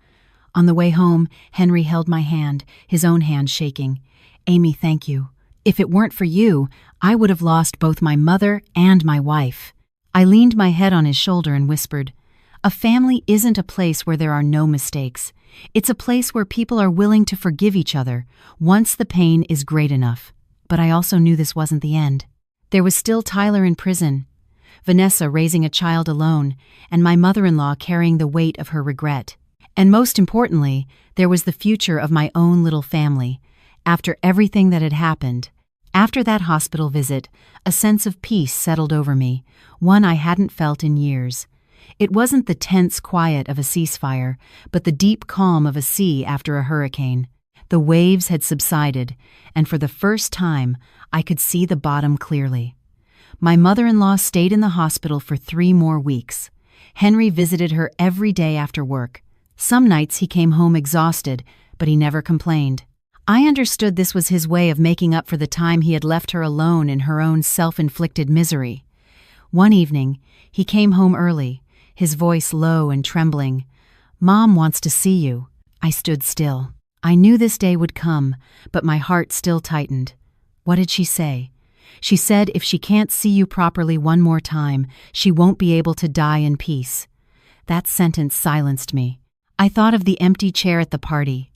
On the way home, Henry held my hand, his own hand shaking. "Amy, thank you. If it weren't for you, I would have lost both my mother and my wife." I leaned my head on his shoulder and whispered, "A family isn't a place where there are no mistakes. It's a place where people are willing to forgive each other once the pain is great enough." But I also knew this wasn't the end. There was still Tyler in prison, Vanessa raising a child alone, and my mother-in-law carrying the weight of her regret. And most importantly, there was the future of my own little family. After everything that had happened, after that hospital visit, a sense of peace settled over me, one I hadn't felt in years. It wasn't the tense quiet of a ceasefire, but the deep calm of a sea after a hurricane. The waves had subsided, and for the first time, I could see the bottom clearly. My mother-in-law stayed in the hospital for 3 more weeks. Henry visited her every day after work. Some nights he came home exhausted, but he never complained. I understood this was his way of making up for the time he had left her alone in her own self-inflicted misery. One evening, he came home early, his voice low and trembling. "Mom wants to see you." I stood still. I knew this day would come, but my heart still tightened. What did she say? She said if she can't see you properly one more time, she won't be able to die in peace. That sentence silenced me. I thought of the empty chair at the party,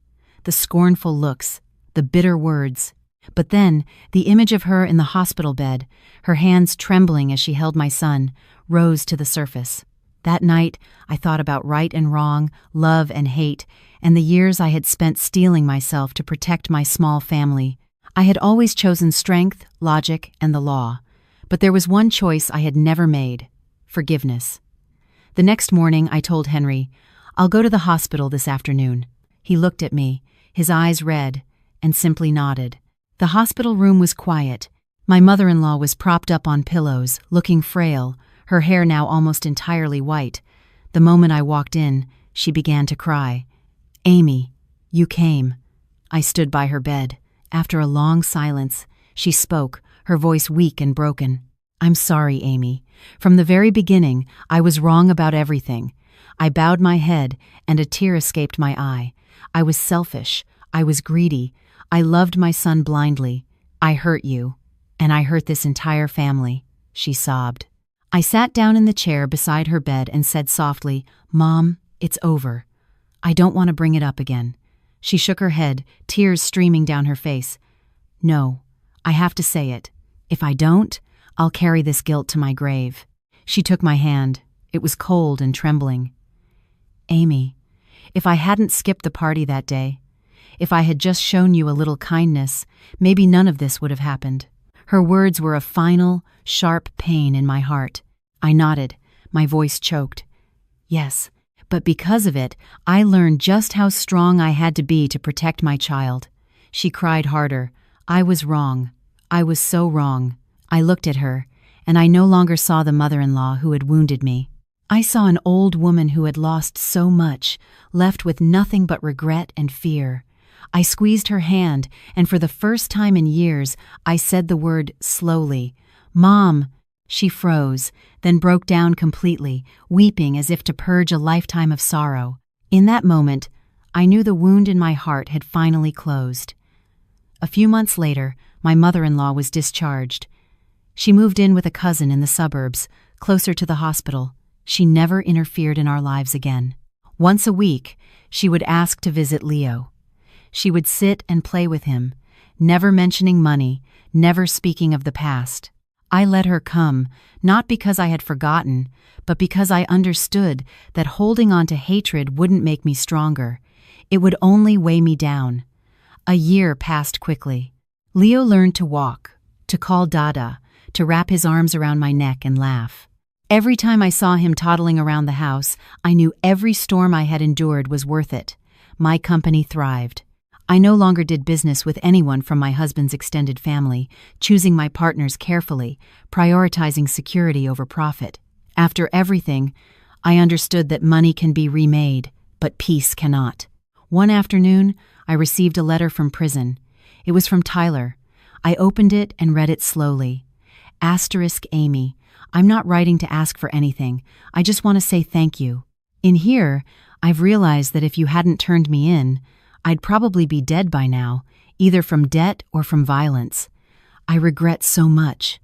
the scornful looks, the bitter words. But then, the image of her in the hospital bed, her hands trembling as she held my son, rose to the surface. That night, I thought about right and wrong, love and hate, and the years I had spent steeling myself to protect my small family. I had always chosen strength, logic, and the law. But there was one choice I had never made: forgiveness. The next morning, I told Henry, "I'll go to the hospital this afternoon." He looked at me, his eyes red, and simply nodded. The hospital room was quiet. My mother-in-law was propped up on pillows, looking frail, her hair now almost entirely white. The moment I walked in, she began to cry. "Amy, you came." I stood by her bed. After a long silence, she spoke, her voice weak and broken. "I'm sorry, Amy. From the very beginning, I was wrong about everything." I bowed my head, and a tear escaped my eye. I was selfish. I was greedy. I loved my son blindly. "I hurt you, and I hurt this entire family," she sobbed. I sat down in the chair beside her bed and said softly, "Mom, it's over. I don't want to bring it up again." She shook her head, tears streaming down her face. "No, I have to say it. If I don't, I'll carry this guilt to my grave." She took my hand. It was cold and trembling. "Amy, if I hadn't skipped the party that day, if I had just shown you a little kindness, maybe none of this would have happened." Her words were a final, sharp pain in my heart. I nodded, my voice choked. "Yes, but because of it, I learned just how strong I had to be to protect my child." She cried harder. "I was wrong. I was so wrong." I looked at her, and I no longer saw the mother-in-law who had wounded me. I saw an old woman who had lost so much, left with nothing but regret and fear. I squeezed her hand, and for the first time in years, I said the word slowly, "Mom." She froze, then broke down completely, weeping as if to purge a lifetime of sorrow. In that moment, I knew the wound in my heart had finally closed. A few months later, my mother-in-law was discharged. She moved in with a cousin in the suburbs, closer to the hospital. She never interfered in our lives again. Once a week, she would ask to visit Leo. She would sit and play with him, never mentioning money, never speaking of the past. I let her come, not because I had forgotten, but because I understood that holding on to hatred wouldn't make me stronger. It would only weigh me down. A year passed quickly. Leo learned to walk, to call Dada, to wrap his arms around my neck and laugh. Every time I saw him toddling around the house, I knew every storm I had endured was worth it. My company thrived. I no longer did business with anyone from my husband's extended family, choosing my partners carefully, prioritizing security over profit. After everything, I understood that money can be remade, but peace cannot. One afternoon, I received a letter from prison. It was from Tyler. I opened it and read it slowly. Asterisk Amy, I'm not writing to ask for anything. I just want to say thank you. In here, I've realized that if you hadn't turned me in, I'd probably be dead by now, either from debt or from violence. I regret so much.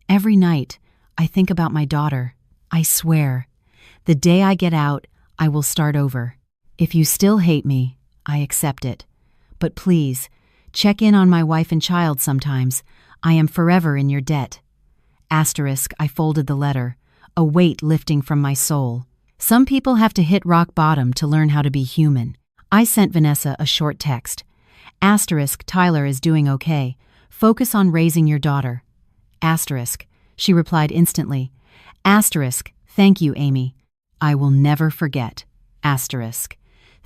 Every night, I think about my daughter. I swear, the day I get out, I will start over. If you still hate me, I accept it. But please, check in on my wife and child sometimes. I am forever in your debt. Asterisk, I folded the letter, a weight lifting from my soul. Some people have to hit rock bottom to learn how to be human. I sent Vanessa a short text. Asterisk, Tyler is doing okay. Focus on raising your daughter. Asterisk, she replied instantly. Asterisk, thank you, Amy. I will never forget. Asterisk.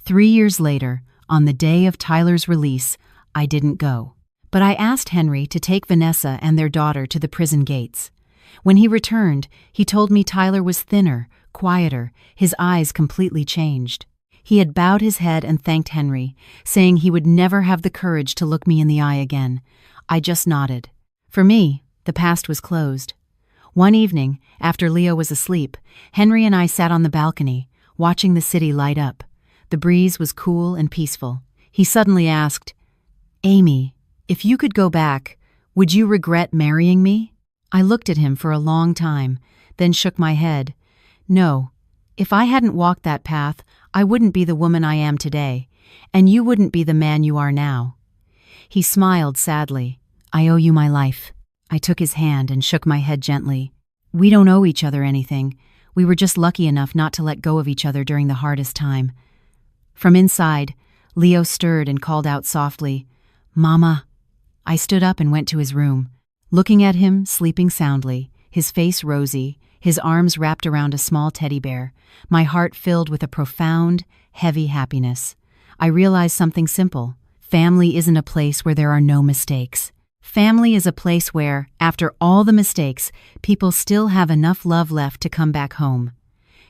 3 years later, on the day of Tyler's release, I didn't go. But I asked Henry to take Vanessa and their daughter to the prison gates. When he returned, he told me Tyler was thinner, quieter, his eyes completely changed. He had bowed his head and thanked Henry, saying he would never have the courage to look me in the eye again. I just nodded. For me, the past was closed. One evening, after Leo was asleep, Henry and I sat on the balcony, watching the city light up. The breeze was cool and peaceful. He suddenly asked, Amy, if you could go back, would you regret marrying me? I looked at him for a long time, then shook my head. No, if I hadn't walked that path, I wouldn't be the woman I am today, and you wouldn't be the man you are now. He smiled sadly. I owe you my life. I took his hand and shook my head gently. We don't owe each other anything. We were just lucky enough not to let go of each other during the hardest time. From inside, Leo stirred and called out softly, Mama. I stood up and went to his room. Looking at him, sleeping soundly, his face rosy, his arms wrapped around a small teddy bear, my heart filled with a profound, heavy happiness. I realized something simple. Family isn't a place where there are no mistakes. Family is a place where, after all the mistakes, people still have enough love left to come back home.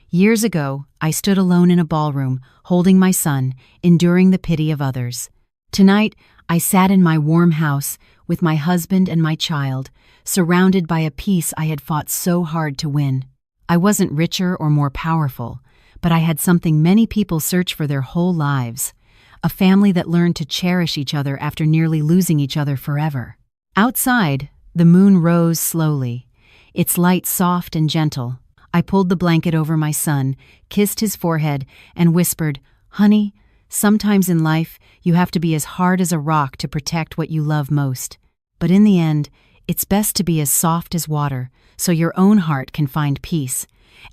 Years ago, I stood alone in a ballroom, holding my son, enduring the pity of others. Tonight, I sat in my warm house with my husband and my child, surrounded by a peace I had fought so hard to win. I wasn't richer or more powerful, but I had something many people search for their whole lives, a family that learned to cherish each other after nearly losing each other forever. Outside, the moon rose slowly, its light soft and gentle. I pulled the blanket over my son, kissed his forehead, and whispered, Honey, sometimes in life, you have to be as hard as a rock to protect what you love most. But in the end, it's best to be as soft as water, so your own heart can find peace.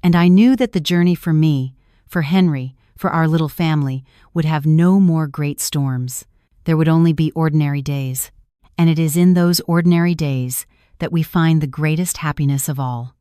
And I knew that the journey for me, for Henry, for our little family, would have no more great storms. There would only be ordinary days. And it is in those ordinary days that we find the greatest happiness of all.